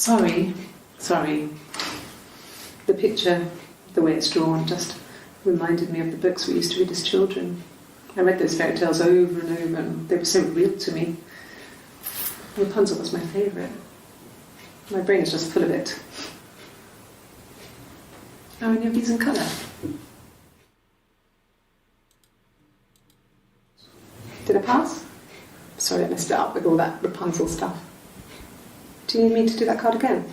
Sorry. The picture, the way it's drawn, just reminded me of the books we used to read as children. I read those fairy tales over and over, and they were so real to me. Rapunzel was my favourite. My brain is just full of it. Are any of these in colour? Did I pass? Sorry, I messed it up with all that Rapunzel stuff. Do you need me to do that card again?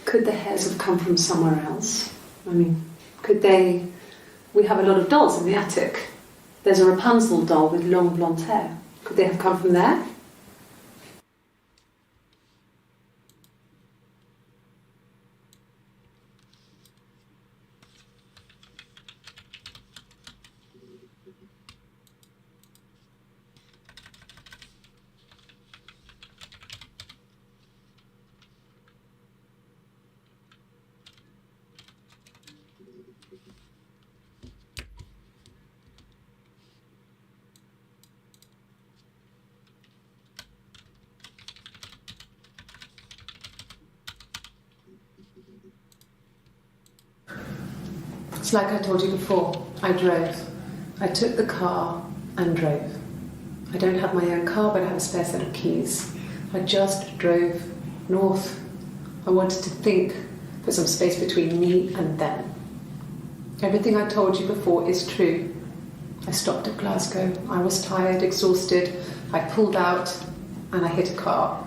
Could the hairs have come from somewhere else? I mean, could they... We have a lot of dolls in the attic. There's a Rapunzel doll with long blonde hair. Could they have come from there? It's like I told you before, I drove. I took the car and drove. I don't have my own car, but I have a spare set of keys. I just drove north. I wanted to think, put some space between me and them. Everything I told you before is true. I stopped at Glasgow. I was tired, exhausted. I pulled out and I hit a car.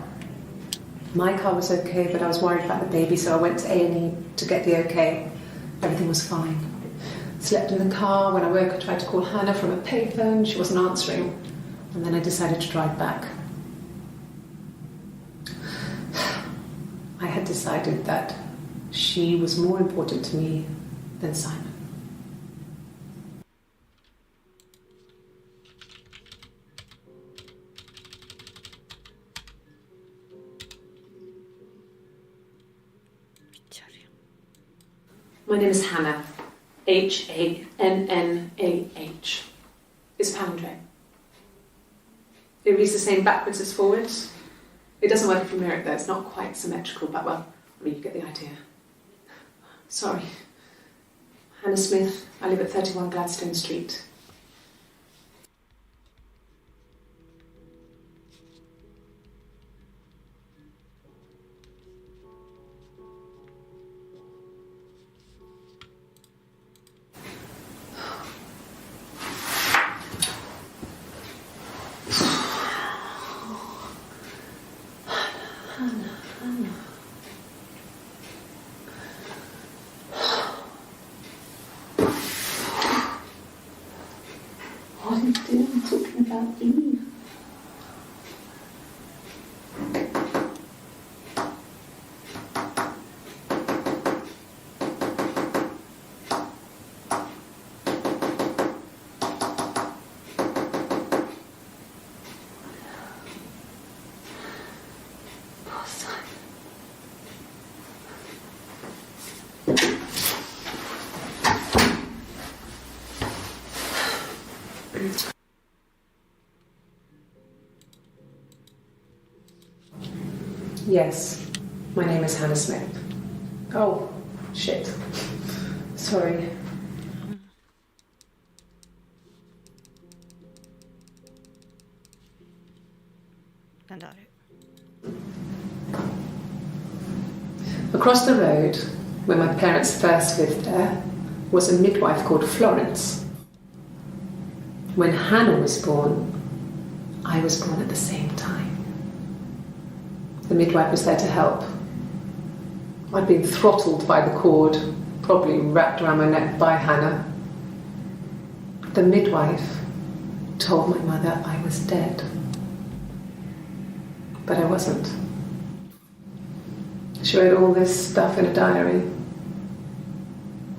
My car was okay, but I was worried about the baby, so I went to A&E to get the okay. Everything was fine. Slept in the car. When I woke, I tried to call Hannah from a payphone. She wasn't answering. And then I decided to drive back. I had decided that she was more important to me than Simon. My name is Hannah. Hannah. It's a palindrome. It reads the same backwards as forwards. It doesn't work if you mirror it though. It's not quite symmetrical, but well, I mean, you get the idea. Sorry. Hannah Smith. I live at 31 Gladstone Street. What are you doing talking about Eve? Poor Simon. Yes, my name is Hannah Smith. Oh, shit. Sorry. Across the road, where my parents first lived there, was a midwife called Florence. When Hannah was born, I was born at the same time. The midwife was there to help. I'd been throttled by the cord, probably wrapped around my neck by Hannah. The midwife told my mother I was dead. But I wasn't. She wrote all this stuff in a diary.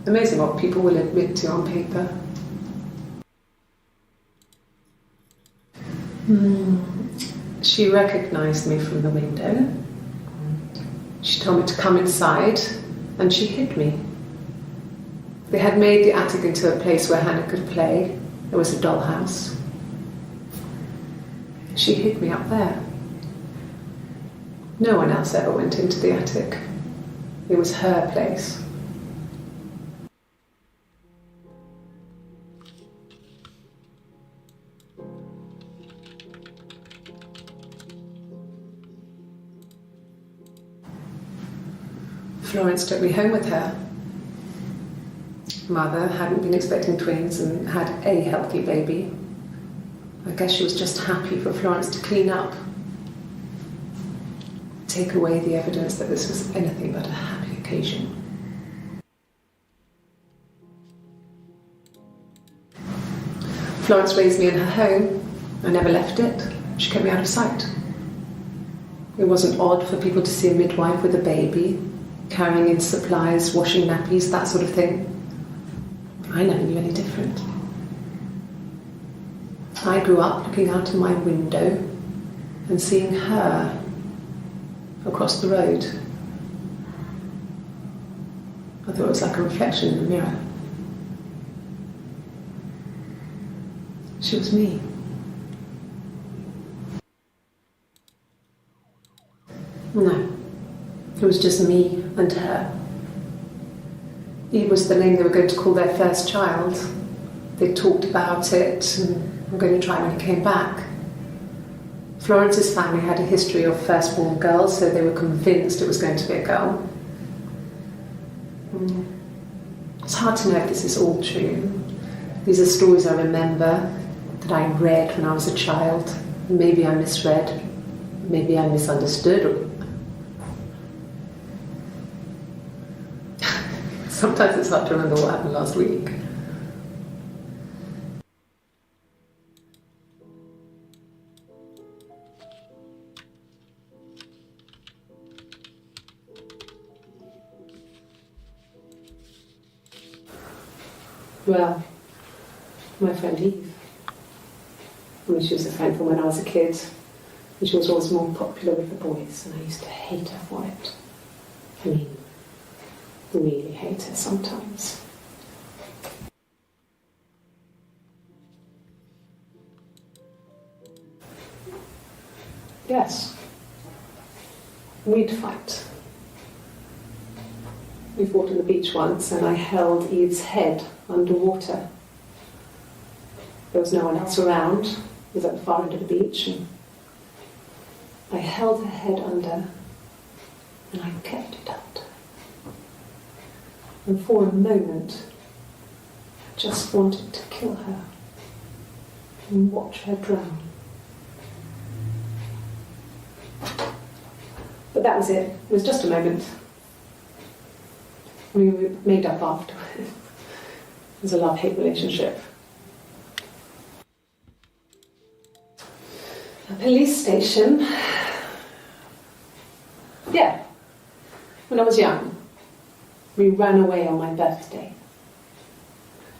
Amazing what people will admit to on paper. She recognized me from the window. She told me to come inside, and she hid me. They had made the attic into a place where Hannah could play. There was a dollhouse. She hid me up there. No one else ever went into the attic. It was her place. Florence took me home with her. Mother hadn't been expecting twins and had a healthy baby. I guess she was just happy for Florence to clean up. Take away the evidence that this was anything but a happy occasion. Florence raised me in her home. I never left it. She kept me out of sight. It wasn't odd for people to see a midwife with a baby, carrying in supplies, washing nappies, that sort of thing. I never knew any different. I grew up looking out of my window and seeing her across the road. I thought it was like a reflection in the mirror. She was me. No, it was just me and her. Eve was the name they were going to call their first child. They talked about it and were going to try when he came back. Florence's family had a history of firstborn girls, so they were convinced it was going to be a girl. It's hard to know if this is all true. These are stories I remember, that I read when I was a child. Maybe I misread, maybe I misunderstood. Sometimes it's hard to remember what happened last week. Well, my friend Eve. I mean, she was a friend from when I was a kid, and she was always more popular with the boys, and I used to hate her for it. I mean, really hate her sometimes. Yes, we'd fight. We fought on the beach once, and I held Eve's head underwater. There was no one else around. It was at the far end of the beach, and I held her head under, and I kept it under. And for a moment, I just wanted to kill her and watch her drown. But that was it. It was just a moment. We made up afterwards. It was a love-hate relationship. A police station. Yeah, when I was young. We ran away on my birthday.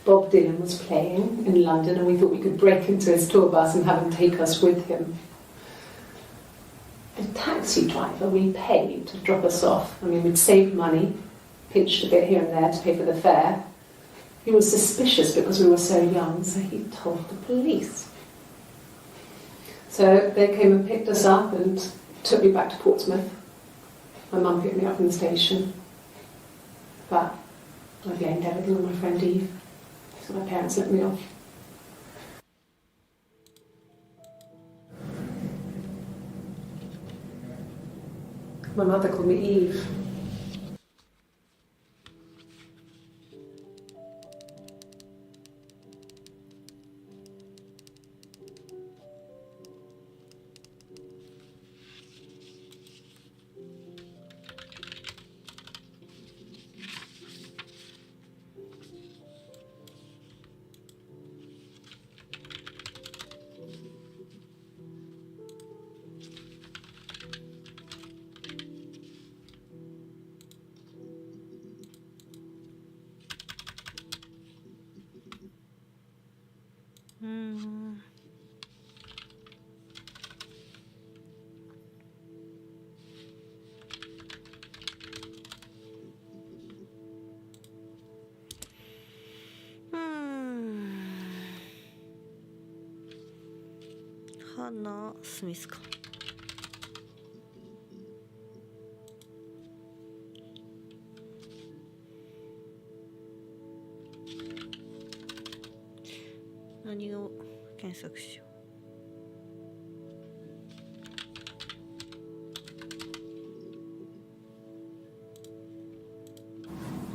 Bob Dylan was playing in London, and we thought we could break into his tour bus and have him take us with him. The taxi driver we paid to drop us off, I mean, we'd saved money, pinched a bit here and there to pay for the fare. He was suspicious because we were so young, so he told the police. So they came and picked us up and took me back to Portsmouth. My mum picked me up from the station. But I blamed everything on my friend Eve, so my parents let me off. My mother called me Eve. かな、スミスか。何を検索しよう。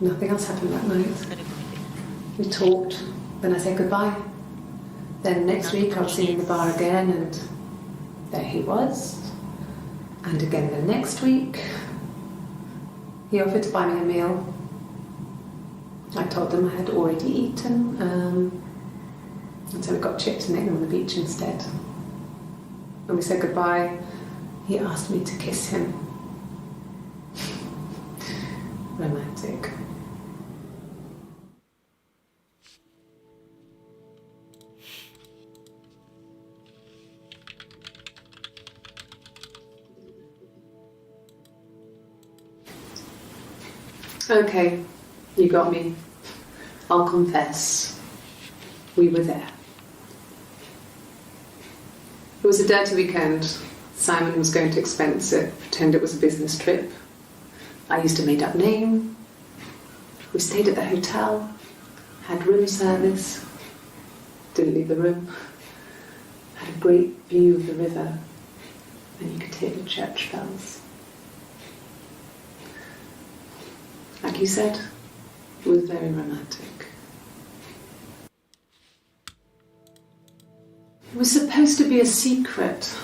Nothing else happened that night. We talked, then I said goodbye. Then next week I was seeing the bar again, and there he was. And again the next week, he offered to buy me a meal. I told him I had already eaten, and so we got chips and ate them on the beach instead. When we said goodbye, he asked me to kiss him. Romantic. Okay, you got me. I'll confess. We were there. It was a dirty weekend. Simon was going to expense it, pretend it was a business trip. I used a made-up name. We stayed at the hotel, had room service, didn't leave the room, had a great view of the river, and you could hear the church bells. Like you said, it was very romantic. It was supposed to be a secret.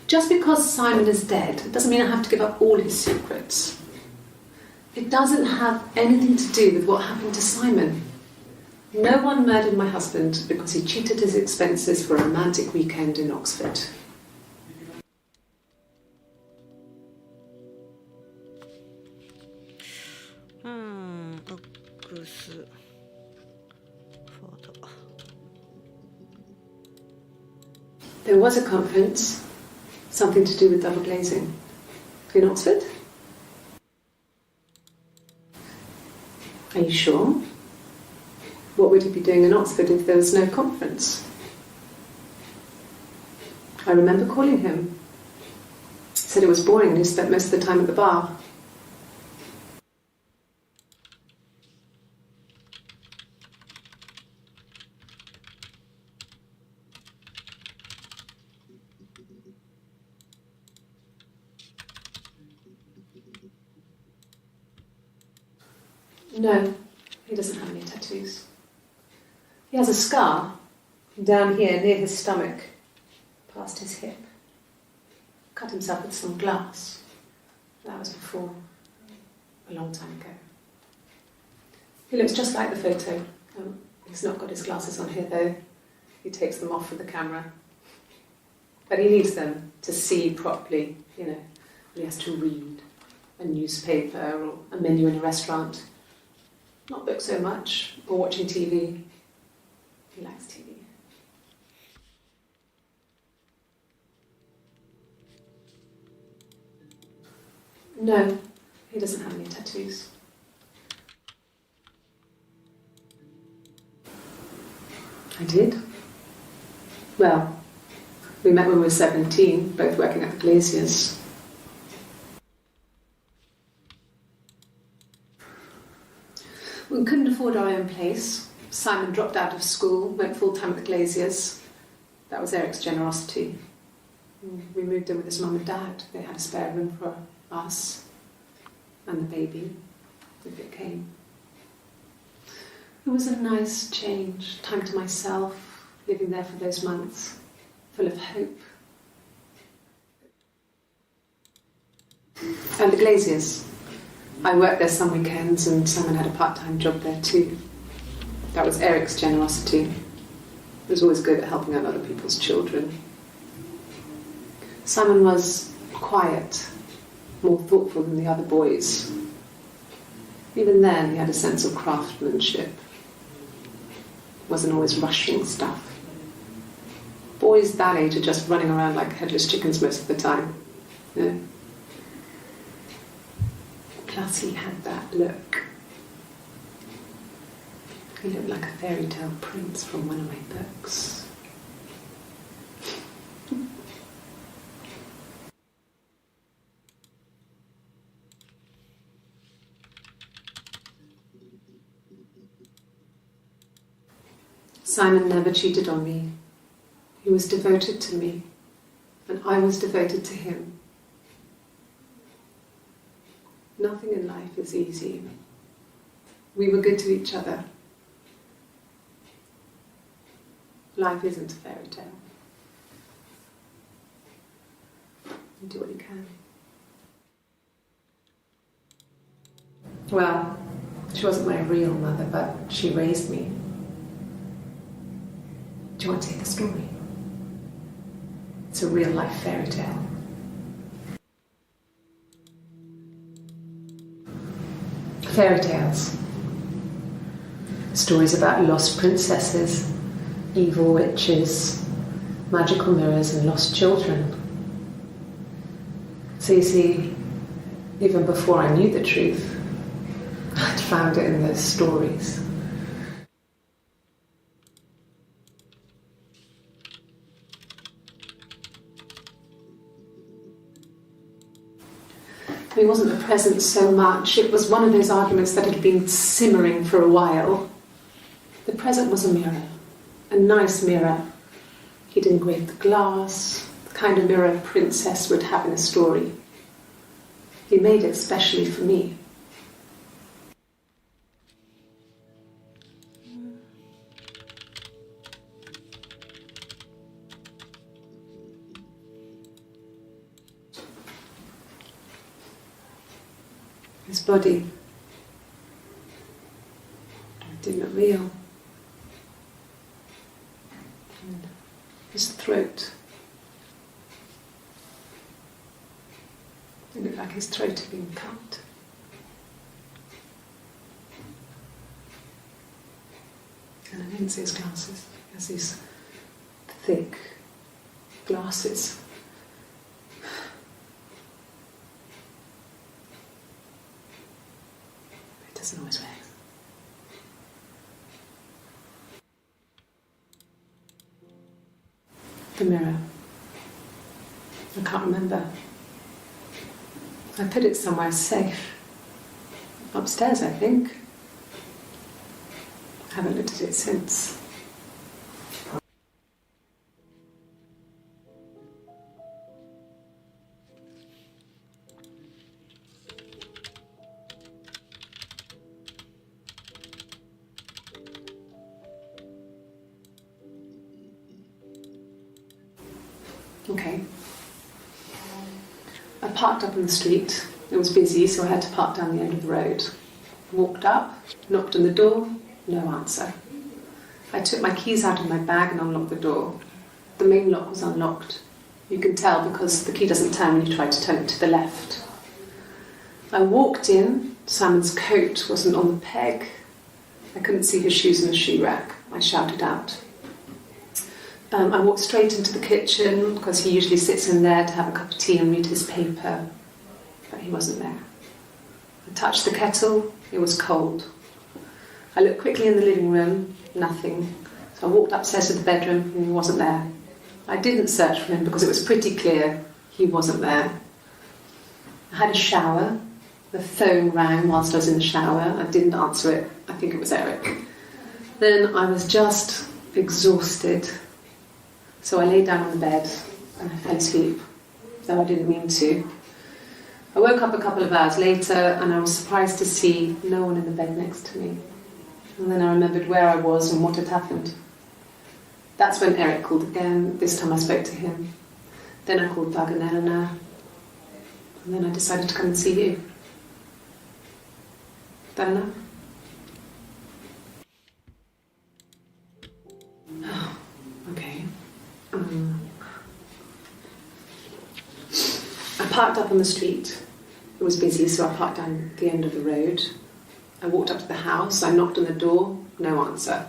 Just because Simon is dead doesn't mean I have to give up all his secrets. It doesn't have anything to do with what happened to Simon. No one murdered my husband because he cheated his expenses for a romantic weekend in Oxford. There was a conference, something to do with double glazing, in Oxford. Are you sure? What would he be doing in Oxford if there was no conference? I remember calling him. He said it was boring and he spent most of the time at the bar. No, he doesn't have any tattoos. He has a scar down here near his stomach, past his hip. Cut himself with some glass. That was before, a long time ago. He looks just like the photo. He's not got his glasses on here though. He takes them off for the camera. But he needs them to see properly, you know. He has to read a newspaper or a menu in a restaurant. Not book so much, or watching TV. He likes TV. No, he doesn't have any tattoos. I did. Well, we met when we were 17, both working at the Glaziers. We couldn't afford our own place. Simon dropped out of school, went full-time at the Glaziers. That was Eric's generosity. We moved in with his mum and dad. They had a spare room for us and the baby, if it came. It was a nice change, time to myself, living there for those months, full of hope. And the Glaziers. I worked there some weekends and Simon had a part-time job there too. That was Eric's generosity. He was always good at helping out other people's children. Simon was quiet, more thoughtful than the other boys. Even then, he had a sense of craftsmanship. Wasn't always rushing stuff. Boys that age are just running around like headless chickens most of the time. You know? Plus he had that look. He looked like a fairy tale prince from one of my books. Simon never cheated on me. He was devoted to me, and I was devoted to him. Nothing in life is easy. We were good to each other. Life isn't a fairy tale. You do what you can. Well, she wasn't my real mother, but she raised me. Do you want to hear the story? It's a real-life fairy tale. Fairy tales. Stories about lost princesses, evil witches, magical mirrors and lost children. So you see, even before I knew the truth, I'd found it in those stories. It wasn't the present so much, it was one of those arguments that had been simmering for a while. The present was a mirror, a nice mirror. He'd engraved the glass, the kind of mirror a princess would have in a story. He made it specially for me. His body didn't look real. And his throat. It looked like his throat had been cut. And I didn't see his glasses. He has these thick glasses. He doesn't always wear. The mirror. I can't remember. I put it somewhere safe. Upstairs, I think. I haven't looked at it since. Okay. I parked up on the street. It was busy, so I had to park down the end of the road. Walked up, knocked on the door, no answer. I took my keys out of my bag and unlocked the door. The main lock was unlocked. You can tell because the key doesn't turn when you try to turn it to the left. I walked in. Simon's coat wasn't on the peg. I couldn't see his shoes in the shoe rack. I shouted out. I walked straight into the kitchen because he usually sits in there to have a cup of tea and read his paper, but he wasn't there. I touched the kettle, it was cold. I looked quickly in the living room, nothing. So I walked upstairs to the bedroom and he wasn't there. I didn't search for him because it was pretty clear he wasn't there. I had a shower. The phone rang whilst I was in the shower. I didn't answer it. I think it was Eric. Then I was just exhausted. So I lay down on the bed and I fell asleep, though I didn't mean to. I woke up a couple of hours later and I was surprised to see no one in the bed next to me. And then I remembered where I was and what had happened. That's when Eric called again. This time I spoke to him. Then I called Doug and Eleanor. And then I decided to come and see you. That enough? Oh, okay. I parked up on the street. It was busy, so I parked down the end of the road. I walked up to the house. I knocked on the door. No answer.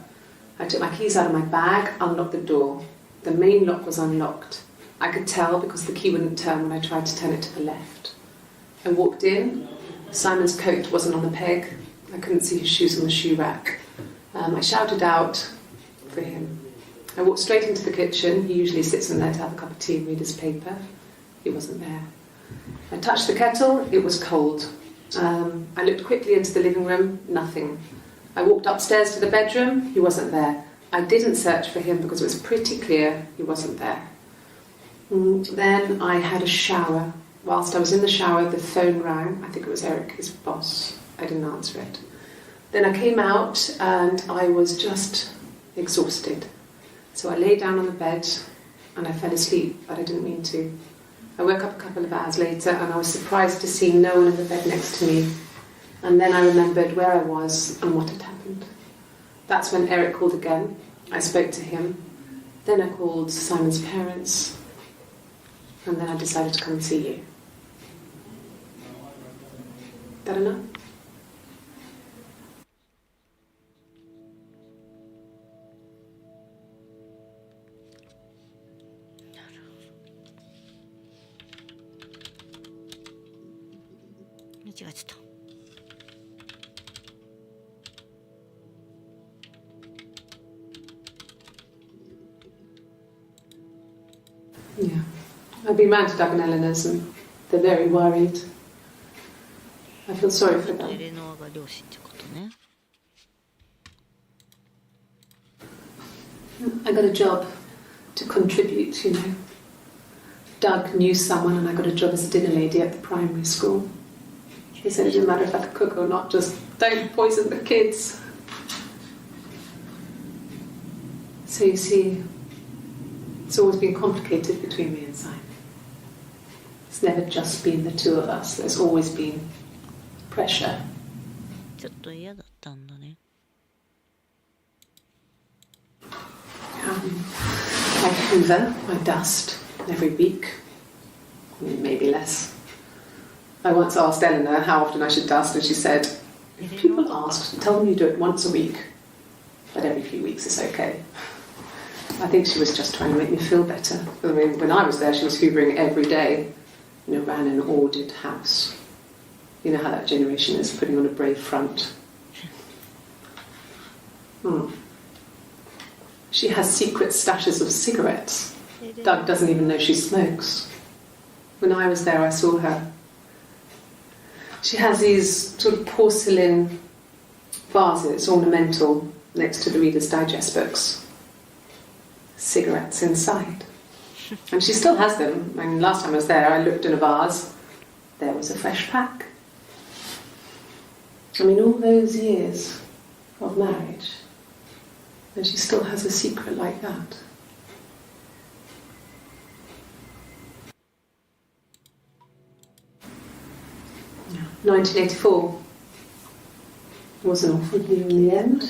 I took my keys out of my bag, unlocked the door. The main lock was unlocked. I could tell because the key wouldn't turn when I tried to turn it to the left. I walked in. Simon's coat wasn't on the peg. I couldn't see his shoes on the shoe rack. I shouted out for him. I walked straight into the kitchen. He usually sits in there to have a cup of tea and read his paper. He wasn't there. I touched the kettle. It was cold. I looked quickly into the living room. Nothing. I walked upstairs to the bedroom. He wasn't there. I didn't search for him because it was pretty clear he wasn't there. Then I had a shower. Whilst I was in the shower, the phone rang. I think it was Eric, his boss. I didn't answer it. Then I came out and I was just exhausted. So I lay down on the bed and I fell asleep, but I didn't mean to. I woke up a couple of hours later and I was surprised to see no one in the bed next to me. And then I remembered where I was and what had happened. That's when Eric called again. I spoke to him. Then I called Simon's parents. And then I decided to come and see you. Is that enough? Yeah. I've been round to Doug and Eleanor's and they're very worried. I feel sorry for them. I got a job to contribute, you know. Doug knew someone and I got a job as a dinner lady at the primary school. He said it didn't matter if I could cook or not, just don't poison the kids. So you see, it's always been complicated between me and Simon. It's never just been the two of us. There's always been pressure. I hoover, I dust every week, maybe less. I once asked Eleanor how often I should dust, and she said, if people ask, tell them you do it once a week, but every few weeks is okay. I think she was just trying to make me feel better. I mean, when I was there, she was hoovering every day, you know, ran an ordered house. You know how that generation is, putting on a brave front. She has secret stashes of cigarettes. Doug doesn't even know she smokes. When I was there, I saw her. She has these sort of porcelain vases, ornamental, next to the Reader's Digest books. Cigarettes inside. And she still has them. I mean, last time I was there, I looked in a vase. There was a fresh pack. I mean, all those years of marriage, and she still has a secret like that. Yeah. 1984 was an awful year in the end.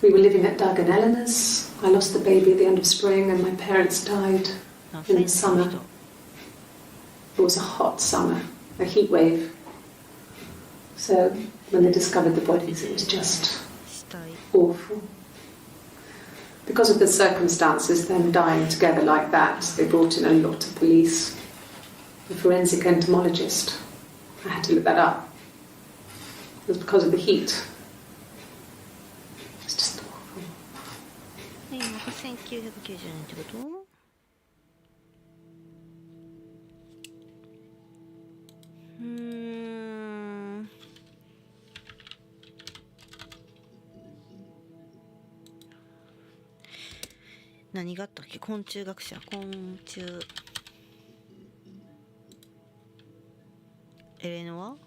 We were living at Doug and Eleanor's. I lost the baby at the end of spring and my parents died in the summer. It was a hot summer, a heat wave. So when they discovered the bodies, it was just awful. Because of the circumstances, them dying together like that, they brought in a lot of police. A forensic entomologist. I had to look that up. It was because of the heat. It was just awful. 1990年ってこと？何があったっけ？昆虫学者、昆虫エレノアっ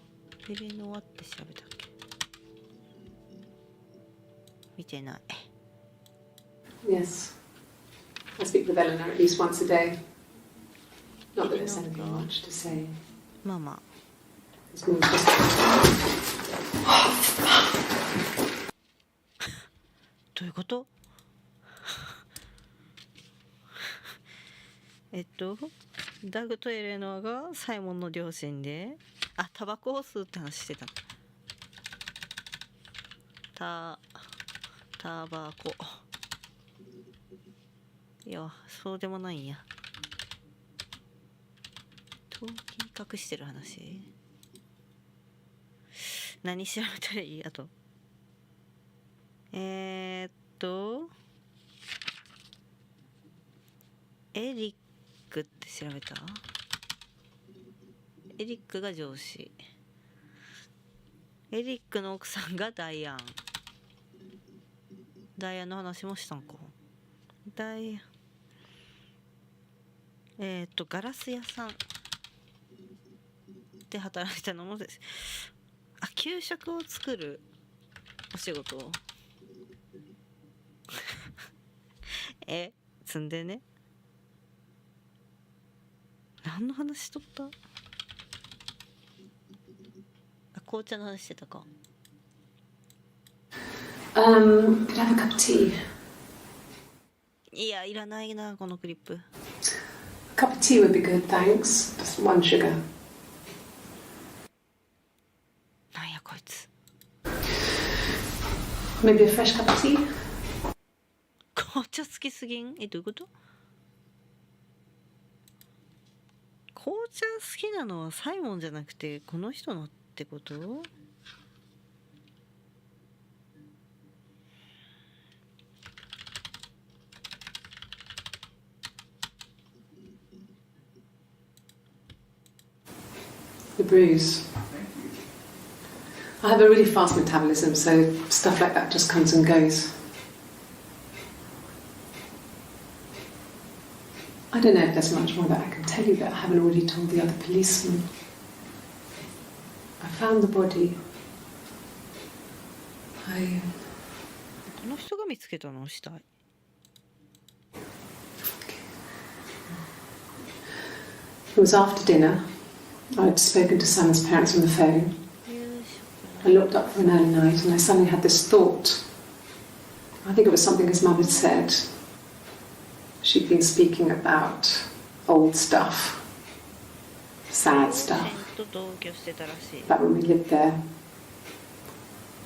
て調べたっけ？見てない。Yes. I speak with Eleanor at least once a day. Not that there's anything much to say. まあまあ。It's more just... どういうこと？ダグとエレノアがサイモンの両親で、タバコを吸うって話してた。タバコ。いや、そうでもないんや。陶器隠してる話？何調べたらいい？あと。エリックって調べた？エリックが上司。エリックの奥さんがダイアン。ダイヤの話もしたんか。ダイヤガラス屋さんで働いたのもです。あ、給食を作るお仕事積んでね。何の話しとった？あ、紅茶の話してたか。Could I have a cup of tea? いや、いらないな、このクリップ。A cup of tea would be good, thanks. Just one sugar. なんやこいつ。Maybe a fresh cup of tea? 紅茶好きすぎん？どういうこと？紅茶好きなのはサイモンじゃなくてこの人のってこと？The bruise. I have a really fast metabolism, so stuff like that just comes and goes. I don't know if there's much more that I can tell you that I haven't already told the other policeman. I found the body. この人が見つけたの死体。It was after dinner. I'd spoken to Sam's parents on the phone. I looked up for an early night and I suddenly had this thought. I think it was something his mum had said. She'd been speaking about old stuff, sad stuff, about when we lived there,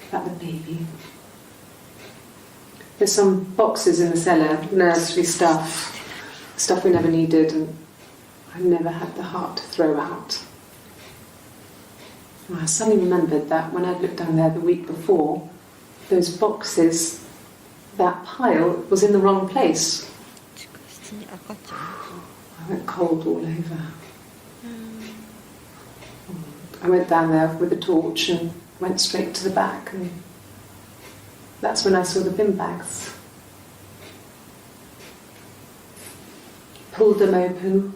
about the baby. There's some boxes in the cellar, nursery stuff we never needed and I never had the heart to throw out. And I suddenly remembered that when I'd looked down there the week before, those boxes, that pile was in the wrong place. I went cold all over. I went down there with a torch and went straight to the back, and that's when I saw the bin bags. Pulled them open,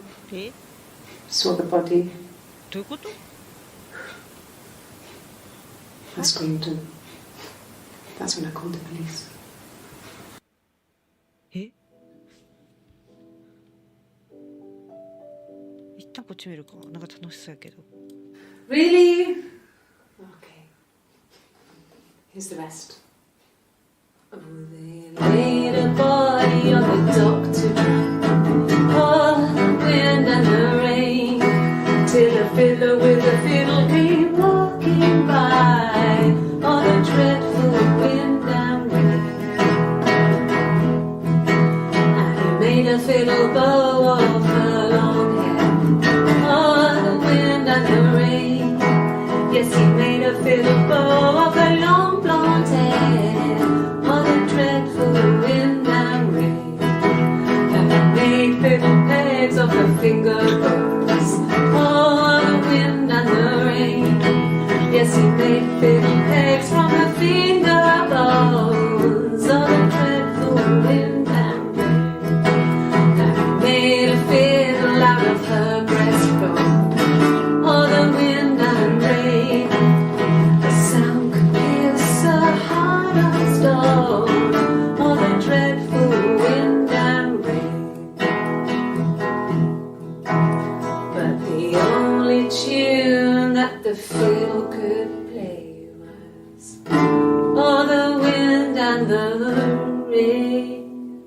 saw the body. I screamed and that's when I called the police. 一旦こっち見るか。なんか楽しそうやけど。Really? Okay. Here's the rest. Oh, they laid a body on the doctor. Oh, the wind and the rain. Till a fiddler with a fiddle came walking by. On a dreadful wind and rain. And he made a fiddle bow of her long hair. Oh, the wind and the rain. Yes, he made a fiddle bow of her long blonde hair. Oh, the dreadful wind and rain. And he made fiddle pegs of her finger bones. Oh, the wind and the rain. Yes, he made fiddle pegs from her finger bones. Oh, the dreadful wind and rain. And he made a fiddle out of her breastbone. Oh, the wind and rain. The sound could pierce a heart of stone. Oh, the dreadful wind and rain. But the only tune that the fiddle could play was oh, the wind and the rain.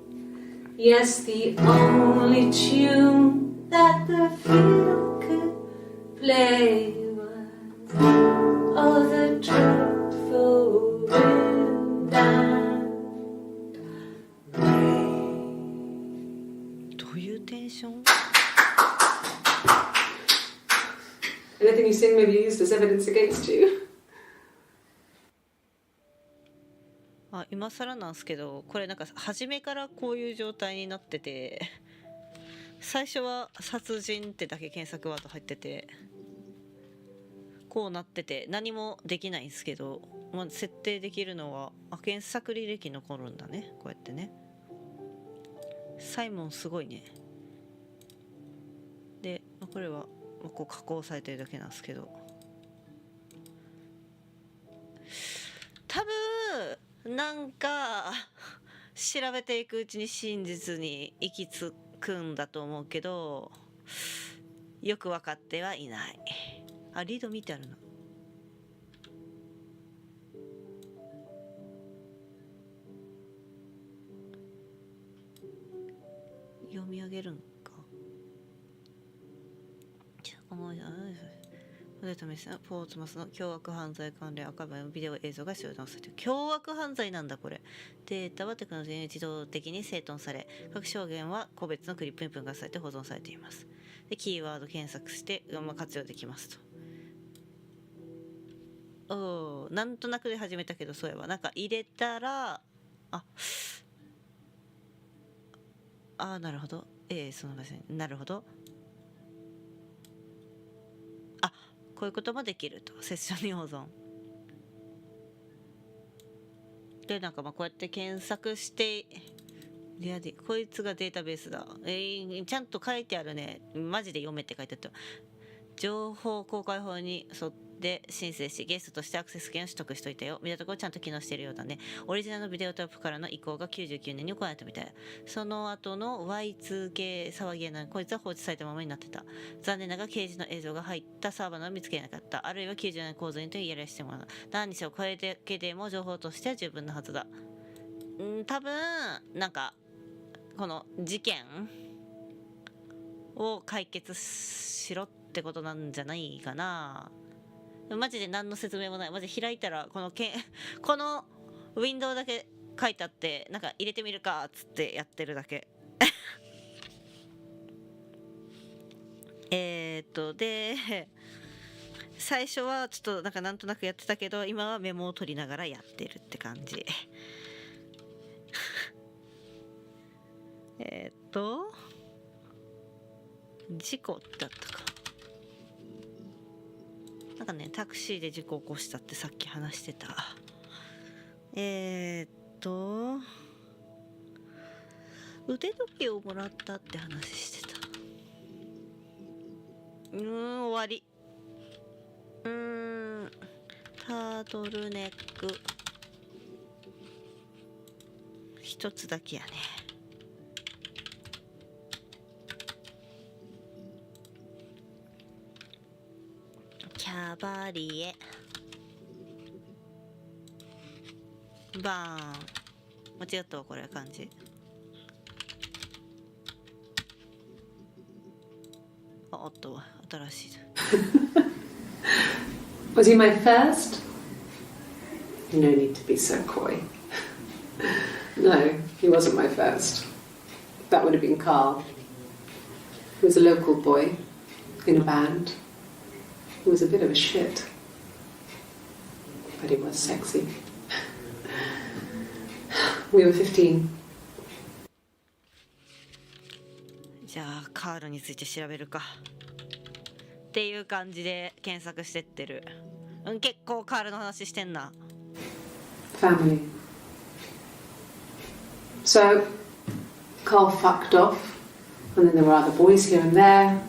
Yes, the only tune that the fiddle could play was oh, the dreadful wind and rain. どういうテンション？ Anything you sing may be used as evidence against you. あ、今更なんですけど、これなんか初めからこういう状態になってて、最初は殺人ってだけ検索ワード入ってて、こうなってて何もできないんですけど、まあ、設定できるのは検索履歴残るんだね、こうやってね。サイモンすごいね。でこれはこう加工されてるだけなんですけど、多分なんか調べていくうちに真実に行き着くんだと思うけど、よく分かってはいない。あ、リード見てあるな。読み上げるんか。ポーツマスの凶悪犯罪関連赤羽のビデオ映像が集団されている。凶悪犯罪なんだこれ。データはテクノロジーに自動的に整頓され、各証言は個別のクリップに分割されて保存されています。でキーワード検索して、活用できますと。なんとなくで始めたけど、そういえばなんか入れたらなるほど。その場所になるほど。こういうこともできると。セッションに保存で、なんかこうやって検索してこいつがデータベースだ。ちゃんと書いてあるね。マジで読めって書いてあった。情報公開法に沿って申請し、ゲストとしてアクセス権を取得しといたよ。見たところちゃんと機能しているようだね。オリジナルのビデオトップからの移行が99年に行われたみたい。その後の Y2K 騒ぎやな、こいつは放置されたままになってた。残念ながら刑事の映像が入ったサーバーの見つけなかった。あるいは90年構造にとやらしてもらう。何にしろこれだけでも情報としては十分なはずだ。多分なんかこの事件を解決しろってことなんじゃないかな。マジで何の説明もない。マジで開いたらこのウィンドウだけ書いてあって、なんか入れてみるかっつってやってるだけ。で最初はちょっとなんとなくやってたけど、今はメモを取りながらやってるって感じ。事故だったかなんかね、タクシーで事故起こしたってさっき話してた。腕時計をもらったって話してた。終わり。タートルネック一つだけやね。キャバリエバーン。間違ったわこれ漢字。おっと新しい。Was he my first? No need to be so coy. No, he wasn't my first. That would have been Carl. He was a local boy in a band. He was a bit of a shit, but he was sexy. We were 15. じゃあカールについて調べるかっていう感じで検索してってる。結構カールの話してんな。Family. So, Carl fucked off, and then there were other boys here and there,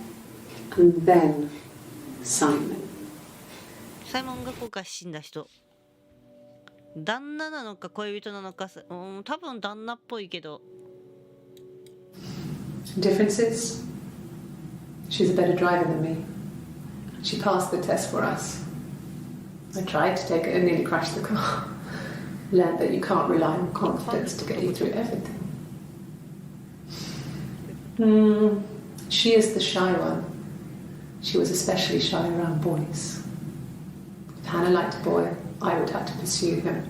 and then Simon. サイモンが今回死んだ人。旦那なのか恋人なのか、多分旦那っぽいけど。Differences? She's a better driver than me. She passed the test for us. I tried to take it and nearly crashed the car. Learned that you can't rely on confidence to get you through everything. She is the shy one. She was especially shy around boys. If Hannah liked a boy, I would have to pursue him.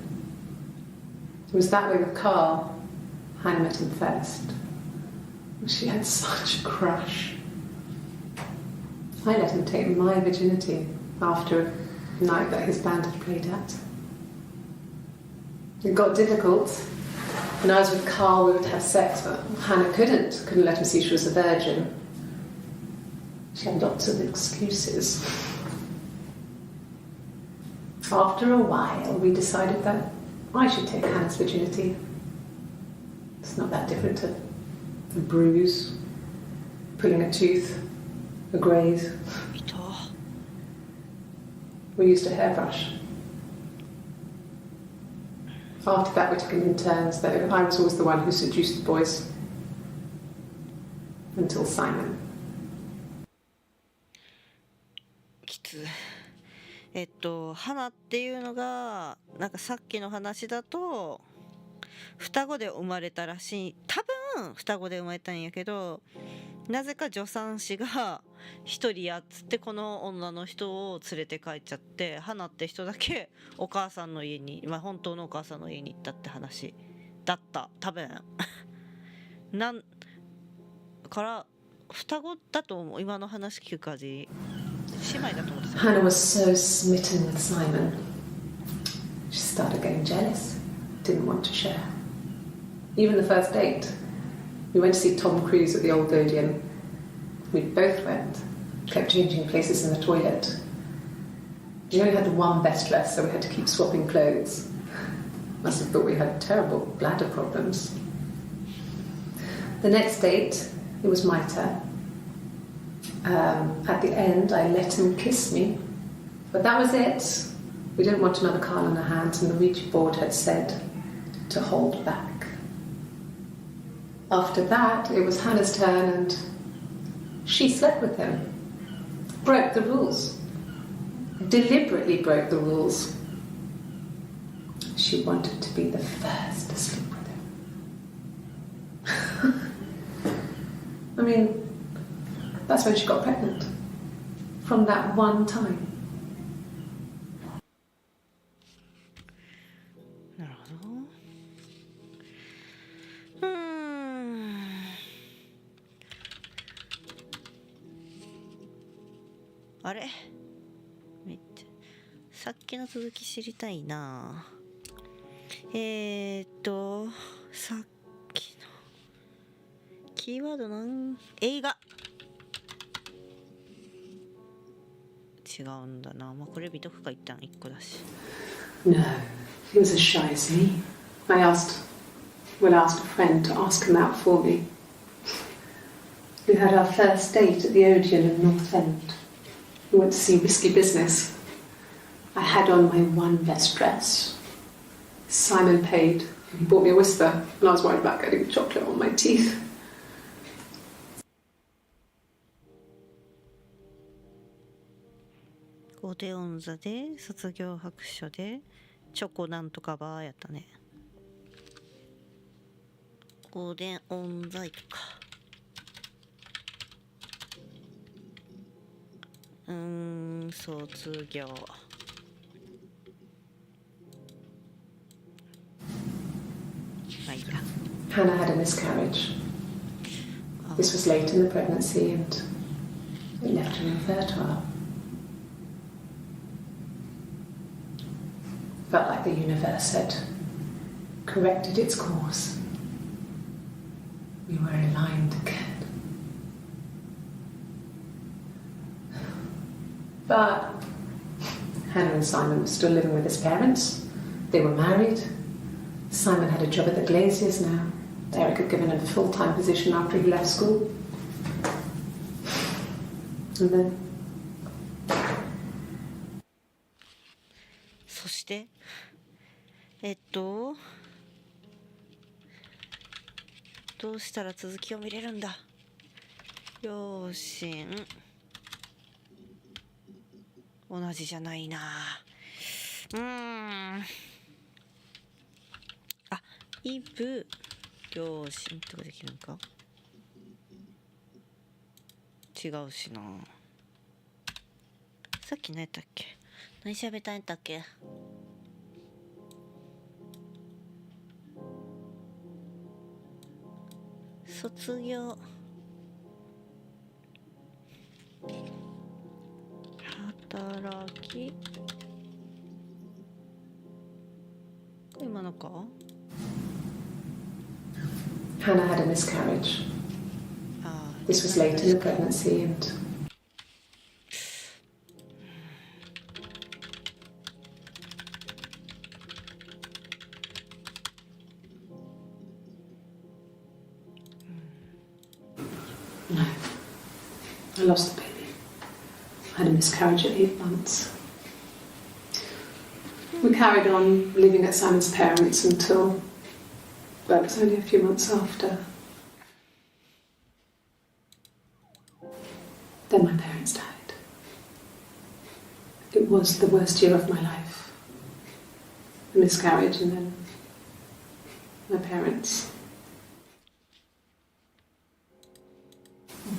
It was that way with Carl. Hannah met him first. She had such a crush. I let him take my virginity after a night that his band had played at. It got difficult. When I was with Carl, we would have sex, but Hannah couldn't let him see she was a virgin. She had lots of excuses. After a while, we decided that I should take Hannah's virginity. It's not that different to a bruise, pulling a tooth, a graze. We used a hairbrush. After that, we took it in turns, though I was always the one who seduced the boys. Until Simon. きつ花っていうのがなんかさっきの話だと双子で生まれたらしい。多分双子で生まれたんやけど、なぜか助産師が一人やっつってこの女の人を連れて帰っちゃって、花って人だけお母さんの家に、まあ本当のお母さんの家に行ったって話だった多分なんから双子だと思う。今の話聞く感じ姉妹だと思ってた。 Hannah was so smitten with Simon. She started getting jealous. Didn't want to share. Even the first date. We went to see Tom Cruise at the Old Odeon. We both went. Kept changing places in the toilet. We only had one best dress, so we had to keep swapping clothes. Must have thought we had terrible bladder problems. The next date, it was my turn. At the end, I let him kiss me. But that was it. We didn't want another card on our hands, and the Ouija board had said to hold back. After that, it was Hannah's turn, and she slept with him. Broke the rules. Deliberately broke the rules. She wanted to be the first to sleep with him. I mean, that's when she got pregnant. From that one time. なるほど。あれめっちゃさっきの続き知りたいな。さっきのキーワード映画違うんだな。まあこれ見とくか一旦1個だし。 No, he was as shy as me. I asked a friend to ask him out for me. We had our first date at the Odeon in North End. We went to see Risky Business. I had on my one best dress. Simon paid. He bought me a whisper, and I was worried about getting chocolate on my teeth. ゴーデオン座で卒業白書でチョコなんとかバーやったね。ゴーデンオンザイとか卒業まあいいや。 Hannah had a miscarriage. This was late in the pregnancy, and it left her infertile. Felt like the universe had corrected its course. We were aligned again. But Hannah and Simon were still living with his parents. They were married. Simon had a job at the Glaziers now. Eric had given him a full-time position after he left school. And then... そしてどうしたら続きを見れるんだ。両親同じじゃないな。あ、イブ両親とかできるんか。違うしな。さっき何やったっけ。何喋ったんやったっけ。卒業働き今のか。 Hannah had a miscarriage. This was late in the pregnancy, and I lost the baby. I had a miscarriage at 8 months. We carried on living at Simon's parents until, well, it was only a few months after. Then my parents died. It was the worst year of my life. A miscarriage and then my parents.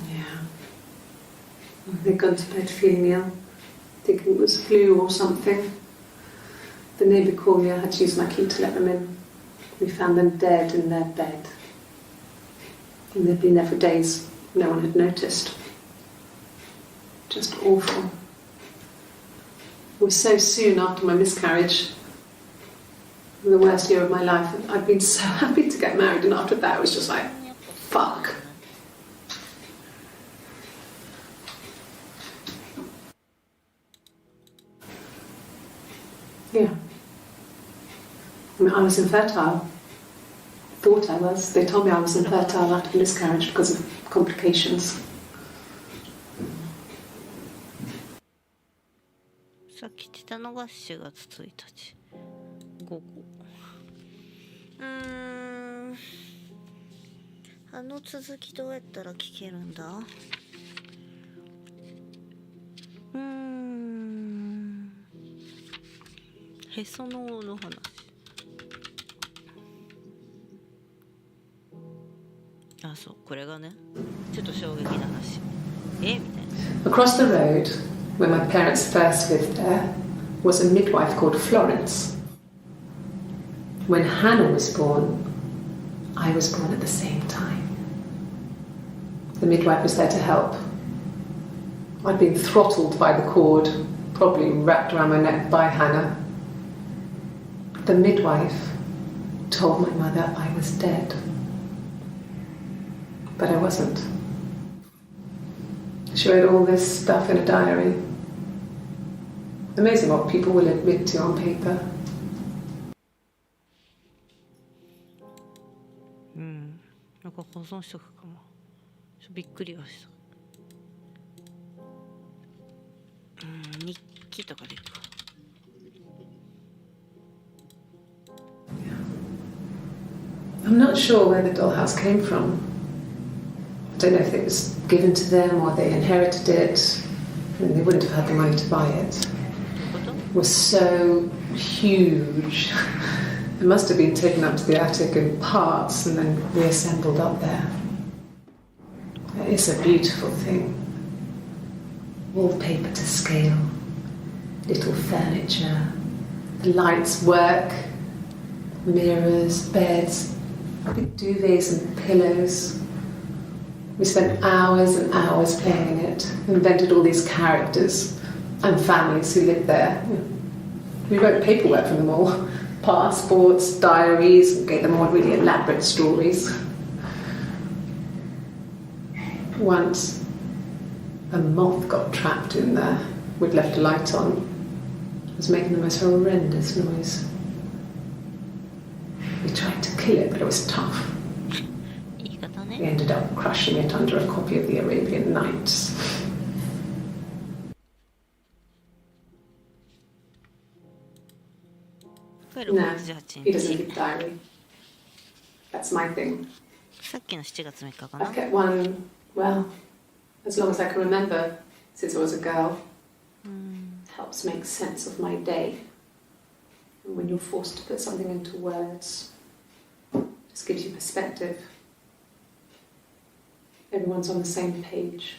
Yeah. They'd gone to bed feeling ill, thinking it was flu or something. The neighbour called me, I had to use my key to let them in. We found them dead in their bed. And they'd been there for days. No one had noticed. Just awful. It was so soon after my miscarriage, the worst year of my life. I'd been so happy to get married, and after that it was just like, fuck. Yeah. I mean, I was infertile. Thought I was. They told me I was infertile after the miscarriage because of complications. さっき言ってたのが4月1日午後。あの続きどうやったら聞けるんだ？へその緒の話。あ、そう、これがね、ちょっと衝撃な話。みたいな。Across the road, where my parents first lived there, was a midwife called Florence. When Hannah was born, I was born at the same time. The midwife was there to help. I'd been throttled by the cord, probably wrapped around my neck by Hannah. The midwife told my mother I was dead. But I wasn't. She wrote all this stuff in a diary. Amazing what people will admit to on paper. なんか保存しとくかも。びっくりはした。日記とかでいいか。I'm not sure where the dollhouse came from. I don't know if it was given to them or they inherited it. I mean, they wouldn't have had the money to buy it. It was so huge. It must have been taken up to the attic in parts and then reassembled up there. It's a beautiful thing. Wallpaper to scale, little furniture, the lights work, mirrors, beds, big duvets and pillows. We spent hours and hours playing in it, invented all these characters and families who lived there. We wrote paperwork for them all, passports, diaries, gave them all really elaborate stories. Once, a moth got trapped in there. We'd left a light on. It was making the most horrendous noise. We tried to kill it, but it was tough. We ended up crushing it under a copy of the Arabian Nights. No, he doesn't keep a diary. That's my thing. I've kept one, well, as long as I can remember, since I was a girl. It helps make sense of my day. And when you're forced to put something into words, it just gives you perspective. Everyone's on the same page.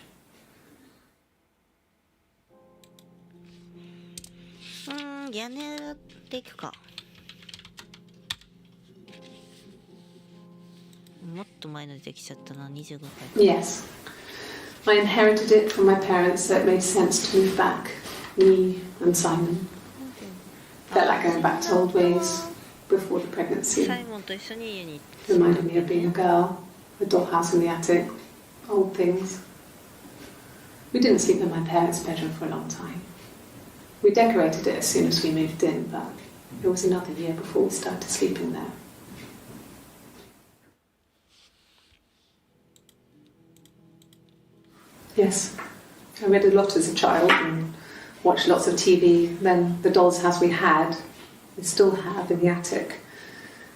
屋根でいくか。もっと前のでできちゃったな、25回。Yes. I inherited it from my parents, so it made sense to move back. Me and Simon. Felt like going back to old ways before the pregnancy. サイモンと一緒に家に Reminded me of being a girl, a dollhouse in the attic, old things. We didn't sleep in my parents' bedroom for a long time. We decorated it as soon as we moved in, but it was another year before we started sleeping there. Yes. I read a lot as a child and watched lots of TV. Then the doll's house we had, we still have in the attic.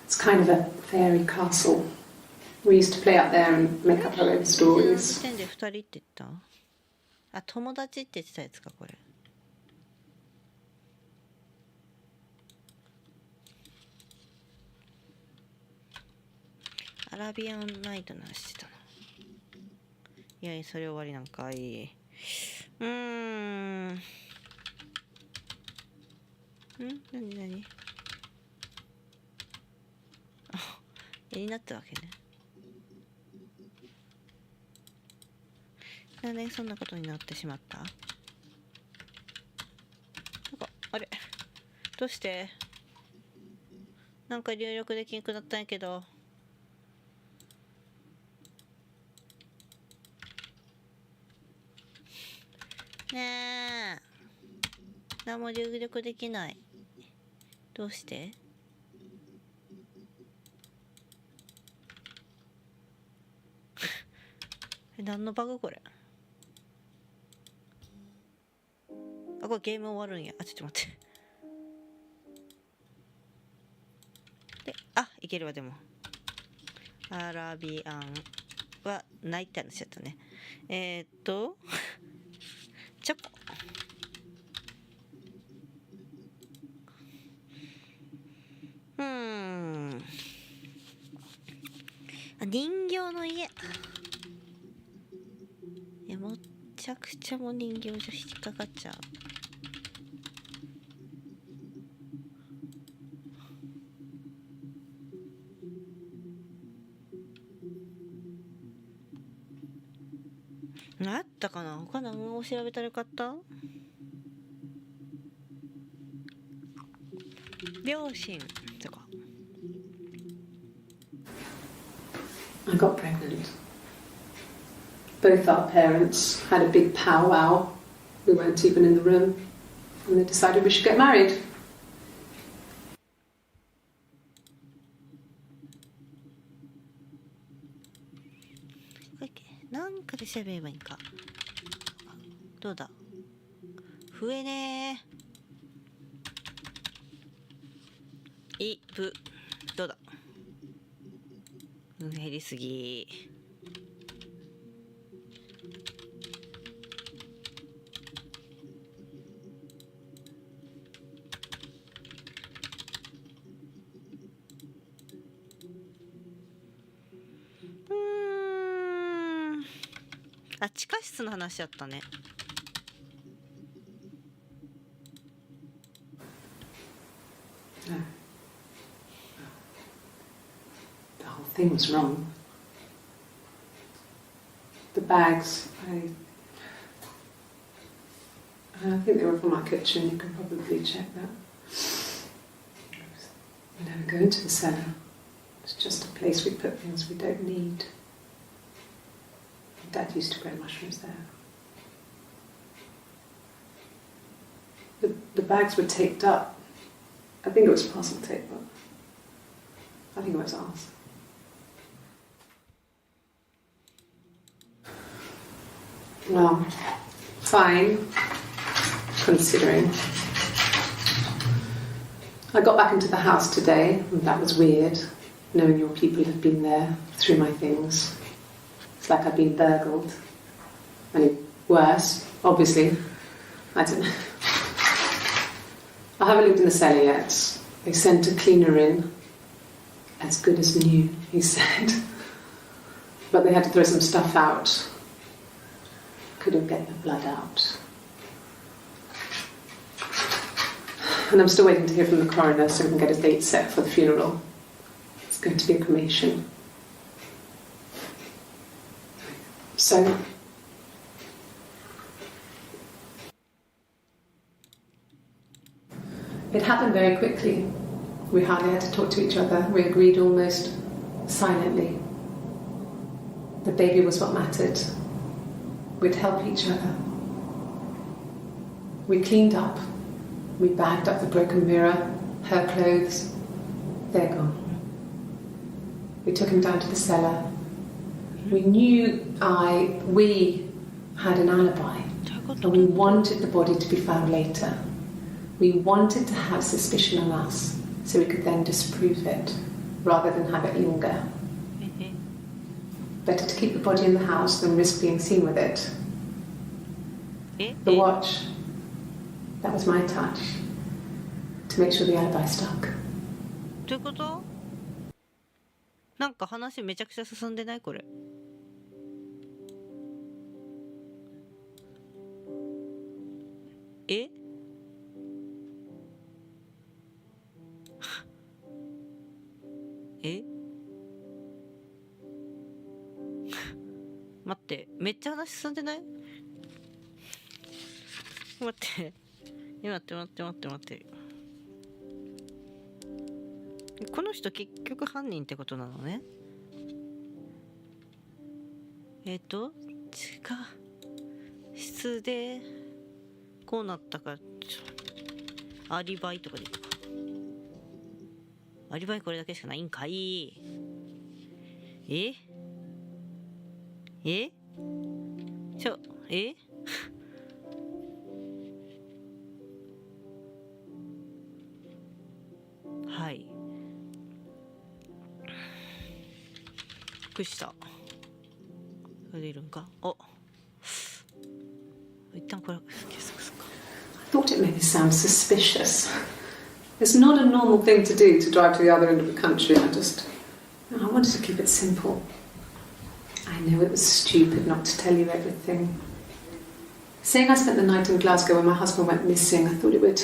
It's kind of a fairy castle. We used to play up there and make up our own stories. 時点で2人って言った？あ、友達って言ってたやつかこれ。アラビアンナイトの話してたな。いや、それ終わりなんかい。何あ、絵になったわけね。なんでそんなことになってしまった？なんか、あれどうして？なんか入力できなくなったんやけど。ねえ。何も入力できない。どうして？何のバグこれ？あ、これゲーム終わるんや。あ、ちょっと待って。で、あ、いけるわ、でも。アラビアンはないって話だったね。チョコ。人形の家。いや、もっちゃくちゃもう人形じゃ引っかかっちゃう。あったかな？他何を調べたらよかった？両親とか。I got pregnant. Both our parents had a big powwow. We weren't even in the room. And they decided we should get married. なんかで調べればいいんか。どうだ？増えねー。イブ。どうだ？減りすぎ。あ、地下室の話だったね。The whole thing was wrong. The bags, I think they were from our kitchen. You can probably check that. We never go into the cellar. It's just a place we put things we don't need. Dad used to grow mushrooms there. The bags were taped up. I think it was parcel tape, but I think it was ours. Well, fine, considering. I got back into the house today, and that was weird, knowing your people had been there through my things. It's like I've been burgled. I mean, worse, obviously. I don't know. I haven't lived in the cellar yet. They sent a cleaner in. As good as new, he said. But they had to throw some stuff out. Couldn't get the blood out. And I'm still waiting to hear from the coroner so we can get a date set for the funeral. It's going to be a cremation. So, it happened very quickly. We hardly had to talk to each other. We agreed almost silently. The baby was what mattered. We'd help each other. We cleaned up. We bagged up the broken mirror, her clothes. They're gone. We took him down to the cellar. We knew we had an alibi. And we wanted the body to be found later. We wanted to have suspicion on us so we could then disprove it rather than have it linger. Better to keep the body in the house than risk being seen with it. The watch, that was my touch to make sure the alibi stuck. どういうこと？なんか話めちゃくちゃ進んでないこれ。え？え？待って、めっちゃ話進んでない？待って、待って。この人結局犯人ってことなのね。地下室でこうなったか、アリバイとかでいいか。アリバイこれだけしかないんかい。えはい。びっくりした。出るんか。お。一旦これ検索するか。I thought it made me sound suspicious. It's not a normal thing to do to drive to the other end of the country. I wanted to keep it simple. I know it was stupid not to tell you everything. Saying I spent the night in Glasgow when my husband went missing, I thought it would,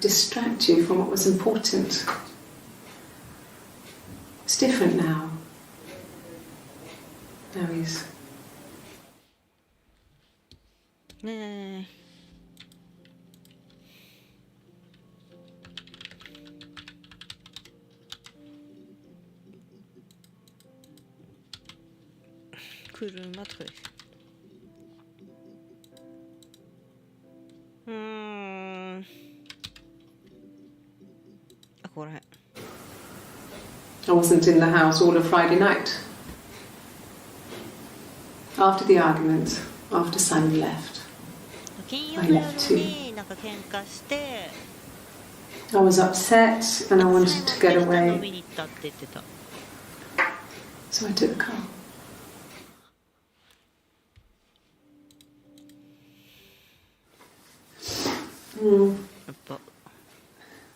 distract you from what was important. It's different now. Now he's... ねえ。車とかです。あ、ここらへん。I wasn't in the house all of Friday night. After the argument, after Simon left, 金曜の夜になんか喧嘩して、I was upset and I wanted to get 飲 away. みに行ったって言ってた。So I took the car.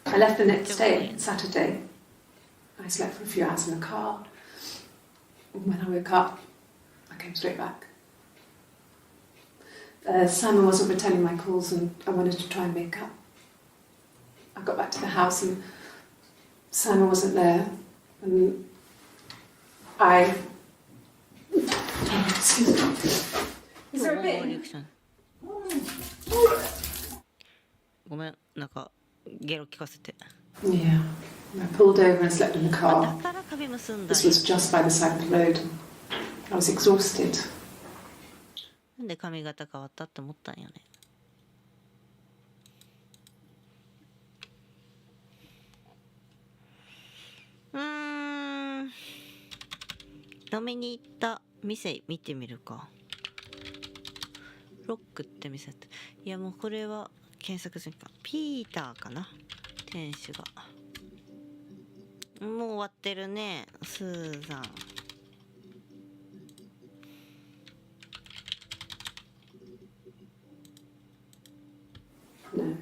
I left the next day, Saturday. I slept for a few hours in the car. When I woke up, I came straight back. Simon wasn't returning my calls and I wanted to try and make up. I got back to the house and Simon wasn't there. And I... Excuse me. Is there a bit? ごめん、なんかゲロ聞かせて。Yeah. I pulled over and slept in the car. だから髪結んだん This や。 was just by the side of the road. I was exhausted. なんで髪型変わったって思ったんやね。飲みに行った店見てみるか。ロックって店だった。いやもうこれは検索するか。ピーターかな、店主が。もう終わってるね、スーザン。No.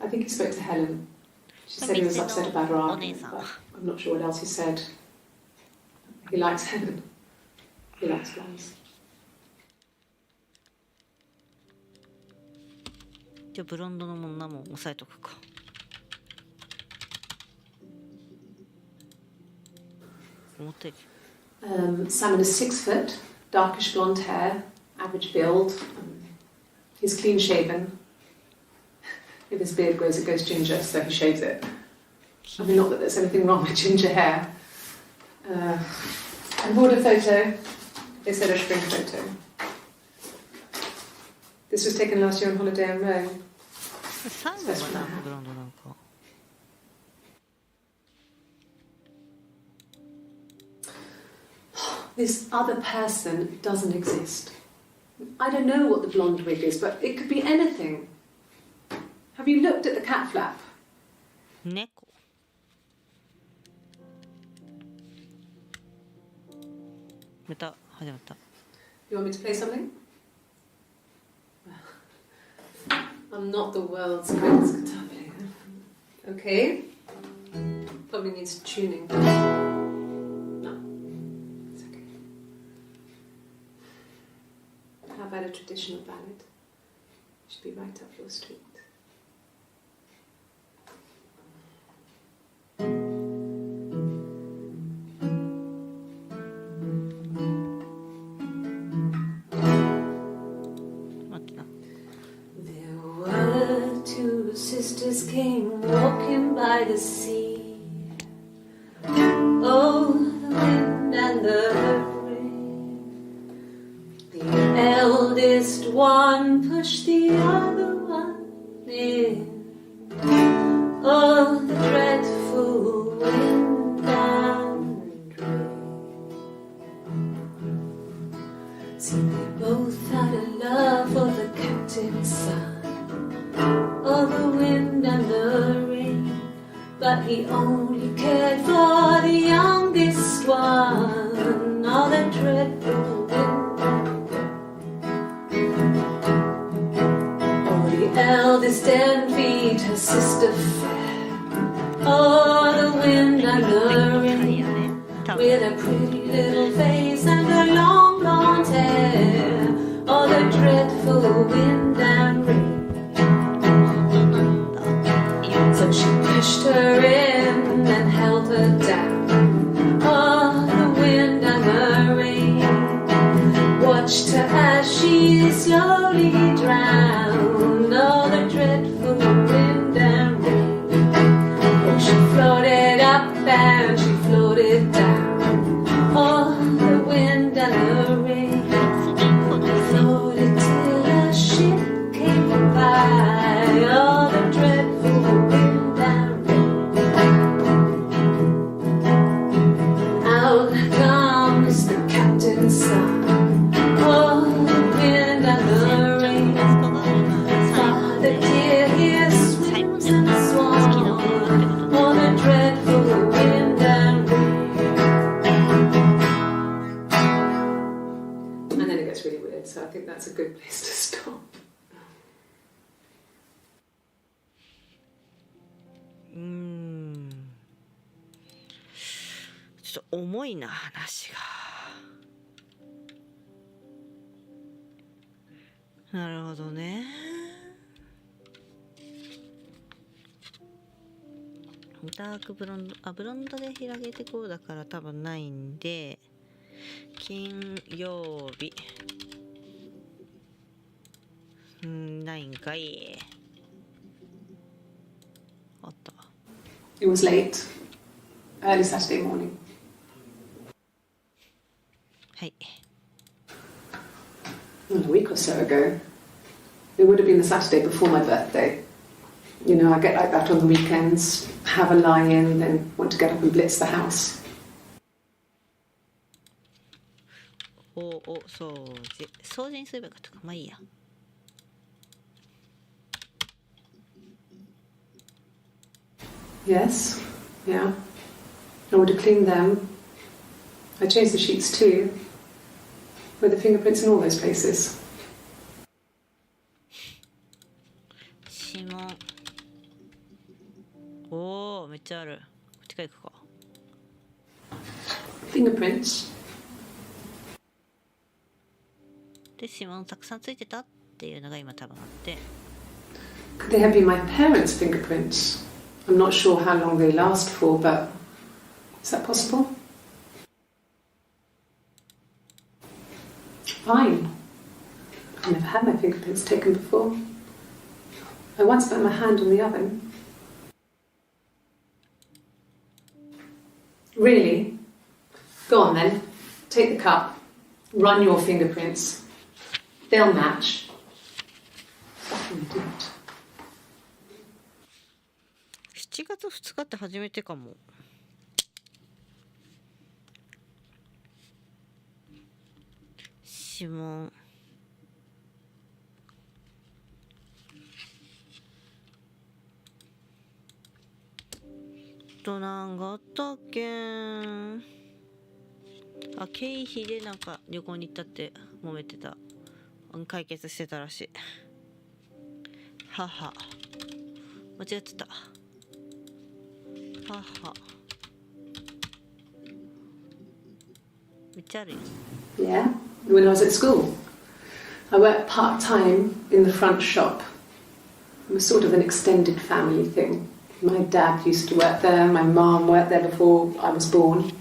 I think he spoke to Helen. She said he was upset about her argument, but I'm not sure what else he said. He likes Helen. He likes flowers. じゃあブロンドの女も押さえとくか。思ったより。Simon is 6 foot, darkish blonde hair, average build. He's clean shaven. If his beard grows, it goes ginger, so he shaves it. I mean, not that there's anything wrong with ginger hair. I bought a photo. They said a spring photo. This was taken last year on holiday in Rome. 最後はなブロンドなんか。This other person doesn't exist. I don't know what the blonde wig is, but it could be anything. Have you looked at the cat flap? 猫。また始まった。You want me to play something? I'm not the world's greatest guitar player. Okay. Probably needs tuning. No, it's okay. How about a traditional ballad? Should be right up your street. Sisters came walking by the sea. Oh, the wind and the rain. The eldest one pushed the other one in. Oh, the dreadful wind and rain. See, they both had a love for the captain's son. Oh, the wind and the rain, but he only cared for the youngest one. Oh, the dreadful wind and rain. Oh, the eldest envied her sister fair. Oh, the wind and the rain, with a pretty little face and her long blonde hair. Oh, the dreadful wind and rain. So she pushed her in and held her down. Oh, the wind and the rain watched her as she slowly drowned. Oh, the dreadful wind and rain. Oh, she floated up and she floated down. Oh, the wind and the rain floated till a ship came by. Oh, the dreadful wind and rain. Out comes the captain's son. Oh, the wind and the rain. Father dear, here swims and swans. Oh, the dreadful wind and rain. And then it gets really weird, so I think that's a good place to stop. ちょっと重いな話が。なるほどね。ダークブロンド、ブロンドで広げてこうだから多分ないんで、金曜日。ないんかい。あった。It was late, early Saturday morning. はい。A week or so ago. It would have been the Saturday before my birthday. You know, I get like that on the weekends, have a lie-in, then want to get up and blitz the house. 掃除にすればよかったか。まあいいや。Yes, yeah. I would have cleaned them. I changed the sheets too. With the fingerprints in all those places. 指紋。おお、めっちゃある。こっちから行くか。Fingerprints. で、指紋たくさんついてたっていうのが今多分あって。Could they have been my parents' fingerprints? I'm not sure how long they last for, but is that possible? Fine. I've never had my fingerprints taken before. I once put my hand on the oven. Really? Go on then. Take the cup. Run your fingerprints. They'll match. Fucking idiot. 7月2日って初めてかも。指紋。となんかあったっけ。あ、経費でなんか旅行に行ったって揉めてた。解決してたらしい。母間違ってた。母めっちゃあるよ。 Yeah, when I was at school. I worked part-time in the front shop. It was sort of an extended family thing. My dad used to work there, my mum worked there before I was born.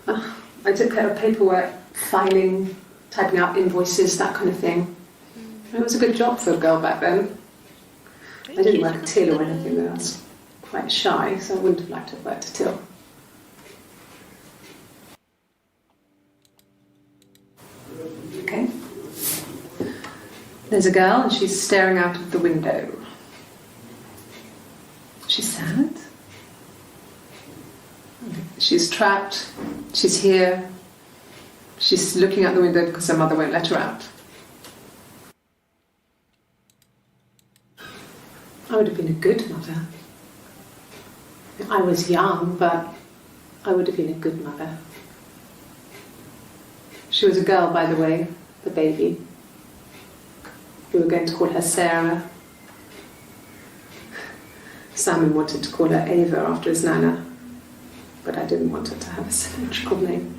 I took care of paperwork, filing, typing out invoices, that kind of thing. It was a good job for a girl back then. I didn't work a till or anything though. I was quite shy, so I wouldn't have liked to have worked a till. Okay. There's a girl and she's staring out of the window. She's sad. She's trapped. She's here. She's looking out the window because her mother won't let her out. I would have been a good mother. I was young, but I would have been a good mother. She was a girl, by the way, the baby. We were going to call her Sarah. Simon wanted to call her Ava after his nana, but I didn't want her to have a symmetrical name.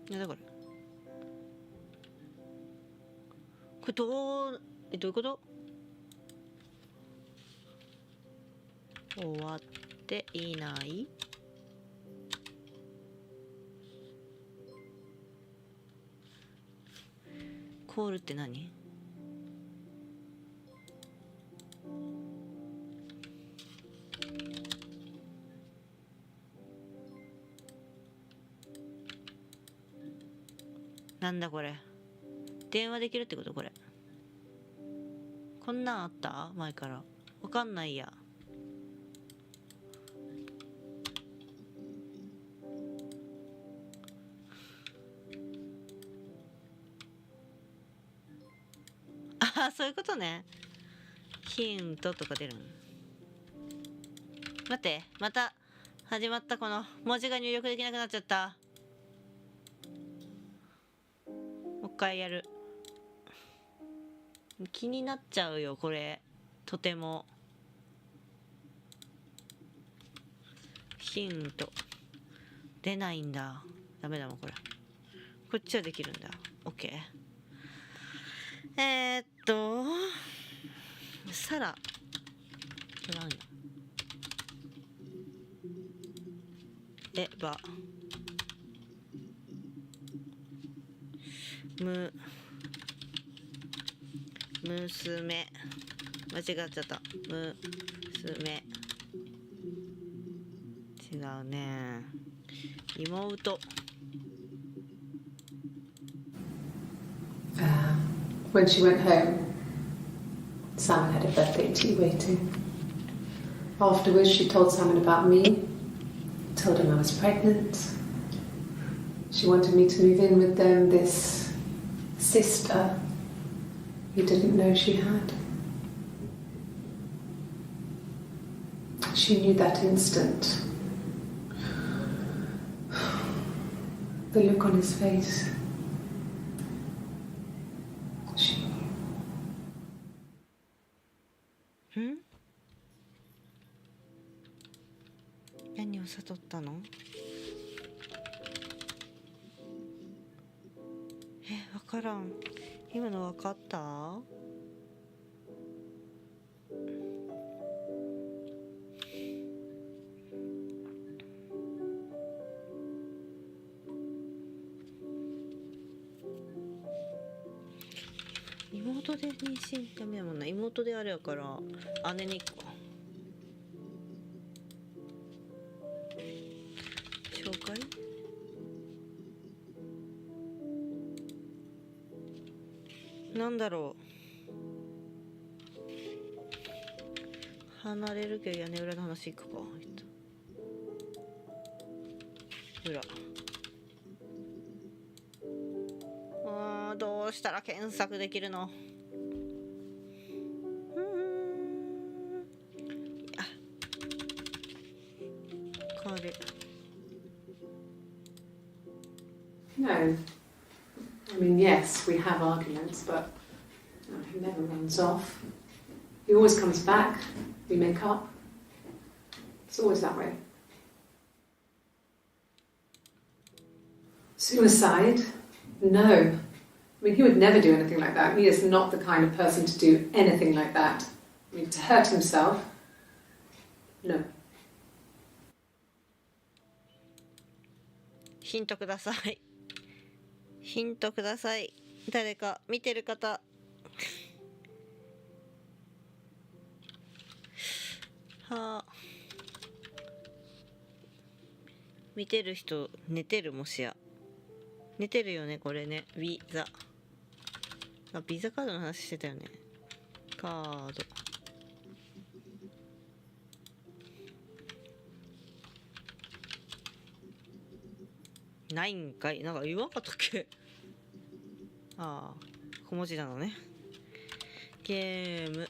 What? どういうこと？終わっていない？コールって何？なんだこれ。電話できるってこと？これこんなんあった？前からわかんないや。あ、そういうことね。ヒントとか出るの。待って、また始まった。この文字が入力できなくなっちゃった。もう一回やる。気になっちゃうよこれ。とても。ヒント出ないんだ。ダメだもんこれ。こっちはできるんだ。 OK。 サラ違うの。エヴァ娘間違っちゃった。娘違うね。妹。When she went home, Simon had a birthday tea waiting. Afterwards, she told Simon about me, told him I was pregnant. She wanted me to move in with them, this sister he didn't know she had. She knew that instant. The look on his face. She knew. 何を悟ったの？わからん。今のわかった？妹で妊娠ダメだもんな。妹であれやから姉に行くか。紹介？なんだろう。離れるけど屋根裏の話行くか。裏。どうしたら検索できるの？これ。No. I mean, yes, we have arguments, but he never runs off. He always comes back. We make up. It's always that way. Suicide? No. I mean, he would never do anything like that. He is not the kind of person to do anything like that. I mean, to hurt himself? No. ヒントください。ヒントください。誰か見てる方。はあ。見てる人寝てる、もしや。寝てるよねこれね。ビザ。あ、ビザカードの話してたよね。カード。ないんかい。なんか言わんかったっけ。ああ、小文字なのね。ゲーム。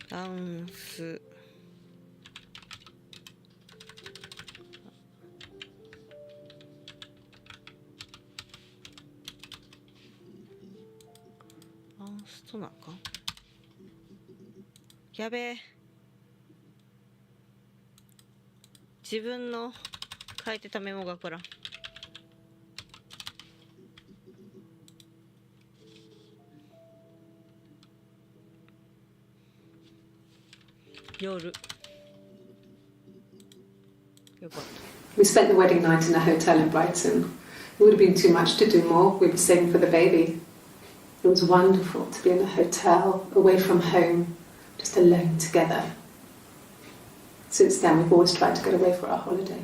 ダンス。ダンスとなんか。やべえ。自分の書いてたメモがからん。夜。よかった。We spent the wedding night in a hotel in Brighton. It would have been too much to do more. We were saving for the baby. It was wonderful to be in a hotel, away from home, just alone together. Since then, we've always tried to get away for our holiday.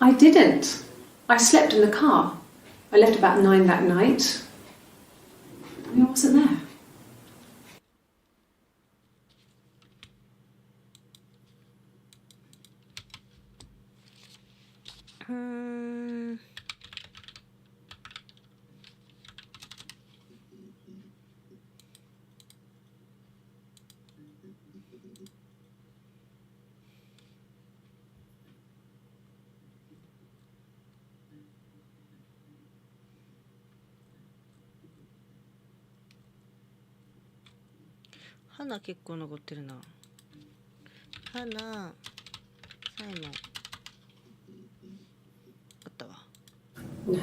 I didn't. I slept in the car. I left about 9 that night. I wasn't there.花結構残ってるな。花、サイモン。あったわ。No.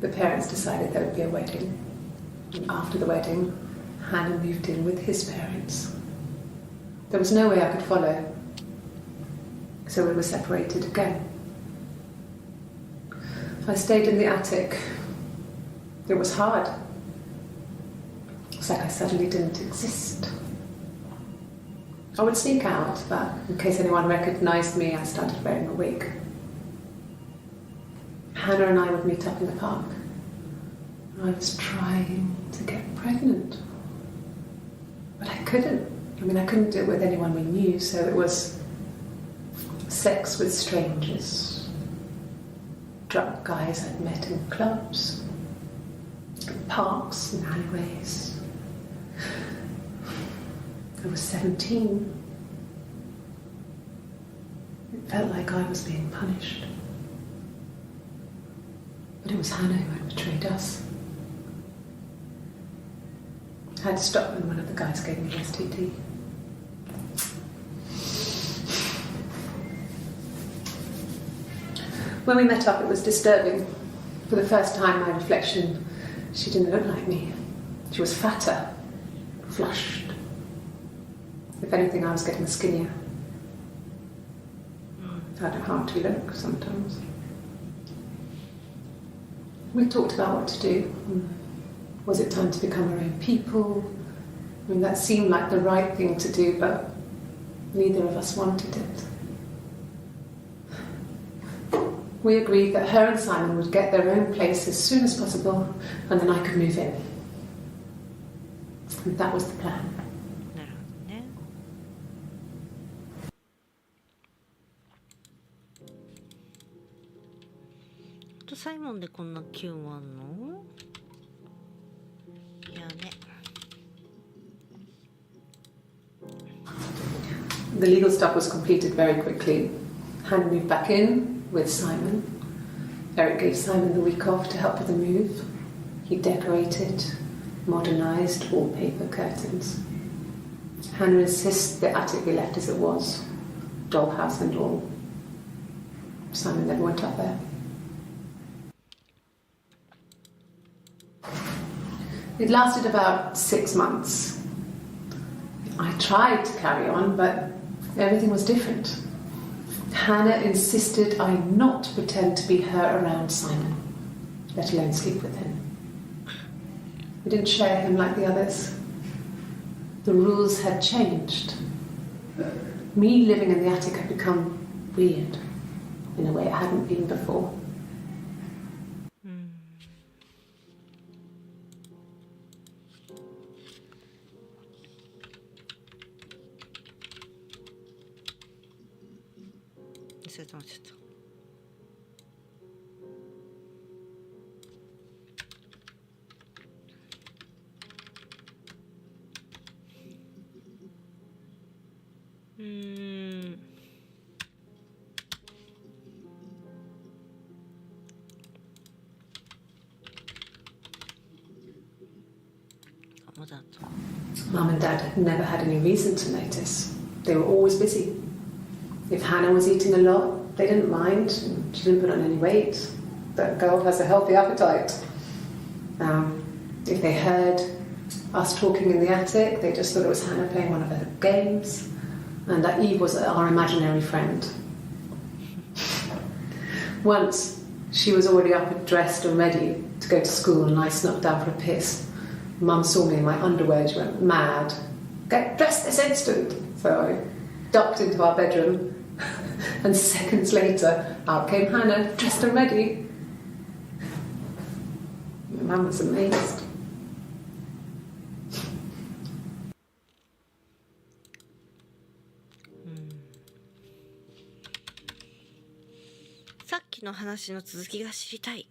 The parents decided there would be a wedding. And after the wedding, Hannah moved in with his parents. There was no way I could follow. So we were separated again. I stayed in the attic. It was hard. It's like I suddenly didn't exist. I would sneak out, but in case anyone recognised me, I started wearing a wig. Hannah and I would meet up in the park. I was trying to get pregnant. But I couldn't. I mean, I couldn't do it with anyone we knew, so it was sex with strangers. Drunk guys I'd met in clubs, in parks and alleyways. I was 17. It felt like I was being punished. But it was Hannah who had betrayed us. I had to stop when one of the guys gave me an STD. When we met up, it was disturbing. For the first time, my reflection, she didn't look like me. She was fatter, flushed. If anything, I was getting skinnier. I had a hard to look sometimes. We talked about what to do. Was it time to become our own people? I mean, that seemed like the right thing to do, but neither of us wanted it. We agreed that her and Simon would get their own place as soon as possible, and then I could move in. And that was the plan. なるほどね。とサイモンでこんな気運あんの？いやね。The legal stuff was completed very quickly. Hannah moved back in with Simon. Eric gave Simon the week off to help with the move. He decorated, modernised wallpaper curtains. Hannah insists the attic be left as it was, dollhouse and all. Simon never went up there. It lasted about 6 months. I tried to carry on, but everything was different. Hannah insisted I not pretend to be her around Simon, let alone sleep with him. We didn't share him like the others. The rules had changed. Me living in the attic had become weird in a way it hadn't been before. Mum and Dad had never had any reason to notice. They were always busy. If Hannah was eating a lot, they didn't mind. She didn't put on any weight. That girl has a healthy appetite. If they heard us talking in the attic, they just thought it was Hannah playing one of her games, and that Eve was our imaginary friend. Once, she was already up and dressed and ready to go to school, and I snuck down for a piss. Mum saw me in my underwear, she went mad. Get dressed this instant! So I ducked into our bedroom, and seconds later, out came Hannah, dressed and ready. My mum was amazed.さっきの話の続きが知りたい。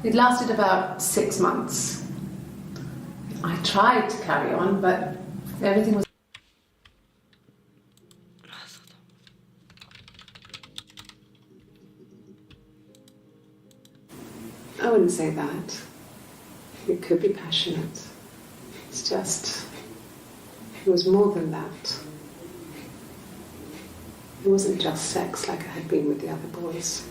It lasted about 6 months. I tried to carry on, but everything was... I wouldn't say that. It could be passionate. It's just... it was more than that. It wasn't just sex like it had been with the other boys.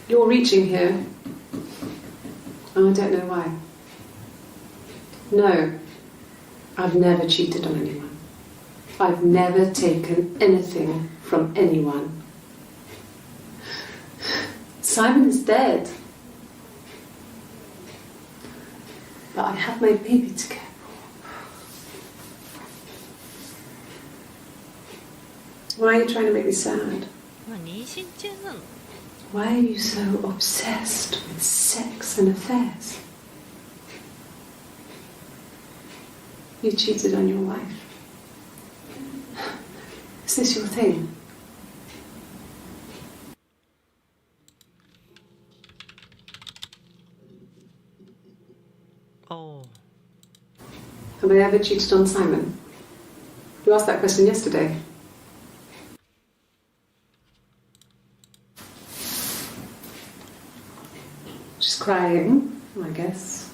You're reaching here. Oh, I don't know why. No, I've never cheated on anyone. I've never taken anything from anyone. Simon is dead. But I have my baby to care for. Why are you trying to make me sad? Why are you so obsessed with sex and affairs? You cheated on your wife. Is this your thing? Oh. Have I ever cheated on Simon? You asked that question yesterday. crying, I guess.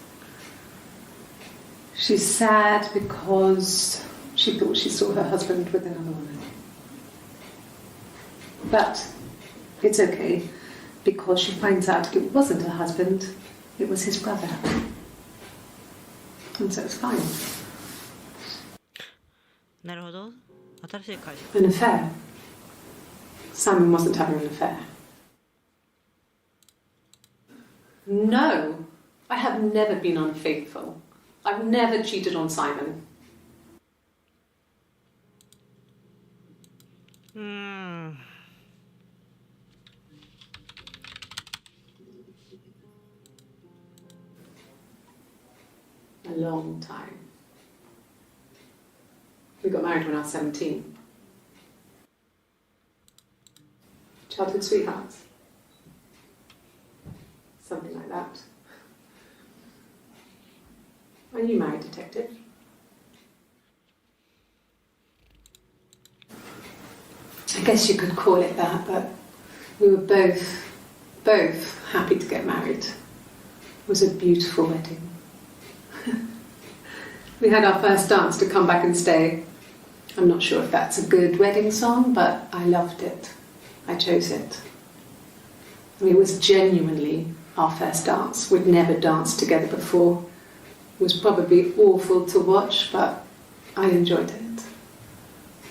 She's sad because she thought she saw her husband with another woman. But it's okay, because she finds out it wasn't her husband, it was his brother. And so it's fine. なるほど。新しい解釈。 An affair. Simon wasn't having an affair. No, I have never been unfaithful. I've never cheated on Simon. A long time. We got married when I was 17. Childhood sweethearts. Something like that. Are you married, detective? I guess you could call it that, but we were both happy to get married. It was a beautiful wedding. We had our first dance to Come Back and Stay. I'm not sure if that's a good wedding song, but I loved it. I chose it. I mean, it was genuinely our first dance. We'd never danced together before. It was probably awful to watch, but I enjoyed it.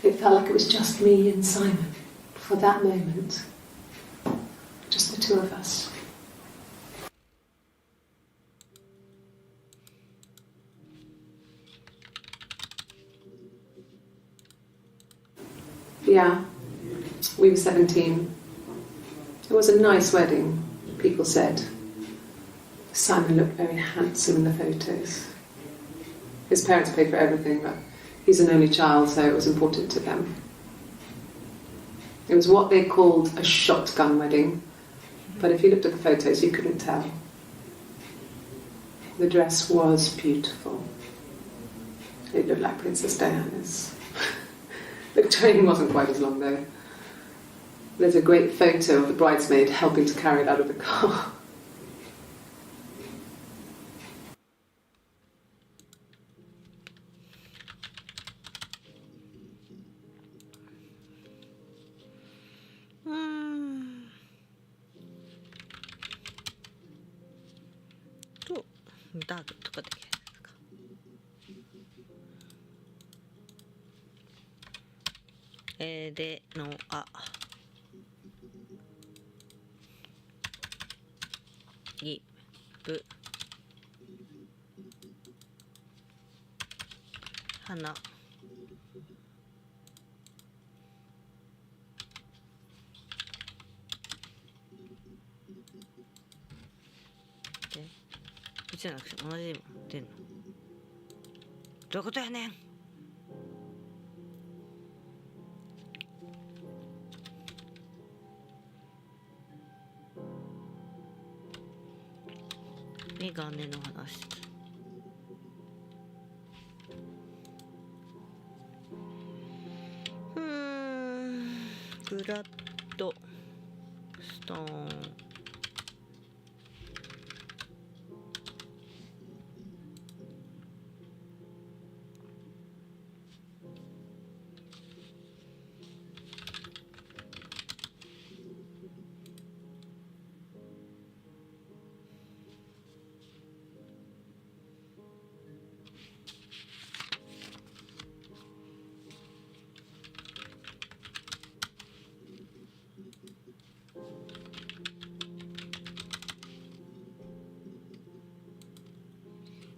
It felt like it was just me and Simon for that moment. Just the two of us. Yeah, we were 17. It was a nice wedding, people said. Simon looked very handsome in the photos. His parents paid for everything, but he's an only child, so it was important to them. It was what they called a shotgun wedding, but if you looked at the photos, you couldn't tell. The dress was beautiful. It looked like Princess Diana's. The train wasn't quite as long, though. There's a great photo of the bridesmaid helping to carry it out of the car.ダークとかできるんですか。でのいぶ花うちじゃなくて同じでも出んの。どういうことやねん。メガネの話。ブラッドストーン。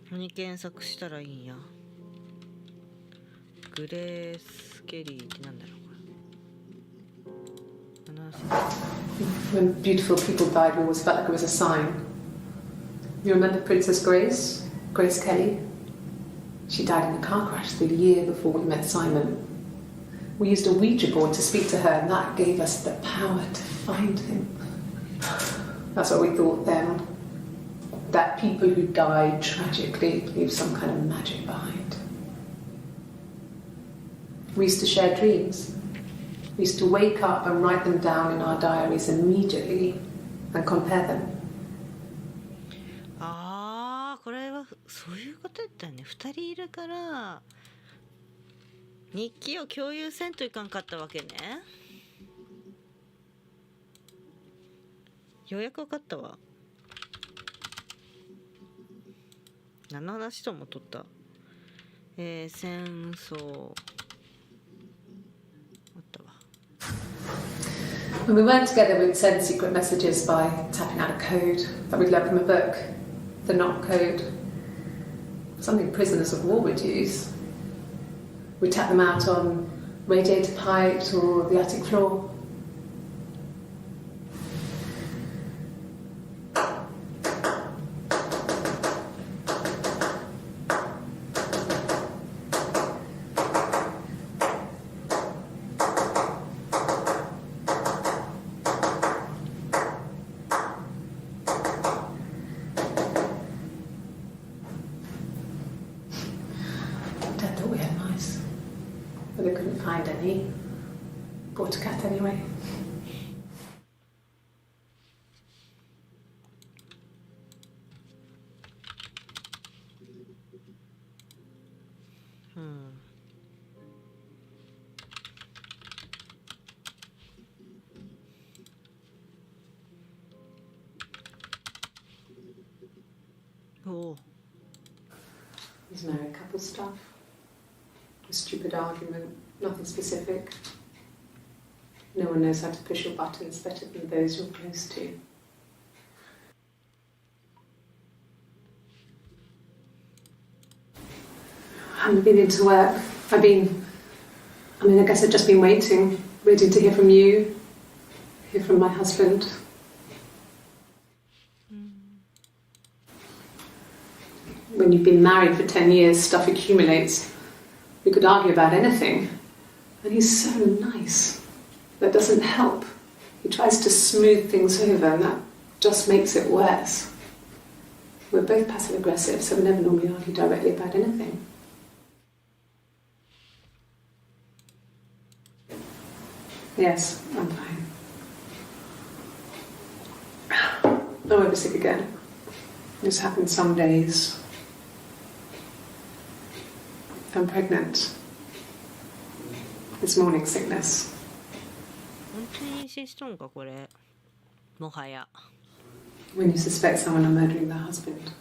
何検索したらいいんや。グレースケリーってなんだろうこれ。When beautiful people died, we always felt like it was a sign. You remember Princess Grace? Grace Kelly? She died in a car crash the year before we met Simon. We used a Ouija board to speak to her, and that gave us the power to find him. That's what we thought then. That people who died tragically leave some kind of magic behind. We used to share dreams. We used to wake up and write them down in our diaries immediately and compare them. 2人いるから日記を共有せんといかんかったわけね。ようやく分かったわ。何の話ともとった。戦争あったわ。When we weren't together, we'd send secret messages by tapping out a code that we'd left from a book, the knock code, something prisoners of war would use. We'd tap them out on radiator pipes or the attic floor. Dad thought we had mice, but they couldn't find any. Bought a cat anyway. Oh. He's married couple stuff. A stupid argument, nothing specific. No one knows how to push your buttons better than those you're close to. I haven't been into work. I guess I've just been waiting to hear from you, hear from my husband. When you've been married for 10 years, stuff accumulates. You could argue about anything. And he's so nice. That doesn't help. He tries to smooth things over, and that just makes it worse. We're both passive aggressive, so we never normally argue directly about anything. Yes, I'm fine. I won't be sick again. This happens some days. I'm pregnant. It's morning sickness. 本当に妊娠しとんかこれ。もはや。When you suspect someone of murdering their husband.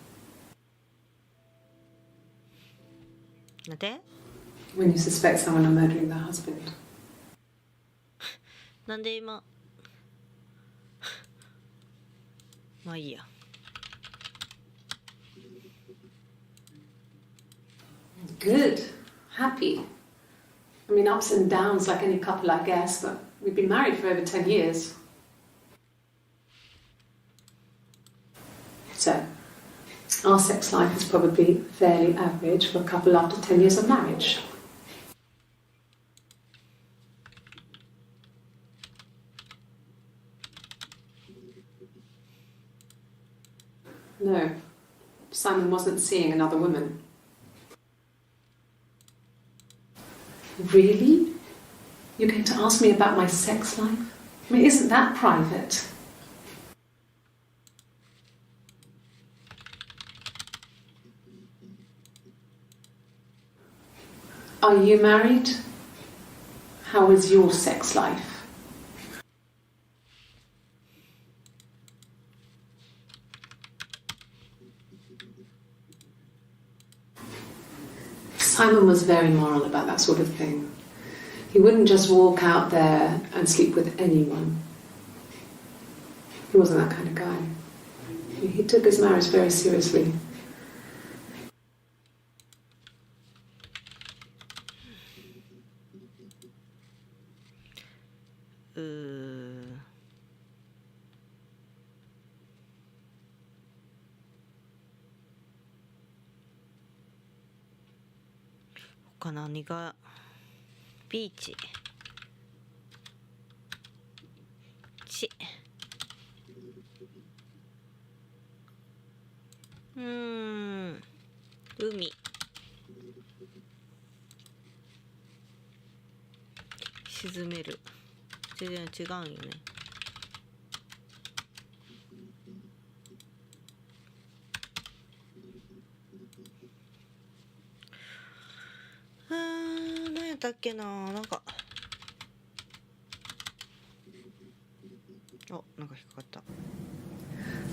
なんで？ When you suspect someone of murdering their husband. なんで今まあいいや。Good. Happy. I mean, ups and downs like any couple, I guess, but we've been married for over 10 years. So, our sex life is probably fairly average for a couple after 10 years of marriage. No, Simon wasn't seeing another woman. Really? You're going to ask me about my sex life? I mean, isn't that private? Are you married? How is your sex life? Simon was very moral about that sort of thing. He wouldn't just walk out there and sleep with anyone. He wasn't that kind of guy. He took his marriage very seriously.他何がビーチ海沈める全然違うんよね。ったっけな、なんかなんか引っかかった。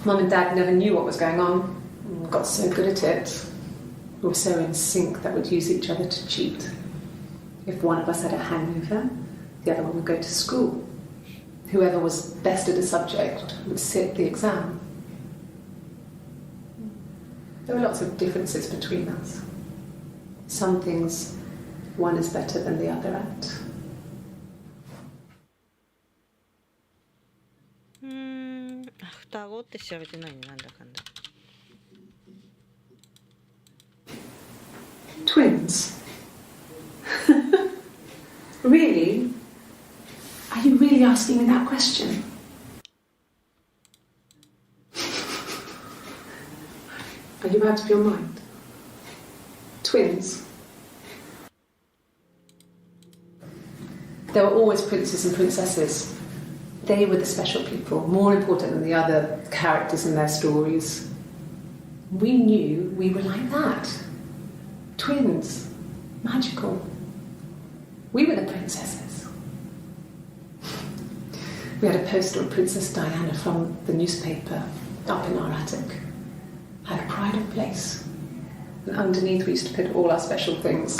Mum and Dad never knew what was going on. Got so good at it. We were so in sync that we'd use each other to cheat. If one of us had a hangover, the other one would go to school. Whoever was best at a subject would sit the exam. There were lots of differences between us. Some things one is better than the other at. 双子って調べてないね、なんだかんだ。Twins? Really? Are you really asking me that question? Are you out of your mind? Twins? There were always princes and princesses. They were the special people, more important than the other characters in their stories. We knew we were like that. Twins. Magical. We were the princesses. We had a poster of Princess Diana from the newspaper up in our attic. Had a pride of place. And underneath we used to put all our special things.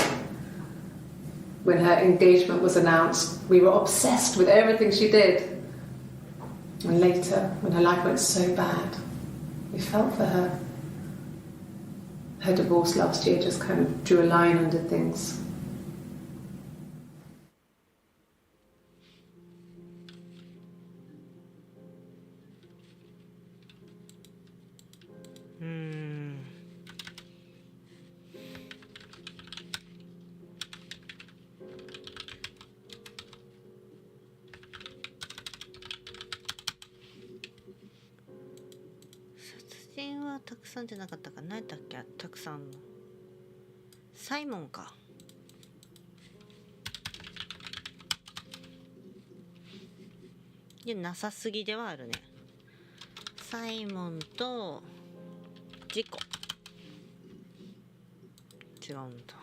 When her engagement was announced, we were obsessed with everything she did. And later, when her life went so bad, we felt for her. Her divorce last year just kind of drew a line under things. Satsuin はたくさんじゃなかったかな、何だっけ、たくさんのサイモンか。いや、なさすぎではあるね。サイモンと事故違うんだ。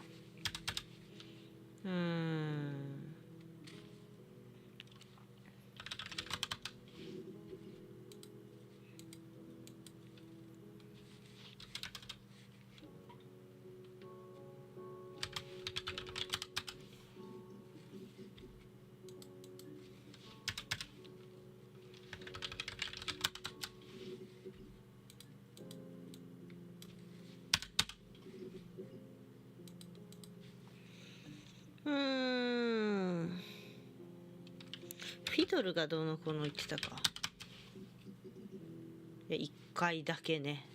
フィドルがどうのこうの言ってたか。いや、1回だけね。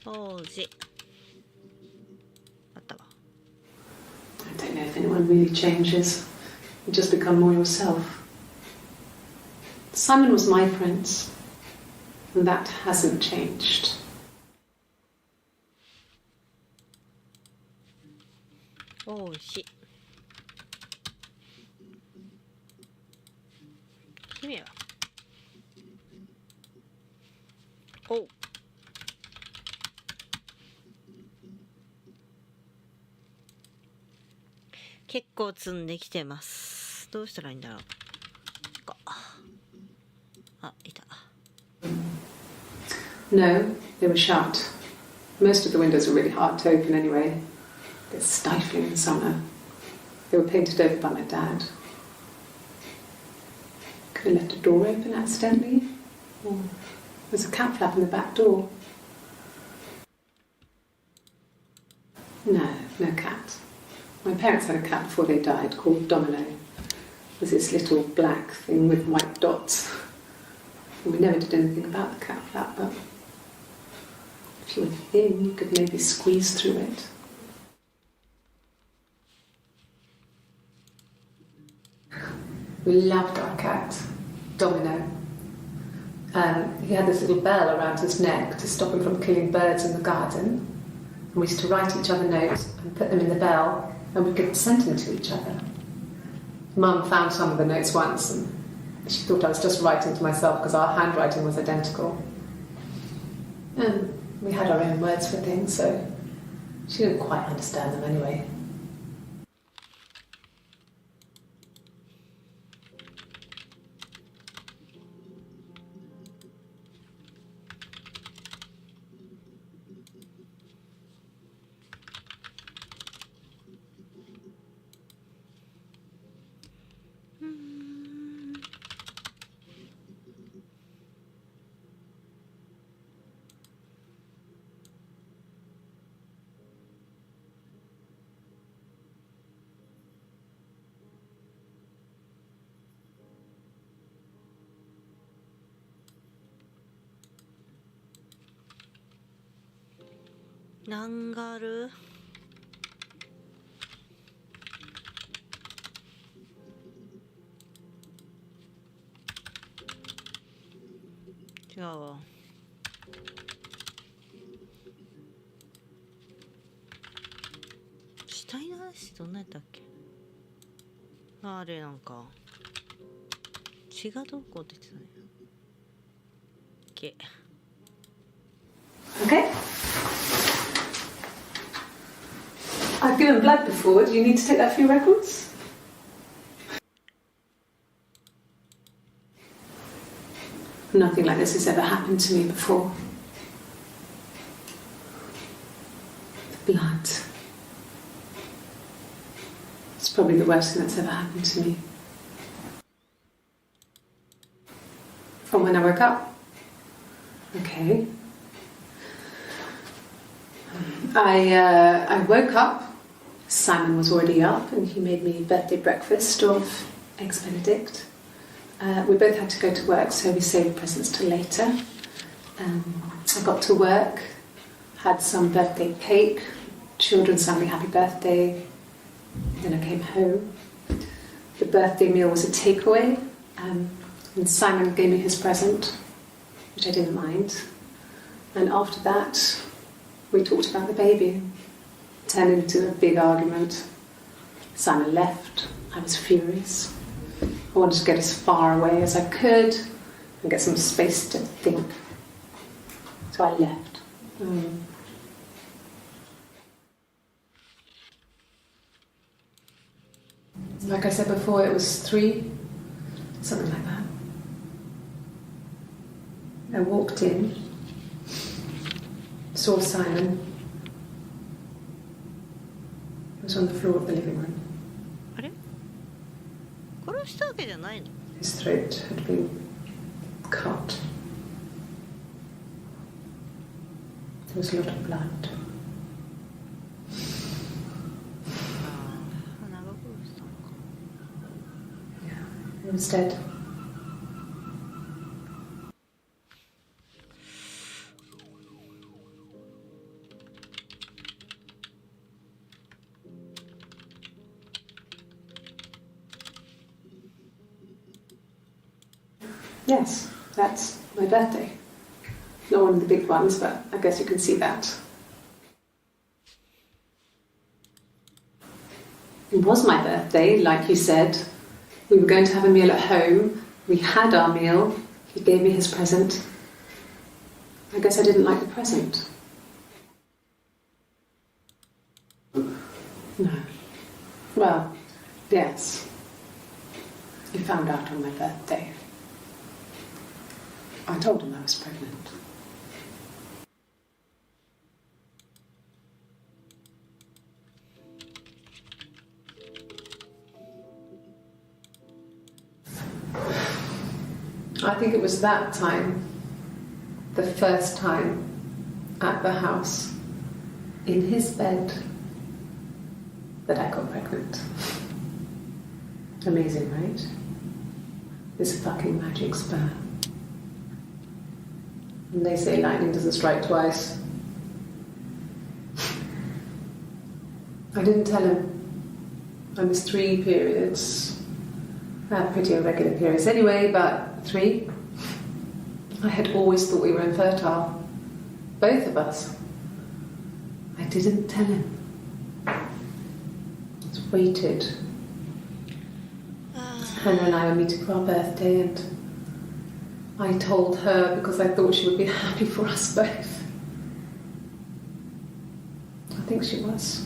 王子あったわ。I don't know if anyone really changes. You just become more yourself. Simon was my prince, and that hasn't changed. 王子姫は結構積んできてます。どうしたらいいんだろう。いた。No, they were shut. Most of the windows were really hard to open anyway. They're stifling in summer. They were painted over by my dad. Could have left a door open accidentally. Or there's a cat flap in the back door. No, no cat. My parents had a cat before they died called Domino. It was this little black thing with white dots. And we never did anything about the cat flap, but if you were thin, you could maybe squeeze through it. We loved our cat, Domino. He had this little bell around his neck to stop him from killing birds in the garden. And we used to write each other notes and put them in the bell, and we could send them to each other. Mum found some of the notes once and She thought I was just writing to myself because our handwriting was identical. And we had our own words for things, so she didn't quite understand them anyway. Nangaru?違うわ。死体の話どんなやったっけ？あれなんか血がどうこうって言ってたね。Okay. I've given blood before. Do you need to take that for your records? Nothing like this has ever happened to me before. The blood. It's probably the worst thing that's ever happened to me. From when I woke up. Okay. I woke up. Simon was already up and he made me birthday breakfast of eggs Benedict. We both had to go to work, so we saved presents till later. I got to work, had some birthday cake, children sang me happy birthday. Then I came home. The birthday meal was a takeaway, and Simon gave me his present, which I didn't mind. And after that, we talked about the baby. It turned into a big argument. Simon left. I was furious. I wanted to get as far away as I could and get some space to think. So I left. Like I said before, it was 3, something like that. I walked in, saw Simon. He was on the floor of the living room. あれ？殺したわけじゃないの？ His throat had been cut. There was a lot of blood. 長くしたのか。 Yeah, he was dead. Yes, that's my birthday. Not one of the big ones, but I guess you can see that. It was my birthday, like you said. We were going to have a meal at home. We had our meal. He gave me his present. I guess I didn't like the present. No. Well, yes. He found out on my birthday. I told him I was pregnant. I think it was that time, the first time at the house, in his bed, that I got pregnant. Amazing, right? This fucking magic sperm. And they say lightning doesn't strike twice. I didn't tell him. I missed 3 periods. I had pretty irregular periods anyway, but 3. I had always thought we were infertile. Both of us. I didn't tell him. Just waited. Hannah and I were meeting for our birthday, and I told her because I thought she would be happy for us both. I think she was.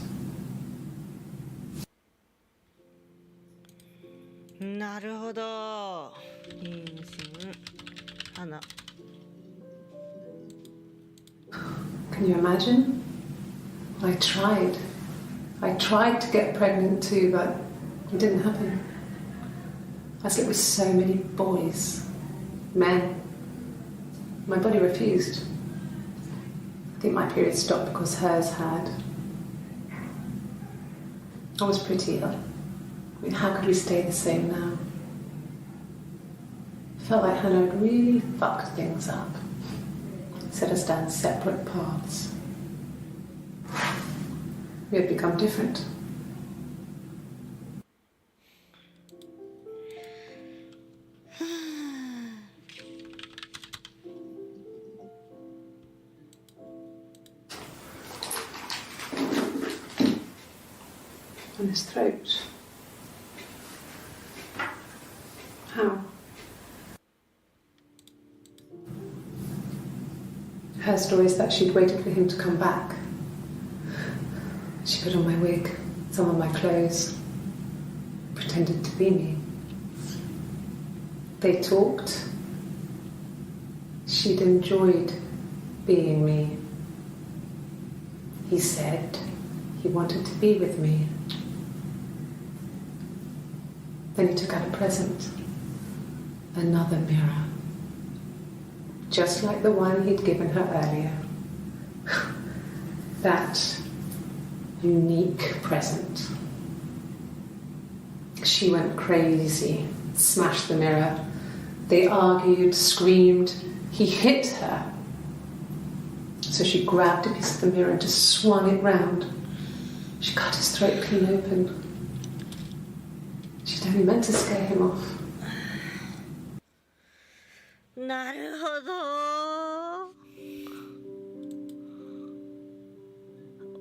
なるほど。妊娠、花。Can you imagine? I tried to get pregnant too, but it didn't happen. I slept with so many boys, men. My body refused. I think my period stopped because hers had. I was pretty ill. I mean, how could we stay the same now? Felt like Hannah had really fucked things up. Set us down separate paths. We had become different. On his throat. How? Her story is that she'd waited for him to come back. She put on my wig, some of my clothes, pretended to be me. They talked. She'd enjoyed being me. He said he wanted to be with me. Then he took out a present. Another mirror. Just like the one he'd given her earlier. That unique present. She went crazy, smashed the mirror. They argued, screamed. He hit her. So she grabbed a piece of the mirror and just swung it round. She cut his throat clean open. She'd only meant to scare him off. なるほど。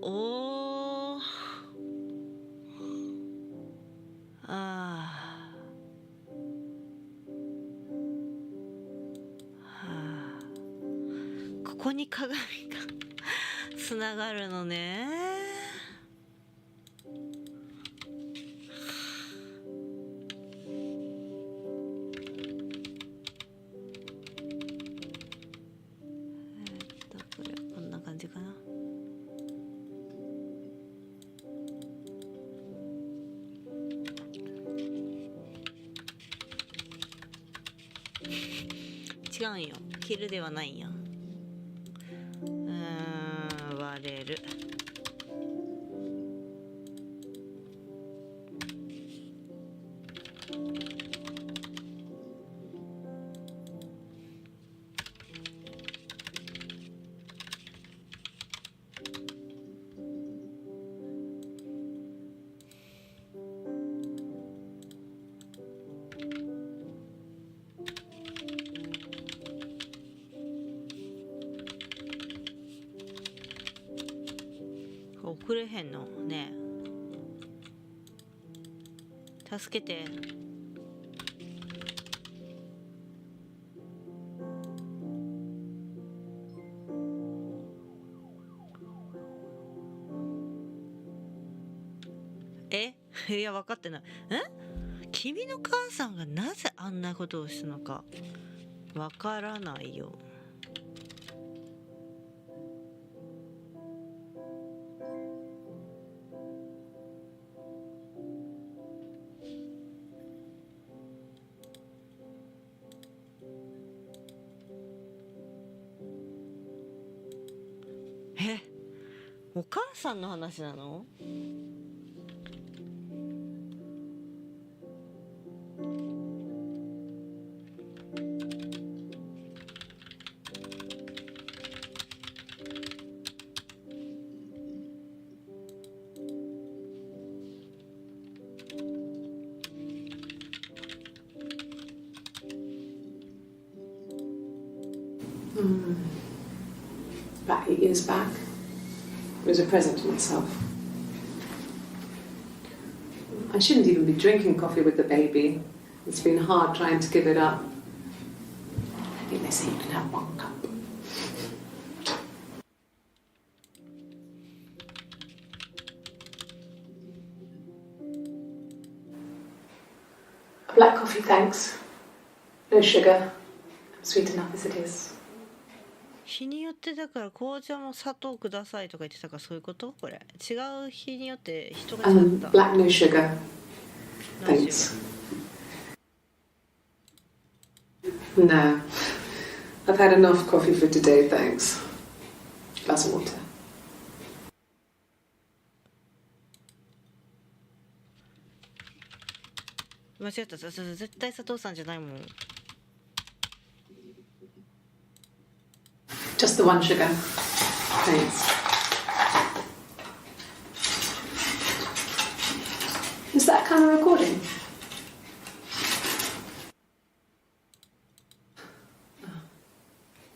おー。あー。はあ。ここに鏡がつながるのね。これこんな感じかな。違うんよ。昼ではないんよ。割れる。遅れへんのね。助けて。いや分かってない。君の母さんがなぜあんなことをしたのか分からないよ。お母さんの話なの？About 8 years back, it was a present to myself. I shouldn't even be drinking coffee with the baby. It's been hard trying to give it up. I think they say you can have one cup. Black coffee, thanks. No sugar. Sweet enough as it is. 日によってだから紅茶も砂糖くださいとか言ってたからそういうことこれ違う日によって人が違った。Black no sugar. Thanks. No. I've had enough coffee for today, thanks. Glass of water. 間違った。絶対佐藤さんじゃないもん。Just the one sugar. Thanks. Is that kind of recording?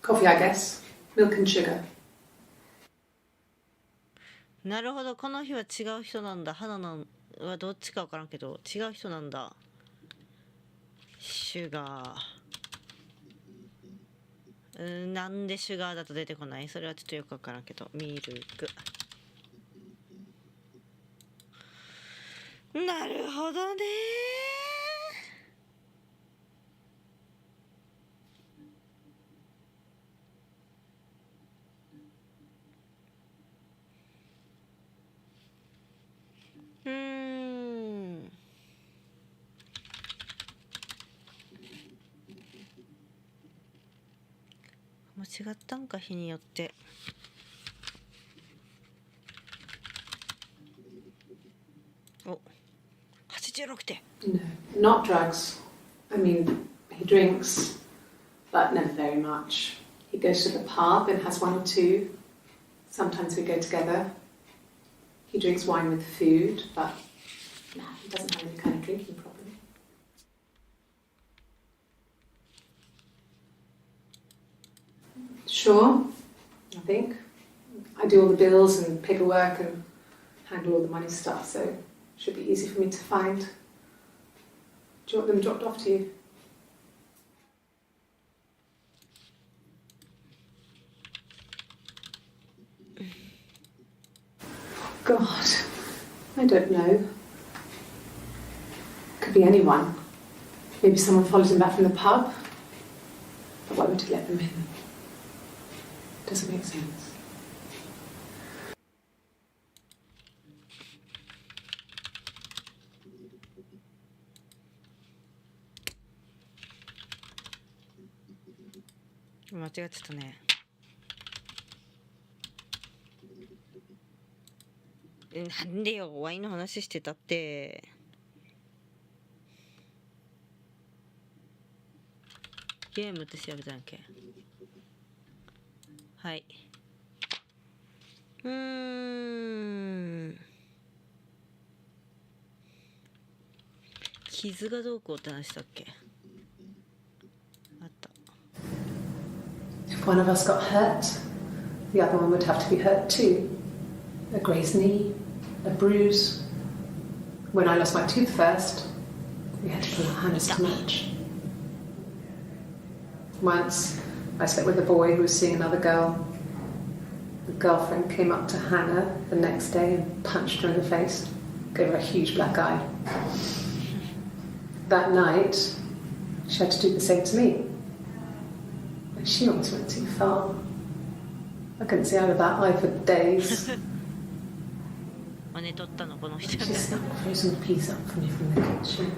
Coffee, I guess. Milk and sugar. なるほど、この日は違う人なんだ。花のはどっちか分からんけど違う人なんだ。シュガー。なんでシュガーだと出てこない？それはちょっとよく分からんけど。ミルク。なるほどね。間違ったんか日によって。お、86点。No, not drugs. I mean, he drinks, but never very much. He goes to the pub and has one or two. Sometimes we go together. He drinks wine with food, but no, he doesn't have any kind of drinking problem. Sure, I think. I do all the bills and paperwork and handle all the money stuff, so it should be easy for me to find. Do you want them dropped off to you? God, I don't know. Could be anyone. Maybe someone followed him back from the pub. But why would he let them in? Doesn't make sense.間違っちゃったね。なんでよ、ワインの話してたって。ゲームって調べたんやっけ。はい。傷がどうこうって話したっけ。あった。If one of us got hurt, the other one would have to be hurt too. A grazed knee, a bruise. When I lost my tooth first, we had to put our hands to match. Once, I slept with a boy who was seeing another girl. The girlfriend came up to Hannah the next day and punched her in the face, gave her a huge black eye. That night, she had to do the same to me. But she almost went too far. I couldn't see out of that eye for days. 真似取ったのこの人。 She snapped a frozen piece up for me from the kitchen.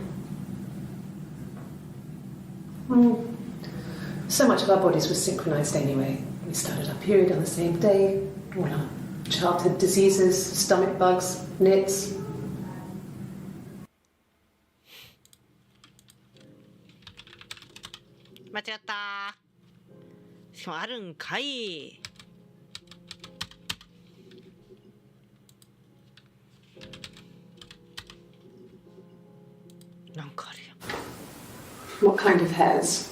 So much of our bodies was synchronized anyway. We started our period on the same day. All our childhood diseases, stomach bugs, nits. 間違った。しかもあるんかい。なんかあるやん。What kind of hairs?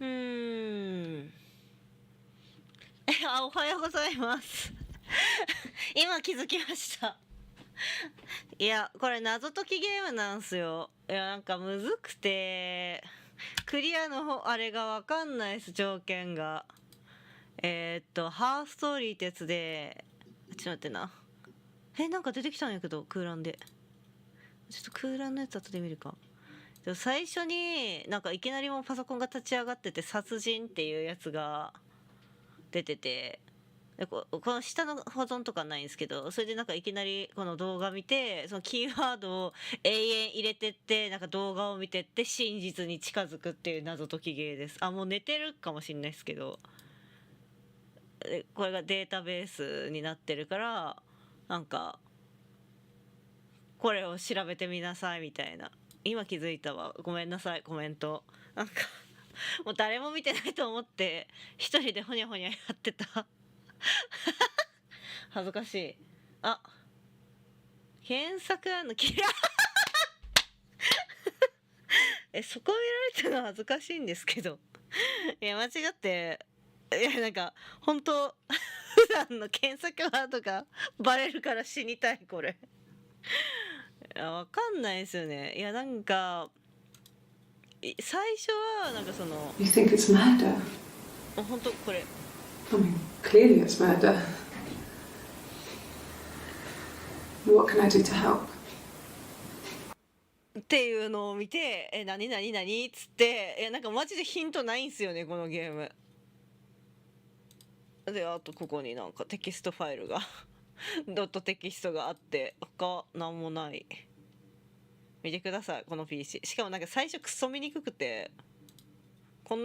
うーん。おはようございます。今気づきました。いや、これ謎解きゲームなんすよ。いや、なんかむずくて、クリアの方、あれがわかんないです、条件が。ハーストーリーってやつで、ちょっと待ってな。なんか出てきたんやけど、空欄で。ちょっと空欄のやつ後で見るか。最初になんかいきなりもうパソコンが立ち上がってて、殺人っていうやつが出てて、でこの下の保存とかないんですけど、それでなんかいきなりこの動画見て、そのキーワードを永遠入れてって、なんか動画を見てって真実に近づくっていう謎解きゲーです。もう寝てるかもしんないですけど、これがデータベースになってるから、なんかこれを調べてみなさいみたいな。今気づいたわ、ごめんなさい、コメント。なんかもう誰も見てないと思って一人でほにゃほにゃやってた。恥ずかしい。検索あんの嫌い。そこ見られたのは恥ずかしいんですけど。いや間違って、いやなんか本当普段の検索ワードがバレるから死にたいこれ。いやわかんないですよね。いやなんか最初はなんかその You think it's murder? 本当これ I mean, clearly it's murder. What can I do to help? っていうのを見て何何何っつってなんかマジでヒントないんすよねこのゲームで。あとここになんかテキストファイルがドットテキストがあって他なんもない。見てくださいこの PC。 しかもなんか最初クソ見にくくて、こん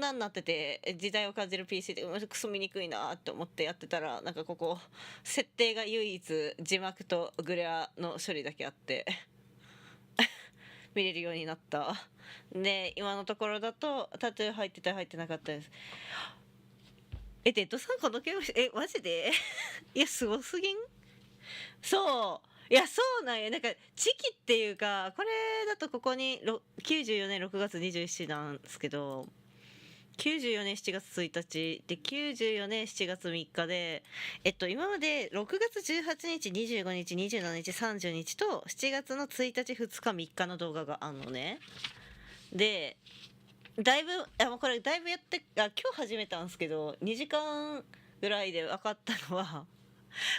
なんなってて時代を感じる PC でクソ見にくいなって思ってやってたら、なんかここ設定が唯一字幕とグレアの処理だけあって見れるようになった。で今のところだとタトゥー入ってた入ってなかったです。デッドさんこのゲームマジでいやすごすぎん？そういやそうなんや。なんか時期っていうか、これだとここに94年6月27日なんですけど、94年7月1日で94年7月3日で、今まで6月18日25日27日30日と7月の1日2日3日の動画があんのね。でだいぶこれだいぶやって今日始めたんですけど、2時間ぐらいで分かったのは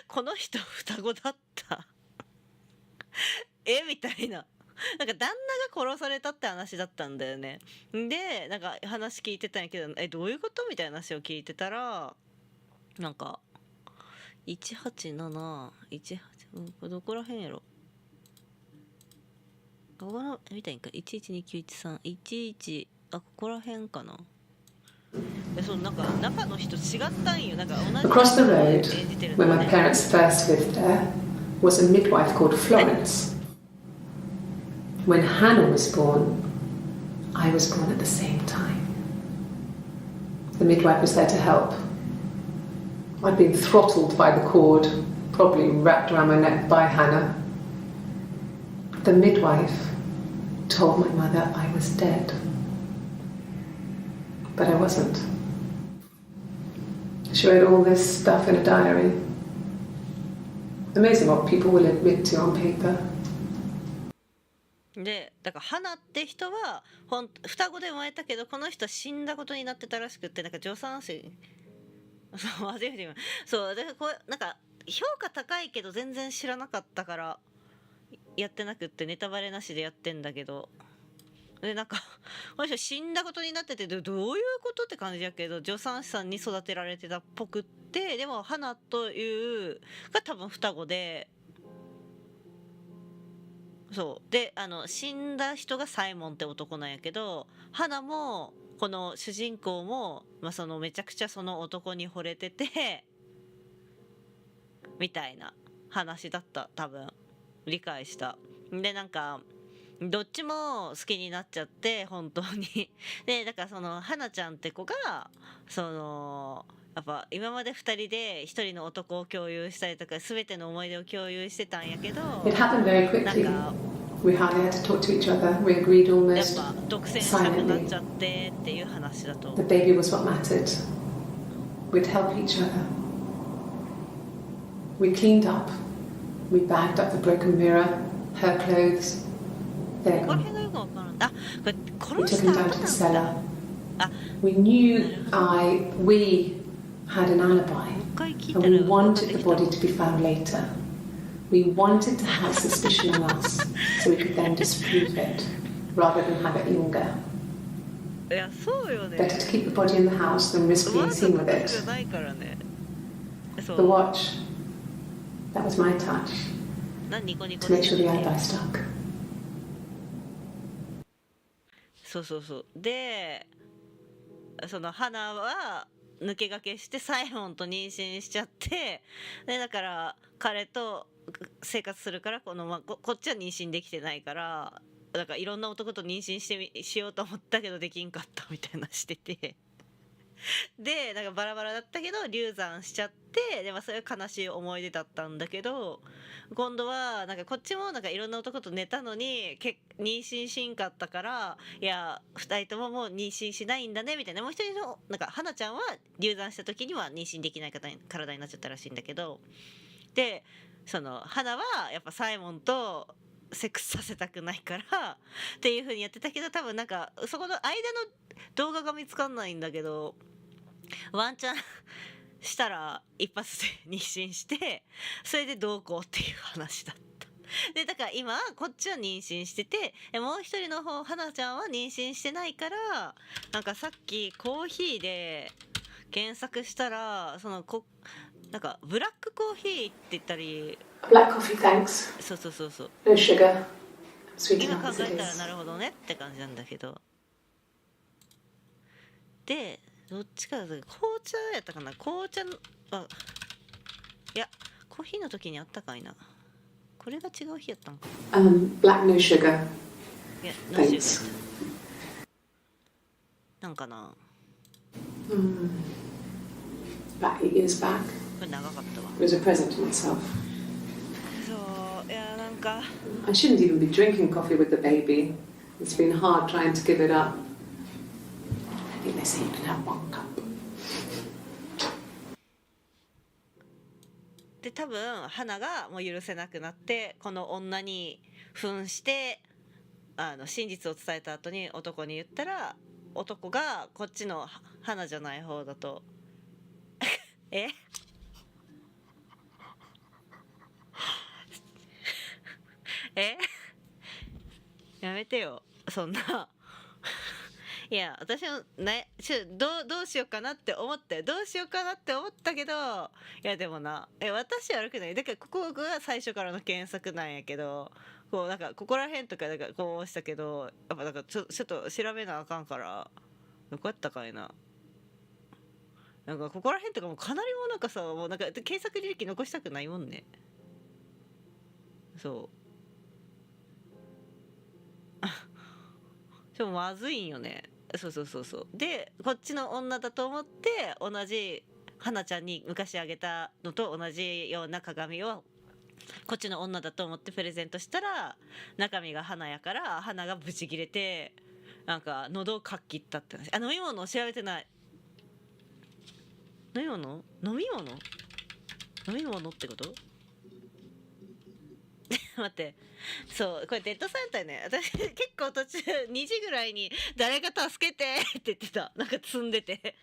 この人双子だったみたいな。なんか旦那が殺されたって話だったんだよね。でなんか話聞いてたんやけど、どういうことみたいな話を聞いてたら、なんか18718、これどこら辺やろ、ここの見たいんか、11291311、ここら辺かな。そうなんか中の人違ったんよ。なんか同じ Across the 演 road, じてるん where だ my ね。 parents first lived there, was a midwife called Florence. When Hannah was born, I was born at the same time. The midwife was there to help. I'd been throttled by the cord, probably wrapped around my neck by Hannah. The midwife told my mother I was dead. But I wasn't. She wrote all this stuff in a diary. Amazing what people will admit to on paper. でだから花って人は双子で生まれたけど、この人は死んだことになってたらしくって、なんか助産師そう初めて見そうで、こうなんか評価高いけど全然知らなかったからやってなくって、ネタバレなしでやってんだけど、でなんかこの人死んだことになってて、どういうことって感じやけど、助産師さんに育てられてたっぽくって、でも花というが多分双子で、そうで死んだ人がサイモンって男なんやけど、花もこの主人公も、そのめちゃくちゃその男に惚れててみたいな話だった、多分理解した。でなんかどっちも好きになっちゃって本当にでだからその花ちゃんって子がそのやっぱ今まで2人で1人の男を共有したりとか全ての思い出を共有してたんやけど、It happened very なん quickly. か We hardly had to talk to each other. We agreed やっ almost ぱ独占したくなっ silently. ちゃってっていう話だと The baby was what mattered. We'd help each other. We cleaned up. We bagged up the broken mirror, her clothes. They're ここら gone. 辺がよくわからん。あ、これ We 殺 took し him た down 後 to the なんだ。 cellar. あ、 We knew we had an alibi, もう一回聞い and た we ら分かっ wanted て the きた。 body to be found later. We wanted to have suspicion on us, so we could then disprove it, rather than have it linger. いや、そうよ Better ね。 to keep the body in the house than risk わ being ざ seen と with じゃ it. ないからね。そ The う。 watch, that was my touch, ニコニコ to make で sure the やっ alibi て。 stuck. そうそうそう。で、その花は抜け駆けしてサイモンと妊娠しちゃって、でだから彼と生活するからこっちは妊娠できてないから、だからいろんな男と妊娠しようと思ったけどできんかったみたいなしてて。でなんかバラバラだったけど流産しちゃって、でもそういう悲しい思い出だったんだけど、今度はなんかこっちもなんかいろんな男と寝たのに妊娠しんかったから、いや2人とももう妊娠しないんだねみたいな。もう一人のなんか花ちゃんは流産した時には妊娠できない体になっちゃったらしいんだけど、でその花はやっぱサイモンとセックスさせたくないからっていう風にやってたけど、多分なんかそこの間の動画が見つかんないんだけど、ワンチャンしたら一発で妊娠して、それでどうこうっていう話だった。でだから今こっちは妊娠してて、もう一人の方花ちゃんは妊娠してないから、なんかさっきコーヒーで検索したらなんかブラックコーヒーって言ったり、 Black coffee, thanks. そうそうそうそう、 No sugar. Sweet 今 enough 考 as え it たら is. なるほどねって感じなんだけど、でどっちかだと紅茶やったかな。紅茶はいやコーヒーの時にあったかいな。これが違う日やったんかな。 Black, no sugar. いや何種類 Thanks. なんかな。 About 8 years back. これ長かったわ。 It was a present to myself. そういやなんか I shouldn't even be drinking coffee with the baby. It's been hard trying to give it up. I think they say you can have 1 cup. で多分花がもう許せなくなって、この女に扮して真実を伝えた後に男に言ったら、男がこっちの花じゃない方だとええやめてよそんないや私もどうしようかなって思ったよ。どうしようかなって思ったけど、いやでも私悪くない。だからここが最初からの検索なんやけど、こうなんかここら辺とかなんかこうしたけど、やっぱなんかちょっと調べなあかんから、よかったかいな。なんかここら辺とかもかなりもなんかさ、もうなんか検索履歴残したくないもんね。そうでもまずいんよね。そうそうそうそう。でこっちの女だと思って同じ花ちゃんに昔あげたのと同じような鏡をこっちの女だと思ってプレゼントしたら、中身が花やから花がブチ切れてなんか喉をかっ切ったって話。飲み物を調べてない。飲み物ってこと待って、そうこれデッドサインだよね。私結構途中2時ぐらいに誰か助けてって言ってた。なんか積んでて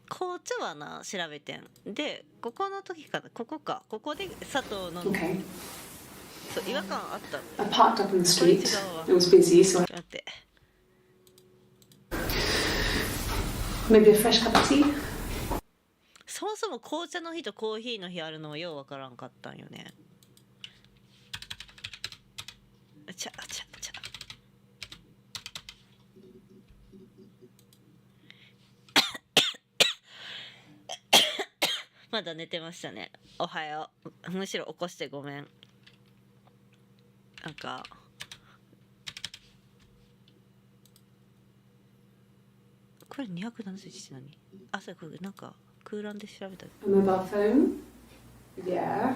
紅茶はな調べてんで、ここの時かな、ここで砂糖飲んで、 Okay. そう違和感あった。 I parked up in the これ違 street. うわ。 It was busy, so 待って、 maybe a fresh cup of tea. そもそも紅茶の日とコーヒーの日あるのもようわからんかったんよね。まだ寝てましたね。おはよう。むしろ起こしてごめん。なんかこれ271って何？あ、そうこれなんか空欄で調べた。A mobile phone. Yeah.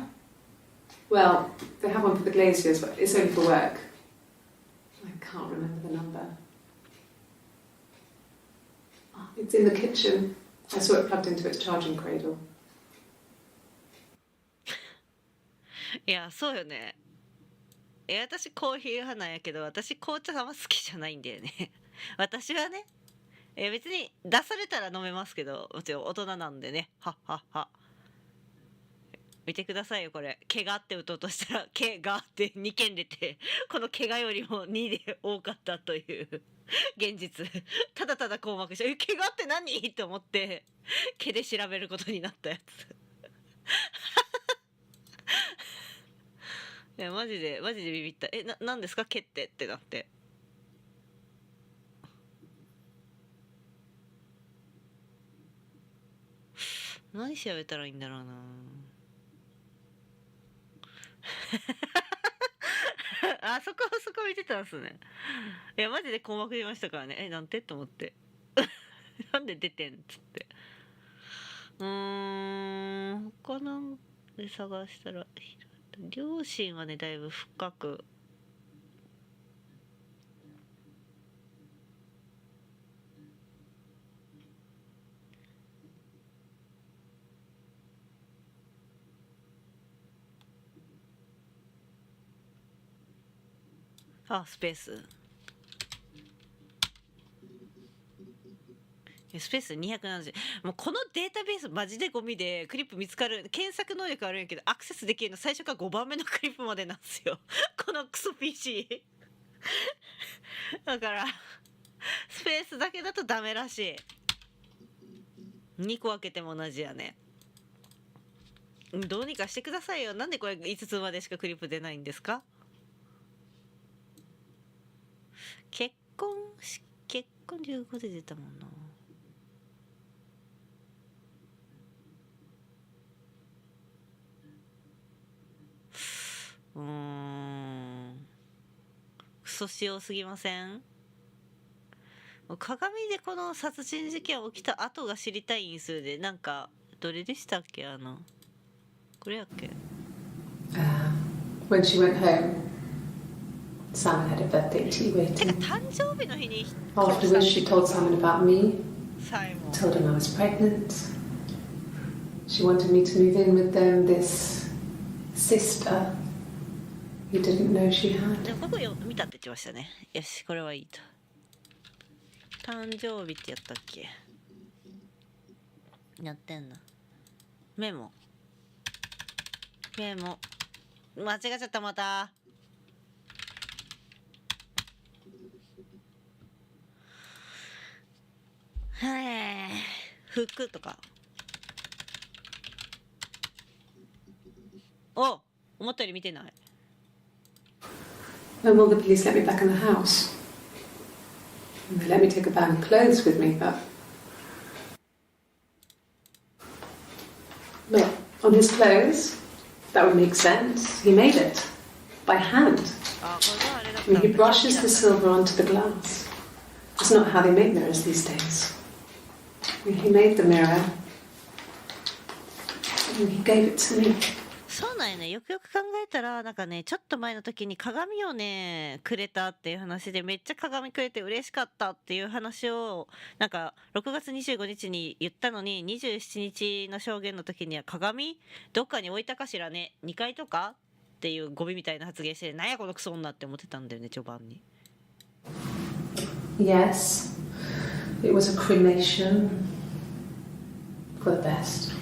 Well, they have one for the glaziers, but it's only for work. I can't remember the number. Oh, it's in the kitchen. I saw it plugged into its charging cradle. いや、そうよね。私コーヒー派なんやけど、私紅茶あんま好きじゃないんだよね。私はね、別に出されたら飲めますけど、もちろん大人なんでね。はっはっは。見てくださいよ、これ。毛がって打とうとしたら、毛がって2件出て、この毛がよりも2で多かったという現実。ただただ困惑して、毛がって何って思って、毛で調べることになったやつ。いや、マジでビビった。なんですか毛ってってなって。何調べたらいいんだろうな。そこ見てたんすね。いや、マジで困惑しましたからね。なんてと思って。なんで出てんっつって。他なんで探したら、両親はね、だいぶ深く。スペース。スペース270。もうこのデータベースマジでゴミで、クリップ見つかる、検索能力あるんやけど、アクセスできるの最初から5番目のクリップまでなんですよ。このクソ PC。だから、スペースだけだとダメらしい。2個開けても同じやね。どうにかしてくださいよ。なんでこれ5つまでしかクリップ出ないんですか？結婚15で出たもんな。クソしようすぎません？鏡でこの殺人事件起きた後が知りたいんすで、なんかどれでしたっけ？これやっけ？When she went home, Simon had a birthday tea waiting. てか誕生日の日に Afterwards, she told Simon about me. サイモン Told him I was pregnant. She wanted me to move in with them. This sister he didn't know she had. でもここ見たって言ってましたね。よし、これはいいと。誕生日ってやったっけ？やってんな。メモ間違えちゃった。また服とか。思ったより見てない。 When will the police let me back in the house? They let me take a bag of clothes with me, but look, on his clothes, that would make sense. He made it by hand. I mean, he brushes the silver onto the glass. It's not how they make mirrors these days. I mean, he made the mirror and he gave it to me. そうなんやね。よくよく考えたら、なんかね、ちょっと前の時に鏡をね、くれたっていう話で、めっちゃ鏡くれて嬉しかったっていう話を、なんか、6月25日に言ったのに、27日の証言の時には、鏡どっかに置いたかしらね、2階とかっていうゴミみたいな発言して、なんやこのクソ女って思ってたんだよね、序盤に。Yes, it was a cremation for the best.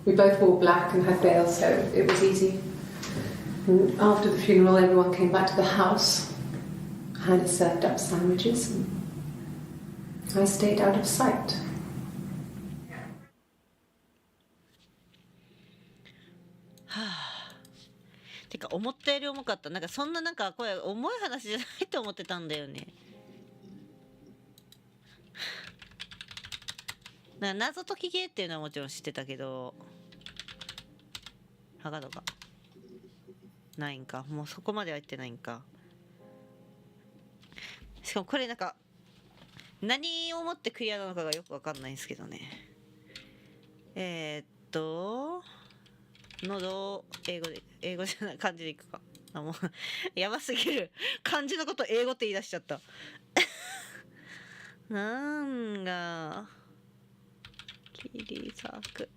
We both wore black and had veils, so it was easy. And after the funeral, everyone came back to the house. Hannah served up sandwiches, and I stayed out of sight. てか思ったより重かった。なんかそんななんかこれ重い話じゃないと思ってたんだよね。なんか謎解きゲーっていうのはもちろん知ってたけど、ハガとかないんか。もうそこまでは言ってないんか。しかもこれなんか何をもってクリアなのかがよくわかんないんですけどね。喉英語じゃない漢字でいくか。あ、もうやばすぎる、漢字のこと英語って言い出しちゃったなんが切り裂く、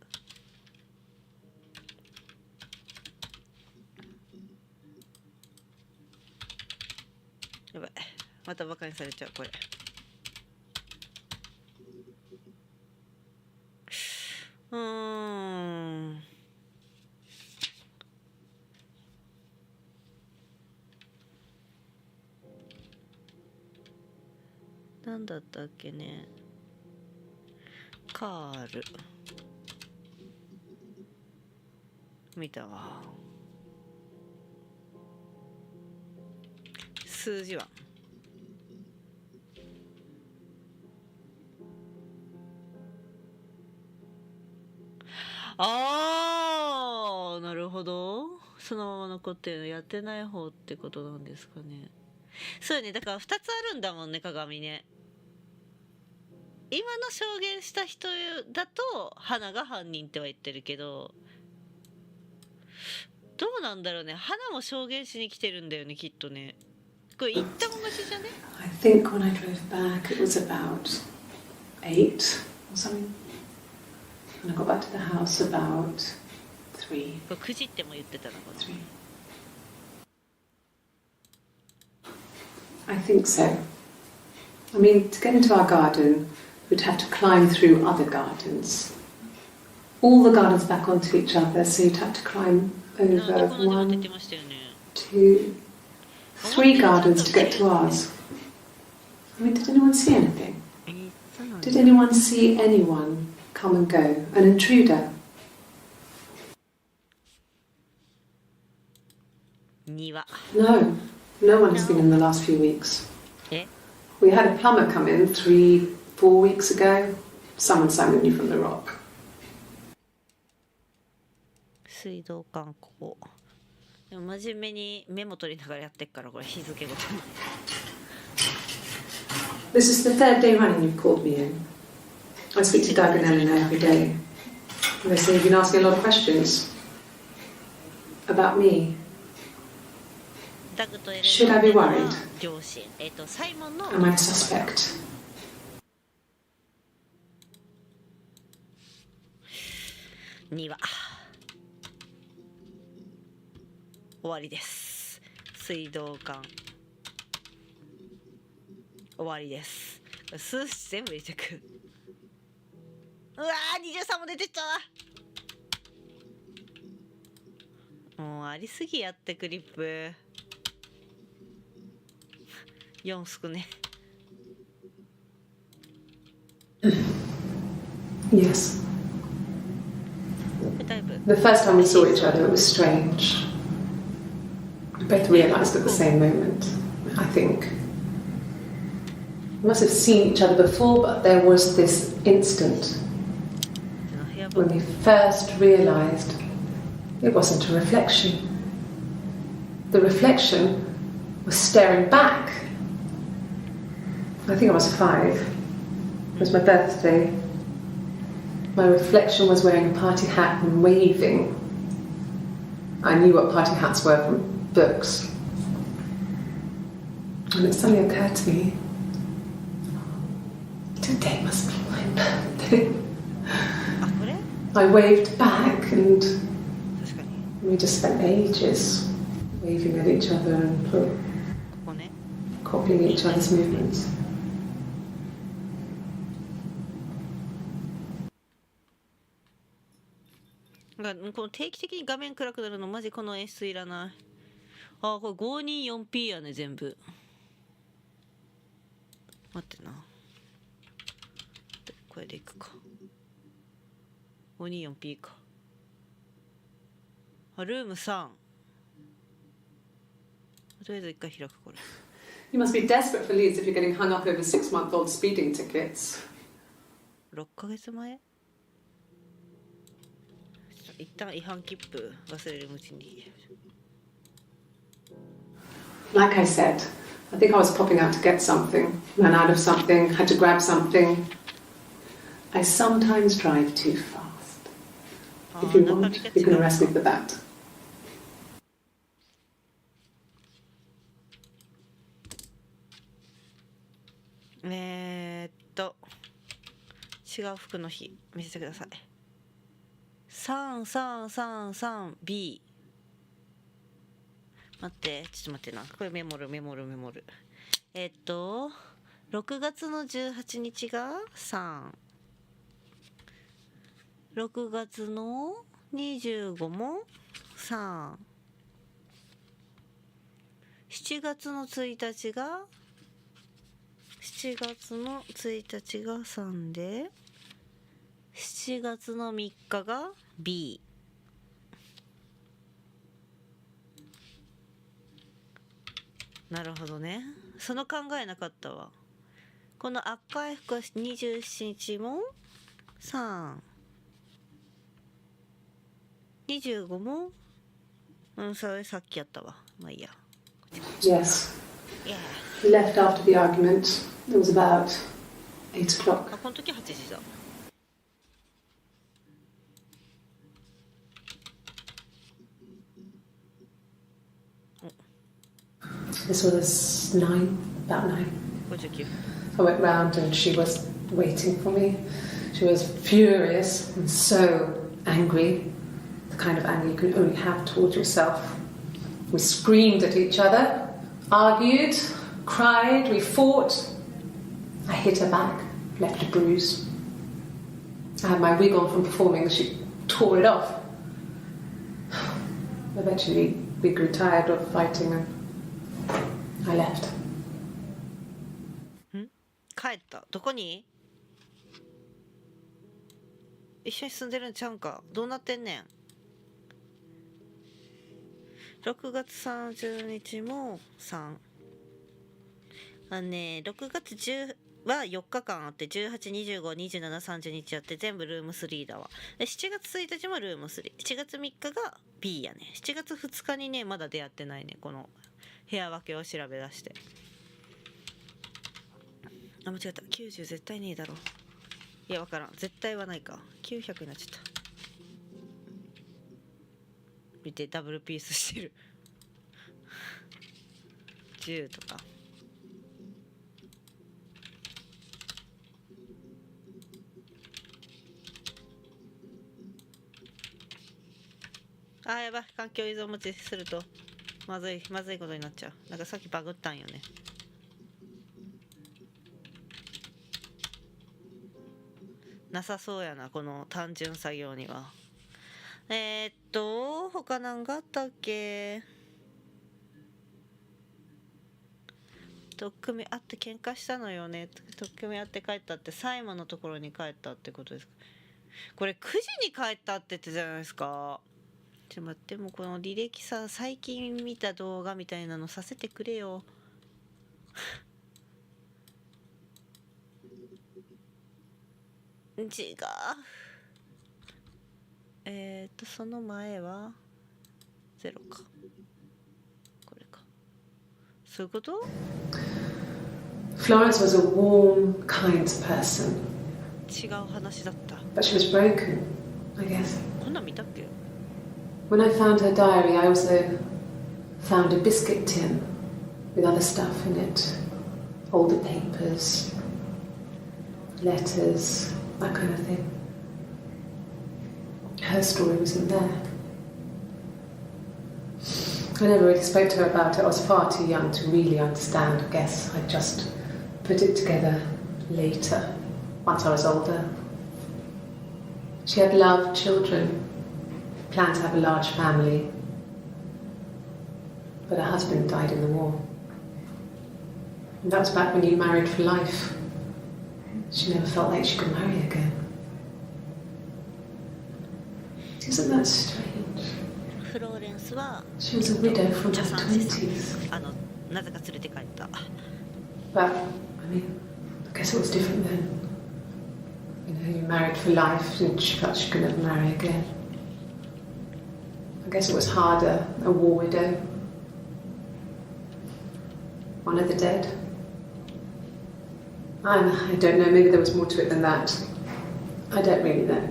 やばい、またバカにされちゃうこれ。なんだったっけね。カール見たわ。数字はなるほど、そのまま残ってるのやってない方ってことなんですかね。そうよね、だから2つあるんだもんね、鏡ね。今の証言した人だと花が犯人っては言ってるけど、どうなんだろうね。花も証言しに来てるんだよね、きっとね。これ言ったもん勝ちじゃね。 I think when I drove back it was about 8 or something. And I got back to the house about 3. これ9時っても言ってたな、これ。 I think so. I mean, to get into our garden, we'd have to climb through other gardens. All the gardens back onto each other, so you'd have to climb over 1, 2, 3 gardens to get to ours. I mean, did anyone see anything? Did anyone see anyone come and go? An intruder? 庭。 No. No one has been in the last few weeks. Eh? We had a plumber come in 3-4 weeks ago. Someone summoned you from the rock. 水道管ここ。でも真面目にメモ取りながらやってっから、これ日付ごとに。This is the 3rd day running you've called me in. I speak to Doug and Eleanor every day. And they say you've been asking a lot of questions. About me. Should I be worried? 両親。サイモンの。Am I a suspect? 庭。終わりです。水道管。終わりです。数詞全部入れてく。うわー、23も出てっちゃう。もうありすぎやってクリップ。4少ね。Yes. The first time we saw each other, it was strange. We both realised at the same moment, I think. We must have seen each other before, but there was this instant when we first realised it wasn't a reflection. The reflection was staring back. I think I was 5. It was my birthday. My reflection was wearing a party hat and waving. I knew what party hats were from books. And it suddenly occurred to me, today must be my birthday. I waved back and we just spent ages waving at each other and copying each other's movements. この定期的に画面暗くなるのマジこの演出いらない。あ、これ 524p やね全部。待ってな。これでいくか。524p か。あ、ルーム3。とりあえず一回開くこれ。You must be desperate for leads if you're getting hung up over 6-month-old speeding tickets. 6ヶ月前？一旦違反切符忘れるうちに。Like I said, I think I was popping out to get something, ran out of something, had to grab something. I sometimes drive too fast. If you want, you can arrest me for that. 違う服の日見せてください。3333B。待って、ちょっと待ってな。これメモる。6月の18日が3。6月の25も3。7月の1日が3で、7月の3日が B。 なるほどね。その考えなかったわ。この赤い服は27日も3、25もそれさっきやったわ。まあいいや。 Yes. Yeah. He left after the argument. It was about 8 o'clock. あ、この時8時だ。This was 9, about 9. 59。 I went round and she was waiting for me. She was furious and so angry, the kind of anger you can only have towards yourself. We screamed at each other, argued, cried, we fought. I hit her back, left a bruise. I had my wig on from performing and she tore it off. Eventually we grew tired of fighting and I left. 帰った。どこに？一緒に住んでるんちゃうんか。どうなってんねん。6月30日も3。6月10は4日間あって、18、25、27、30日あって、全部ルーム3だわ。で、7月1日もルーム3。7月3日が B やね。7月2日にね、まだ出会ってないね。この部屋分けを調べ出して。あ、間違った。90絶対ねえだろ。いや、わからん。絶対はないか。900になっちゃった。見て、ダブルピースしてる。10とか。あ、やばい。環境依存持ちするとまずいことになっちゃう。なんかさっきバグったんよね。なさそうやな、この単純作業には。他なんかあったっけ。取っ組み合って喧嘩したのよね。取っ組み合って帰ったって、サイモンのところに帰ったってことですか。これ9時に帰ったって言ってたじゃないですか。ちょっと待って、もうこの履歴さ、最近見た動画みたいなのさせてくれよ。違う。その前はゼロか。これか。そういうこと？ Florence was a warm, kind person. 違う話だった。But she was broken, I guess. こんなん見たっけ？ When I found her diary, I also found a biscuit tin with other stuff in it. Older papers, letters, that kind of thing. Her story wasn't there. I never really spoke to her about it. I was far too young to really understand, I guess. I just put it together later, once I was older. She had loved children, planned to have a large family, but her husband died in the war. And that was back when you married for life. She never felt like she could marry again. Isn't that strange? フローレンスは She was a widow from her 20s. なぜか連れて帰った。 But, I mean, I guess it was different then. You know, you married for life and she felt she could never marry again. I guess it was harder, a war widow. One of the dead. I don't know, maybe there was more to it than that. I don't really know.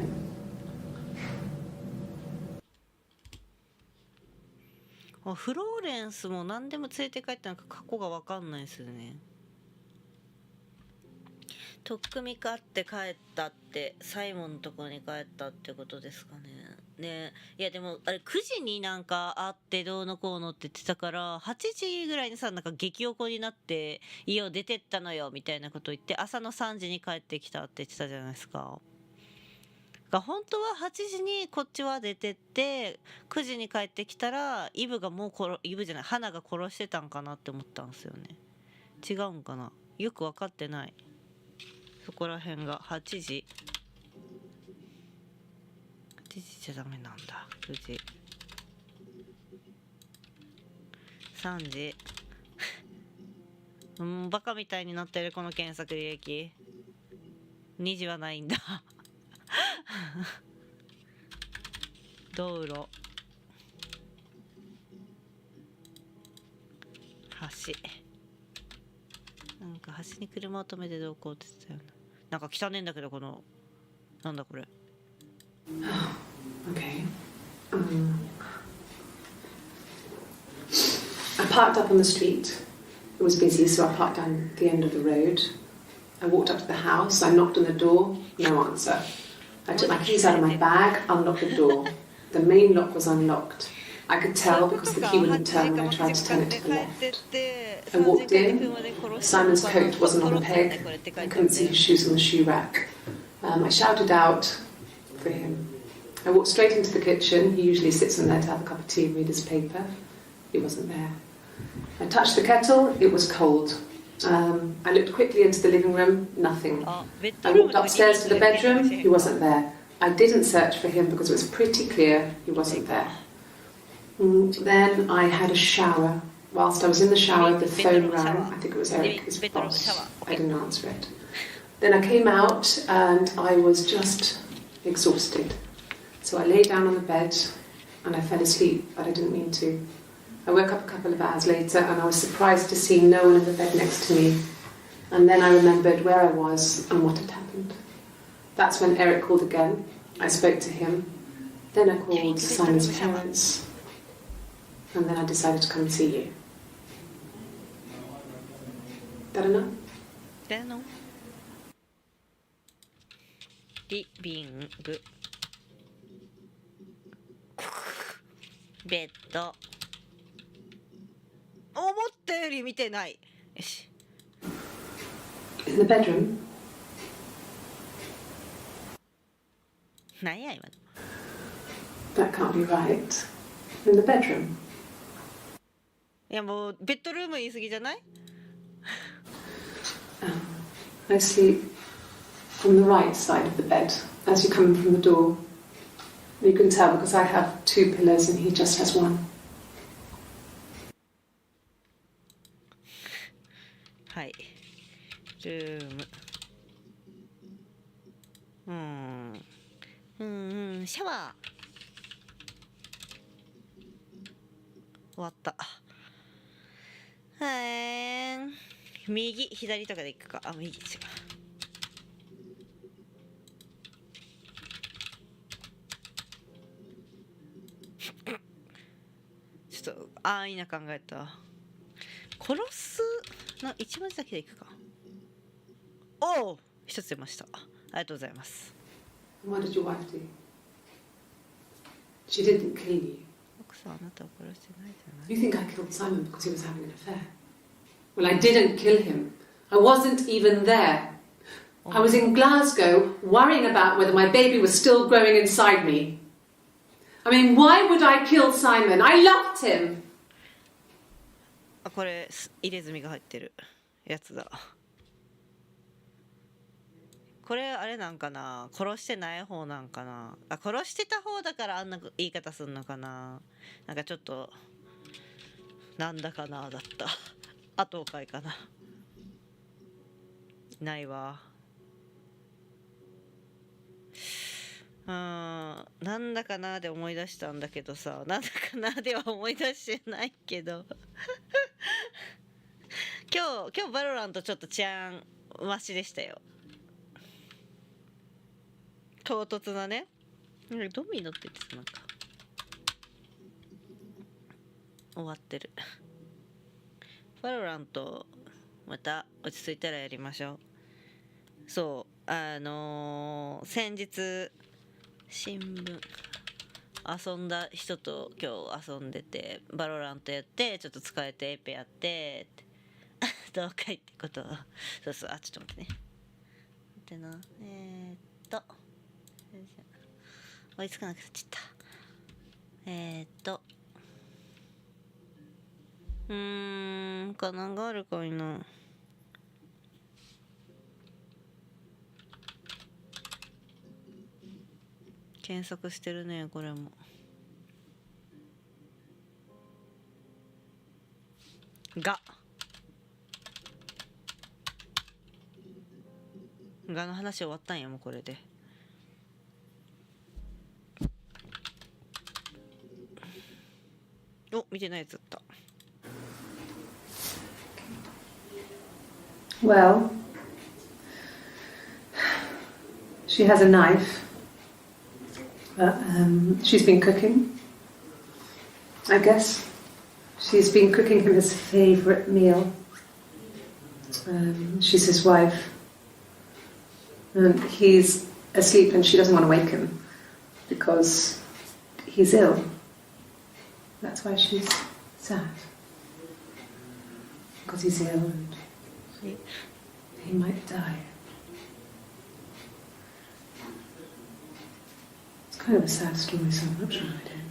フローレンスも何でも連れて帰ってなんか過去が分かんないですよね。とっくみかって帰ったってサイモンのところに帰ったってことですかね。ね、いやでもあれ9時になんか会ってどうのこうのって言ってたから、8時ぐらいにさなんか激おこになって家を出てったのよみたいなこと言って朝の3時に帰ってきたって言ってたじゃないですか。が本当は8時にこっちは出てって9時に帰ってきたらイブがもうイブじゃない花が殺してたんかなって思ったんですよね。違うんかな、よく分かってない。そこら辺が8時じゃダメなんだ。9時3時バカみたいになってるこの検索履歴。2時はないんだ道路、橋、なんか橋に車を止めてどうこうって言ってたよな。なんか汚ねえんだけどこのなんだこれ。Okay. I parked up on the street. It was busy, so I parked down the end of the road. I walked up to the house. I knocked on the door. No answer. I took my keys out of my bag, unlocked the door. The main lock was unlocked. I could tell because the key wouldn't turn when I tried to turn it to the left. I walked in. Simon's coat wasn't on the peg. I couldn't see his shoes on the shoe rack. I shouted out for him. I walked straight into the kitchen. He usually sits in there to have a cup of tea and read his paper. He wasn't there. I touched the kettle. It was cold. I looked quickly into the living room. Nothing. I walked upstairs to the bedroom. He wasn't there. I didn't search for him because it was pretty clear he wasn't there. Then I had a shower. Whilst I was in the shower, the phone rang. I think it was Eric, his boss. I didn't answer it. Then I came out and I was just exhausted. So I lay down on the bed and I fell asleep, but I didn't mean to. I woke up a couple of hours later and I was surprised to see no one in the bed next to me. And then I remembered where I was and what had happened. That's when Eric called again. I spoke to him. Then I called Simon's parents. And then I decided to come and see you. That enough? だのリビングベッド、思ったより見てない。よし。In the bedroom? なんや今の。That can't be right. In the bedroom? いやもうベッドルーム言い過ぎじゃない？ I sleep on the right side of the bed as you come in from the door. You can tell because I have 2 pillows and he just has 1. はい。ルーム。シャワー。終わった。右、左とかで行くか。あ、右違う。ちょっと安易な考えた。殺すの1文字だけでいくか。おお、一つ出ました。ありがとうございます。What did your wife do? She didn't kill you. 奥さんあなたを殺してないじゃない。 You think I killed Simon because he was having an affair? Well, I didn't kill him. I wasn't even there. I was in Glasgow worrying about whether my baby was still growing inside me. I mean, why would I kill Simon? I loved him. あ、これ入れ墨が入ってるやつだ。これあれなんかな、殺してない方なんかな。あ、殺してた方だからあんな言い方すんのかな。なんかちょっとなんだかなだった後をかいかな。ないわ。なんだかなで思い出したんだけどさ、なんだかなでは思い出してないけど今日バロラントちょっと治安マシでしたよ。唐突なね。ドミノって言ってたなんか。終わってる。バロラントまた落ち着いたらやりましょう。そう先日新聞遊んだ人と今日遊んでて、バロラントやってちょっと疲れてエペやってってどうかいってことをそうそう、あ、ちょっと待ってね、待ってな、追いつかなくなっちゃった。かなんがあるかいな。検索してるね、これも。がの話終わったんや、もうこれで。お、見てないやつだった。Well, she has a knife. She's been cooking, I guess. She's been cooking him his favourite meal. She's his wife. And he's asleep and she doesn't want to wake him because he's ill. That's why she's sad. Because he's ill and he might die. It's kind of a sad story, so I'm not sure how it ends.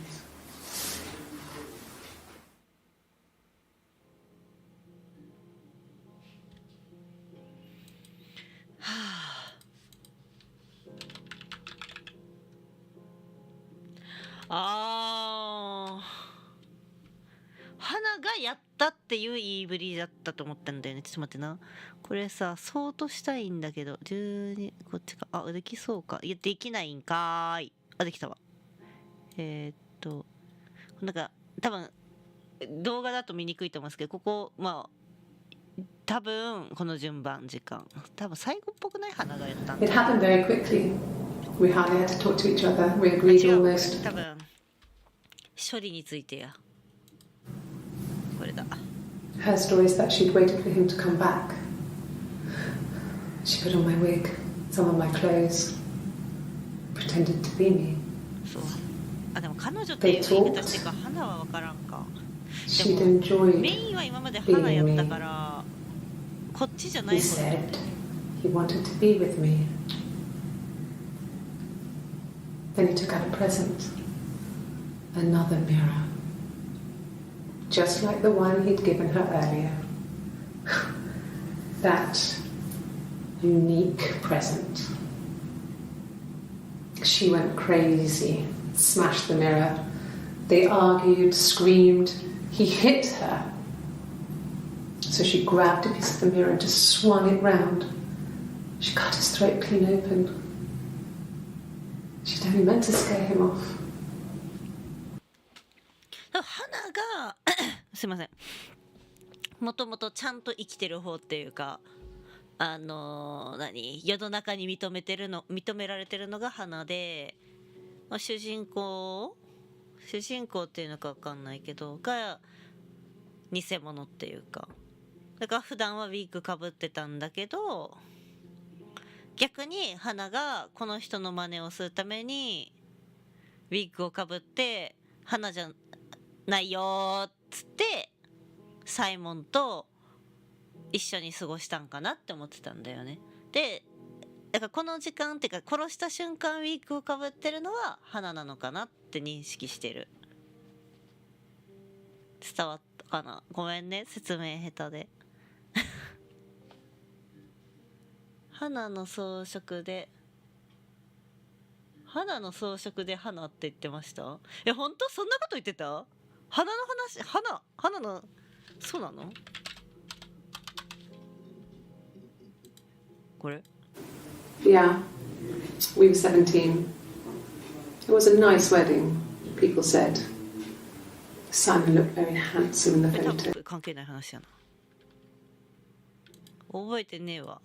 花がやったっていう言いぶりだったと思ったんだよね。ちょっと待ってな、これさ、そうとしたいんだけど、12、こっちか。あ、できそうか。いや、できないんかーい。あ、できたわ。なんか多分動画だと見にくいと思うんですけど、ここまあ多分この順番時間多分最後っぽくない、花がやったんだ。 It happened very quickly. We hardly had to talk to each other. We agreed 違う、 almost. 多分処理についてや。これだ。 Her story is that she'd waited for him to come back. She put on my wig, some of my clothes, pretended to be me. そう、あ、でも彼女っていう言い方してか、花は分からんか。で She'd も enjoyed メインは今まで花やったからこっちじゃない He 方だ said he wanted to be with me. Then he took out a present. Another mirror. Just like the one he'd given her earlier. That unique present. She went crazy, smashed the mirror. They argued, screamed. He hit her. So she grabbed a piece of the mirror and just swung it round. She cut his throat clean open. She'd only meant to scare him off. 花がすいません、もともとちゃんと生きてる方っていうか、世の中に認められてるのが花で、まあ、主人公っていうのか分かんないけどが偽物っていうか、だから普段はウィッグかぶってたんだけど、逆に花がこの人の真似をするためにウィッグをかぶって花じゃないよっつってサイモンと一緒に過ごしたんかなって思ってたんだよね。でだからこの時間っていうか、殺した瞬間ウィッグをかぶってるのは花なのかなって認識してる。伝わったかな、ごめんね説明下手で花の装飾で花って言ってました？いや本当そんなこと言ってた？花の話、花の、そうなの？これ Yeah, we were 17. It was a nice wedding, people said. Simon looked very handsome in the 多 photo. 分関係ない話やな。覚えてねえわ。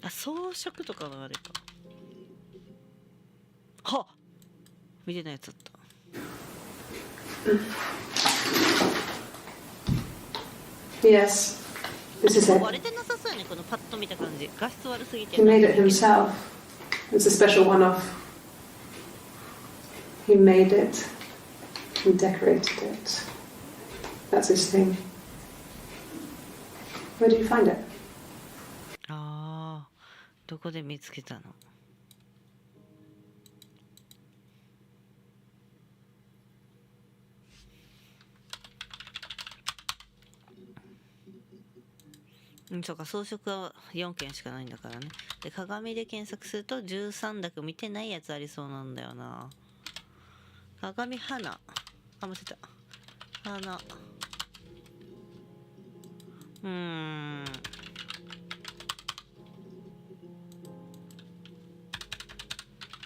あ、装飾とかのあれか。はっ、見てないやつだった。Yes, this is it. 割れてなさそうやね、このパッと見た感じ。画質悪すぎて。 He made it himself. It's a special one-off. He made it. He decorated it. That's his thing. Where did you find it? ああ、どこで見つけたの？うん、そうか、装飾は4件しかないんだからね。で、鏡で検索すると13だけ見てないやつありそうなんだよな。鏡花。あ、間違えた。花。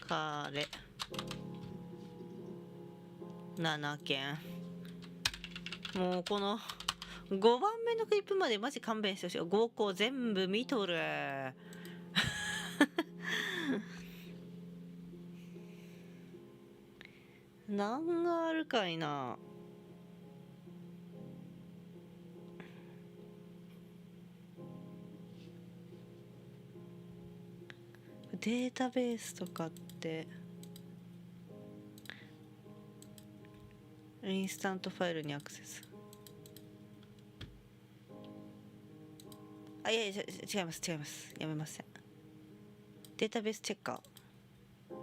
彼。7件。もうこの5番目のクリップまでマジ勘弁してほしい。5個全部見とる。何があるかいな。データベースとかってインスタントファイルにアクセス。あ、いやいや、違います違います、やめません。データベースチェッカー、こ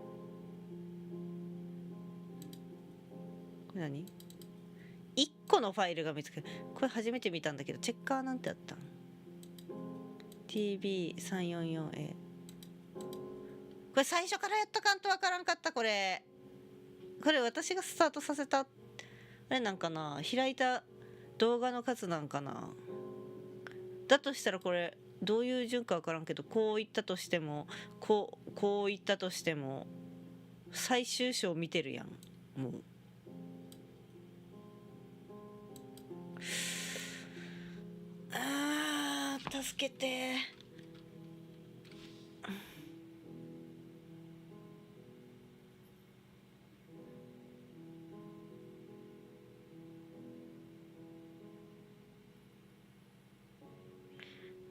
れ何？ 1 個のファイルが見つかる。これ初めて見たんだけど、チェッカーなんてあったん？ TB344A。 これ最初からやっとかんとわからんかった。これ私がスタートさせたあれなんかな、開いた動画の数なんかな。だとしたらこれどういう順かわからんけど、こう言ったとしてもこう言ったとしても最終章見てるやん。もう助けて。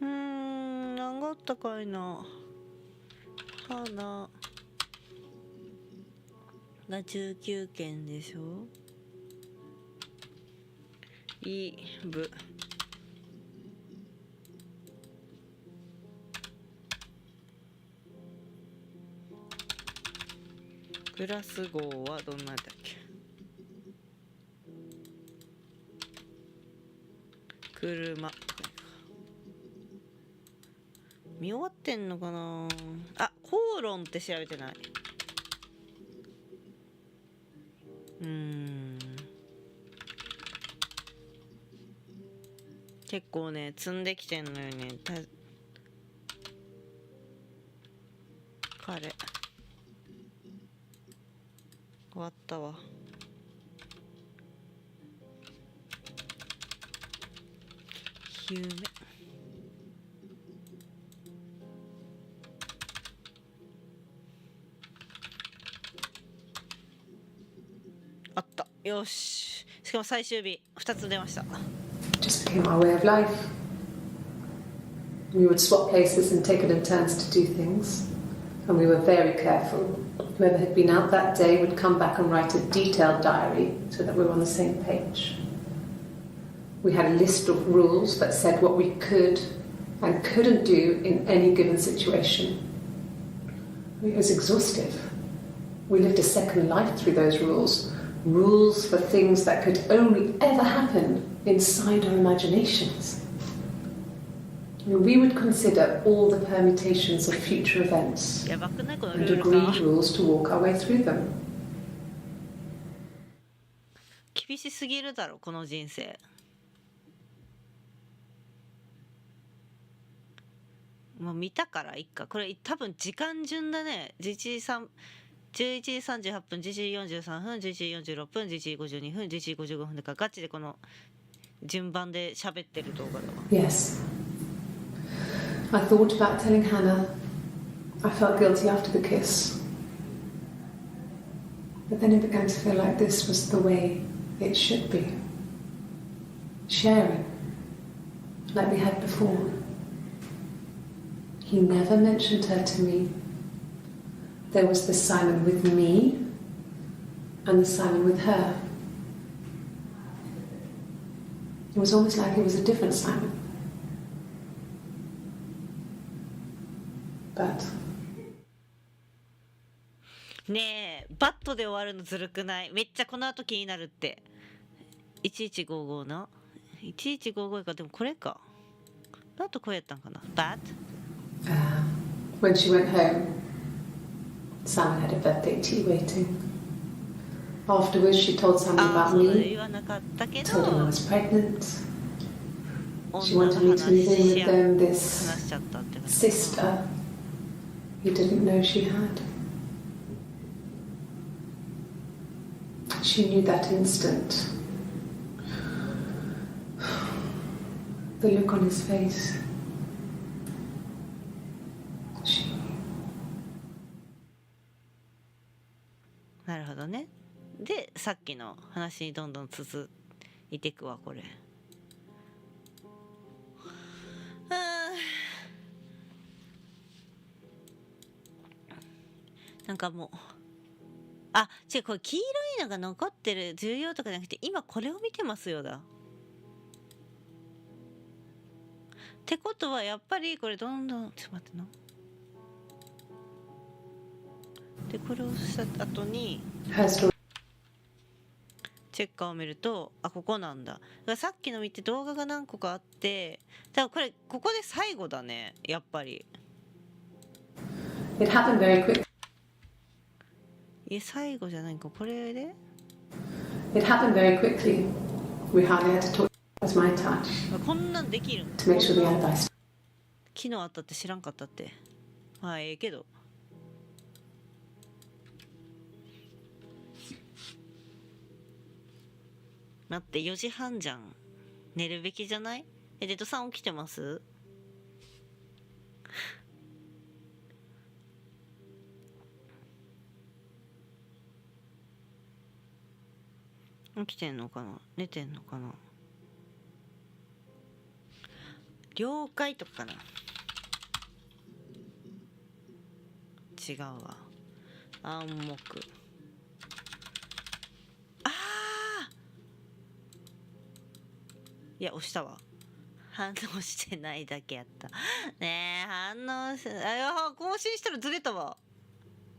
何があったかいな。花が19件でしょ。イブグラス号はどんなんだっけ。車見終わってんのかなあ。口論って調べてない。結構ね積んできてんのよね。彼終わったわ。夢あった。よし、しかも最終日2つ出ました。Just became our way of life. We would swap places and take it in turns to do things, and we were very careful. Whoever had been out that day would come back and write a detailed diary so that we were on the same page. We had a list of rules that said what we could and couldn't do in any given situation. It was exhaustive. We lived a second life through those rules. Rules for things that could only ever happen inside our imaginations. We would consider all the permutations of future events and agree rules to walk our way through them. 厳しすぎるだろこの人生。もう見たからいっか。これ多分時間順だね。11時38分、11時43分、11時46分、11時52分、11時55分だからガチでこの順番で喋ってる動画だわ。Yes. I thought about telling Hannah. I felt guilty after the kiss. But then it began to feel like this was the way it should be. Sharing, like we had before. He never mentioned her to me. There was the Simon with me and the Simon with her. It was almost like it was a different Simon. But ねえ、バットで終わるのずるくない？めっちゃこの後気になるって。1155な。1155か、でもこれか。バットこうやったんかな。バット when she went home, Simon had a birthday tea waiting. Afterwards, she told Simon about そう me, 言わなかったけど、 told him I was pregnant. She 女の wanted me to move in 話 with them, 話 this しちゃったってこと。 sister he didn't know she had. She knew that instant. The look on his face. She knew. なるほどね。で、さっきの話にどんどん続いていくわ、これ。なんかもう、あ、違う、これ黄色いのが残ってる重要とかじゃなくて、今これを見てますよだ。ってことはやっぱりこれどんどん、ちょっと待ってな。でこれをした後にチェッカーを見ると、あ、ここなんだ。だからさっきの見て動画が何個かあって、だからこれここで最後だね、やっぱり。It happened very quick. 最後じゃないか、これで It happened very quickly. We hardly had to talk. It was my touch こんなんできるん to make sure the alibi. 昨日あったって知らんかったって。まあええけど。待って、4時半じゃん。寝るべきじゃない？デトさん起きてます？起きてんのかな？寝てんのかな？了解とかかな？違うわ。暗黙。いや、押したわ。反応してないだけやった。ねえ、反応し、更新したらずれたわ。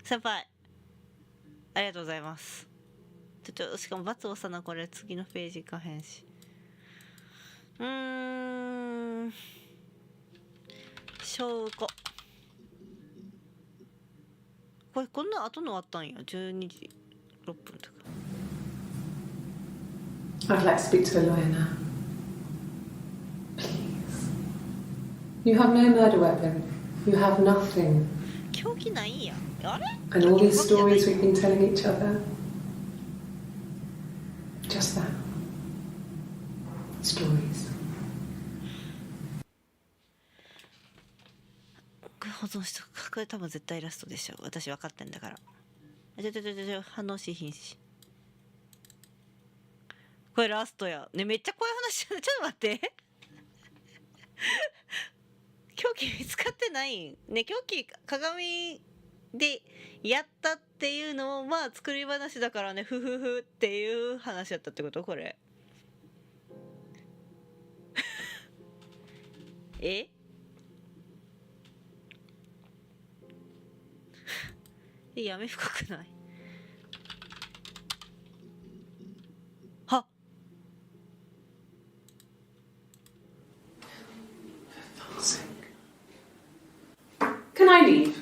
先輩。ありがとうございます。しかも×押さな、これ次のページかへんし。証拠。これ、こんな後のあったんや。12時6分とか。I'd like to speak to a lawyer now. You have no murder weapon. You have nothing. 狂気ないんや。あれ？ And all these stories we've been telling each other. Just that. Stories. 保存しとく。これ多分絶対ラストでしょ。私分かってんだから。反応しひんし。これラストや。ね、めっちゃ怖い話じゃない。ちょっと待って。凶器見つかってないね。凶器鏡でやったっていうのもまあ作り話だからね、ふふふっていう話だったってこと？これやめ深くない？はCan I leave?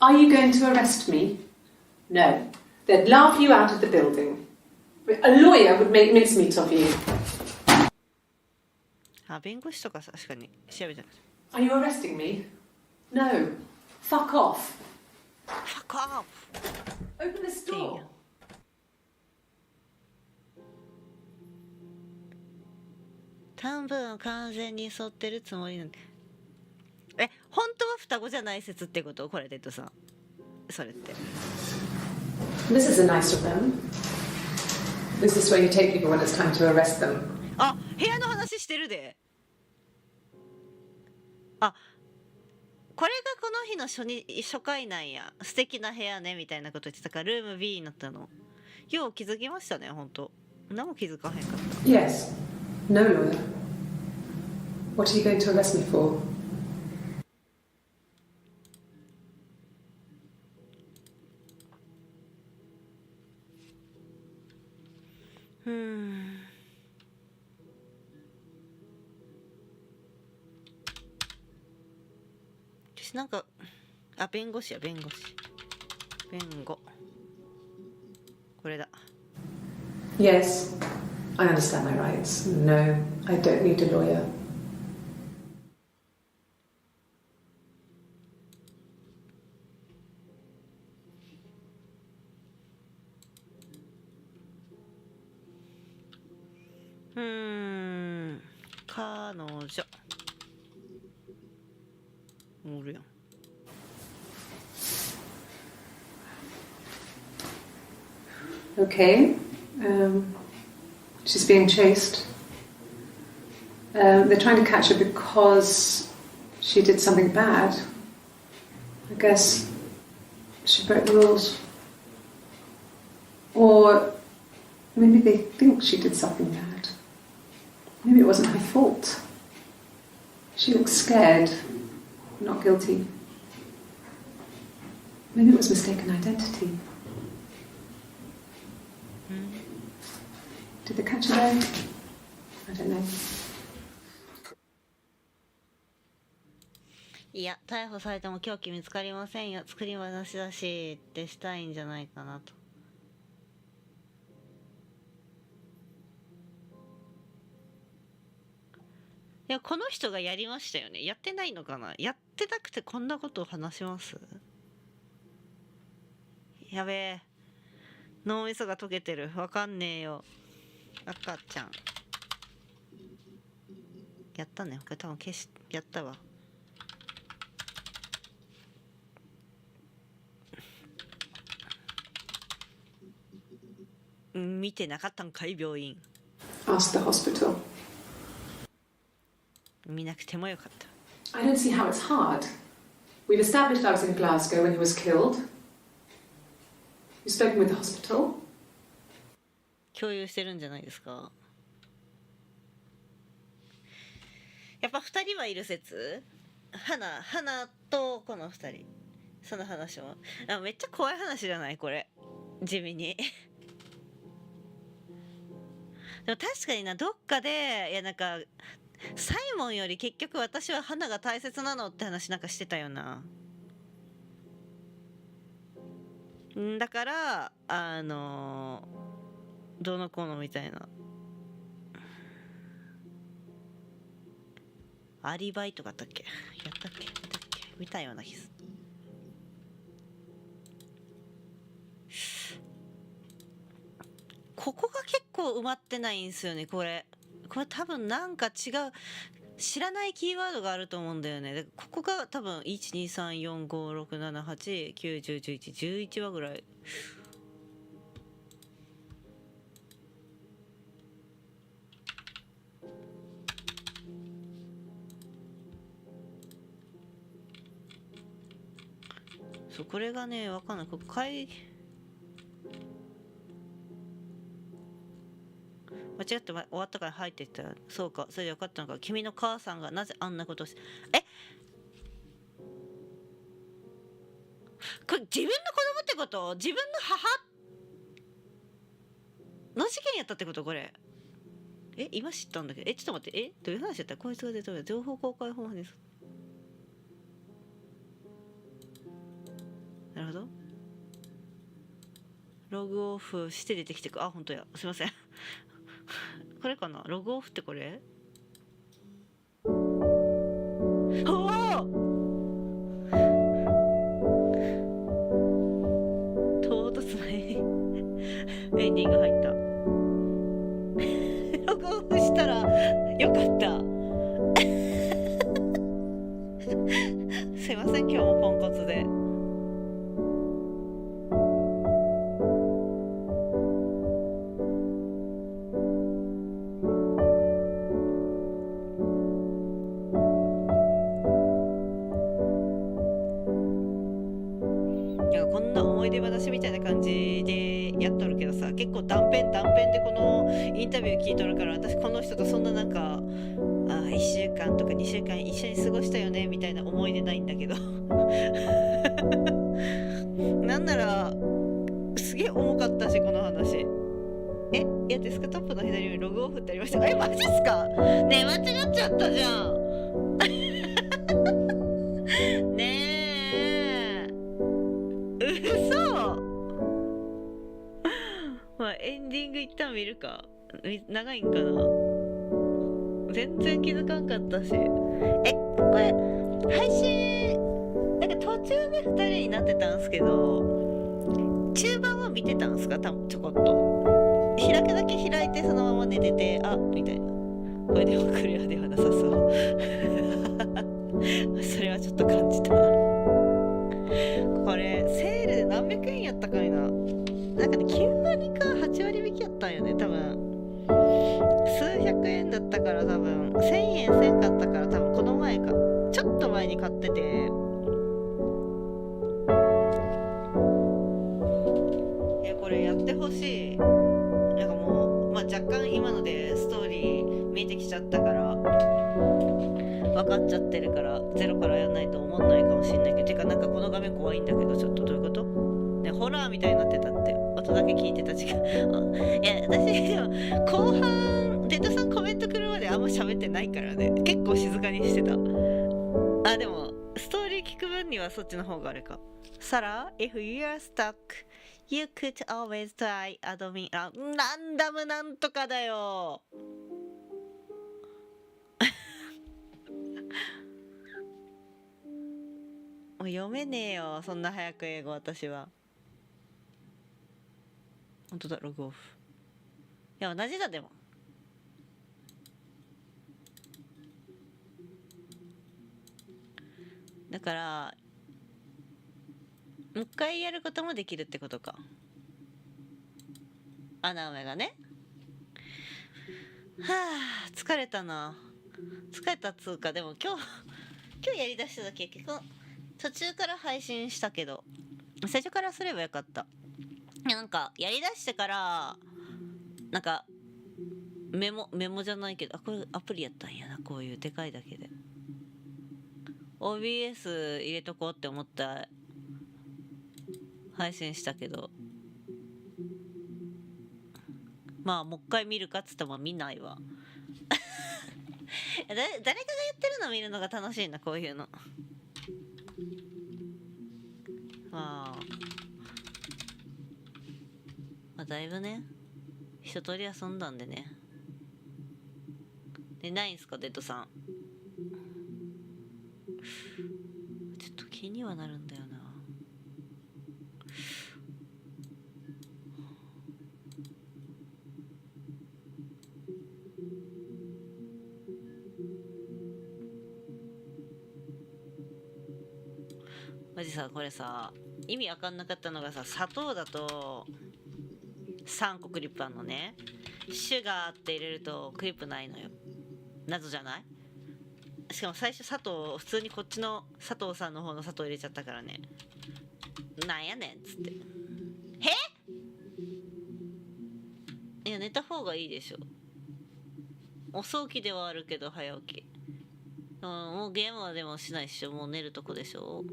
Are you going to arrest me? No. They'd laugh you out of the building. A lawyer would make mincemeat of you. あ、弁護士とか確かに調べてなかっ Are you arresting me? No. Fuck off. た。Fuck off! Open this door. 短文を完全に沿ってるつもりなんで。本当は双子じゃない説ってこと？これデッドさん。それって。This is a nice room. Is this where you take people when it's time to arrest them? あ、部屋の話してるで。あ、これがこの日の初回なんや。素敵な部屋ねみたいなこと言ってたからルーム B になったの。よう気づきましたね、ほんと。何も気づかへんかった。Yes. No lawyer. What are you going to arrest me for? Hmm. 私なんか弁護士や弁護これだ。 Yes. I understand my rights. No, I don't need a lawyer. Hmm. 彼女おるやん。Okay. She's being chased. They're trying to catch her because she did something bad. I guess she broke the rules. Or maybe they think she did something bad. Maybe it wasn't her fault. She looks scared, not guilty. Maybe it was mistaken identity. Did they catch her there? I don't know. いや、逮捕されても凶器見つかりませんよ。作り話だしってしたいんじゃないかなと。いや、この人がやりましたよね。やってないのかな。やってなくてこんなことを話します？やべえ、脳みそが溶けてる。わかんねえよ。赤ちゃんやったね。これ多分やったわ。見てなかったんかい病院。 Ask the hospital. 見なくてもよかった。 I don't see how it's hard. We've established I was in Glasgow when he was killed. You've spoken with the hospital. 共有してるんじゃないですか。やっぱ2人はいる説。花とこの2人、その話もめっちゃ怖い話じゃないこれ、地味に。でも確かにな、どっかでいやなんかサイモンより結局私は花が大切なのって話なんかしてたよな。だからどの子のみたいなアリバイとかあったっけ、やったっけ見たような気す。ここが結構埋まってないんですよね。これ多分なんか違う知らないキーワードがあると思うんだよね。でここが多分123456789101111話ぐらい。そうこれがね分かんない。ここ間違って終わったから入っていったら、そうか、それで分かったのか。君の母さんがなぜあんなことをしこれ自分の子供ってこと？自分の母の事件やったってこと？これ今知ったんだけど、ちょっと待って、どういう話だった？こいつが出てる情報公開法です。なるほど。ログオフして出てきてく。本当や、すいません。これかな、ログオフってこれ？おお唐突なエンディング入った。ログオフしたらよかった。すいません、今日もポンコツで。みたいな感じでやっとるけどさ、結構断片でこのインタビュー聞いとるから、私この人とそんななんか1週間とか2週間一緒に過ごしたよねみたいな思い出ないんだけどなんならすげえ重かったしこの話。いやデスクトップの左上にログオフってありました。マジっすか。ねえ間違っちゃったじゃんねえ嘘まあエンディング一旦見るか。長いんかな。全然気づかんかったし。これ配信なんか途中で2人になってたんすけど、中盤は見てたんすか。多分ちょこっと開くだけ開いてそのまま寝てて、みたいな。これでもクリアではなさそうそれはちょっと感じた。これセールで何百円やったかいな。なんかね9割か8割引きやったんよね多分。数百円だったから多分1000円せんかったから多分この前かちょっと前に買ってて、これやってほしい。なんかもう、若干今のでストーリー見えてきちゃったから分かっちゃってるからゼロからやんないと思んないかもしんないけど、てかなんかこの画面怖いんだけど、ちょっとどういうことね。ホラーみたいになってたって音だけ聞いてた時間いや私でも後半デッドさんコメント来るまであんま喋ってないからね、結構静かにしてた。でもストーリー聞く分にはそっちの方があれか。サラ If you are stuck You could always try admin ランダムなんとかだよもう読めねえよそんな早く英語私は。本当だログオフ。いや同じだでも。だからもう一回やることもできるってことか。穴埋めがね。疲れたな。疲れたっつうか、でも今日やりだした時結構途中から配信したけど最初からすればよかった。なんかやりだしてからなんかメモじゃないけど、これアプリやったんやな。こういうでかいだけで OBS 入れとこうって思った配信したけどもう一回見るかっつっても見ないわ誰かがやってるの見るのが楽しいなこういうの。だいぶね一通り遊んだんでね。でないんすかデッドさん。ちょっと気にはなるんだよな。マジさこれさ意味わかんなかったのがさ、砂糖だと3個クリップあんのね。シュガーって入れるとクリップないのよ。謎じゃない？しかも最初砂糖普通にこっちの佐藤さんの方の砂糖入れちゃったからね。なんやねんっつって。いや寝た方がいいでしょ。遅起きではあるけど早起き。もうゲームはでもしないっしょ。もう寝るとこでしょ。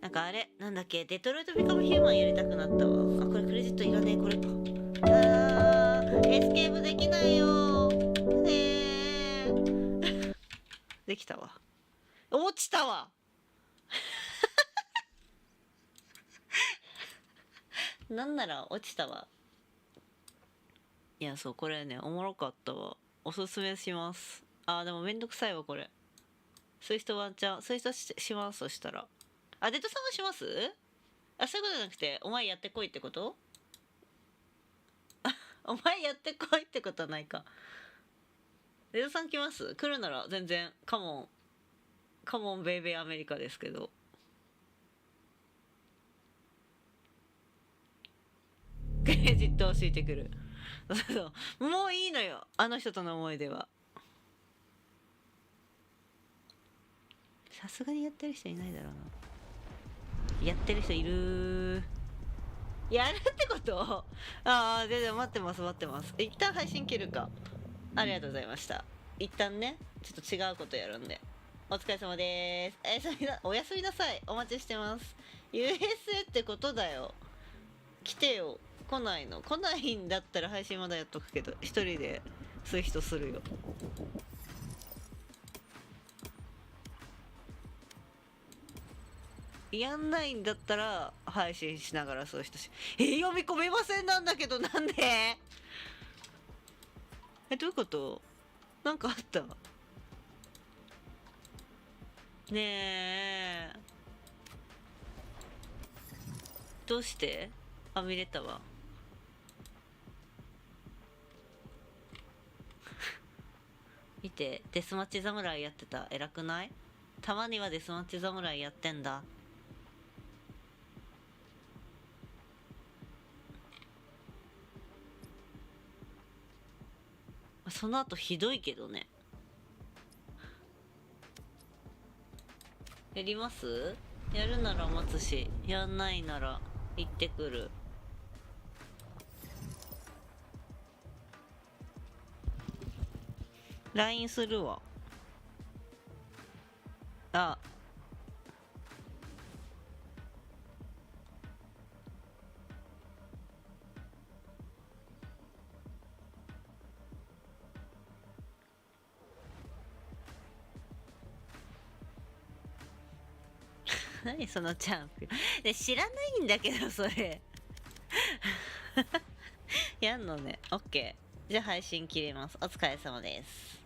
なんかあれなんだっけ、デトロイトビカムヒューマンやりたくなったわ。これクレジットいらねえ。これか。エスケープできないよ。できたわ。落ちたわなんなら落ちたわ。いやそうこれねおもろかったわ。おすすめします。でもめんどくさいわこれ。そういう人ワンチャンそういう人 します。そしたらデッドさんはします？そういうことじゃなくてお前やってこいってことお前やってこいってことはないか。デッドさん来ます？来るなら全然カモンベイベーアメリカですけど。クレジット教えてくる。そうもういいのよ、あの人との思い出は。さすがにやってる人いないだろうな。やってる人いる。やるってこと？ああ、全然待ってます待ってます。一旦配信切るか。ありがとうございました。一旦ね、ちょっと違うことやるんで。お疲れ様です。おやすみなさい。お待ちしてます。USA ってことだよ。来てよ。来ないの？来ないんだったら配信まだやっとくけど、一人でそういう人するよ。やんないんだったら配信しながらそういう人読み込めませんなんだけど、なんで？どういうこと？なんかあった？ねえ、どうして？あ、見れたわ。見て、デスマッチ侍やってた。偉くない？たまにはデスマッチ侍やってんだ。その後ひどいけどね。やります？やるなら待つし、やんないなら行ってくる。LINE するわ。あ、何そのチャンピオン。で、知らないんだけど、それ。やんのね。オッケー。じゃあ配信切れます。お疲れ様です。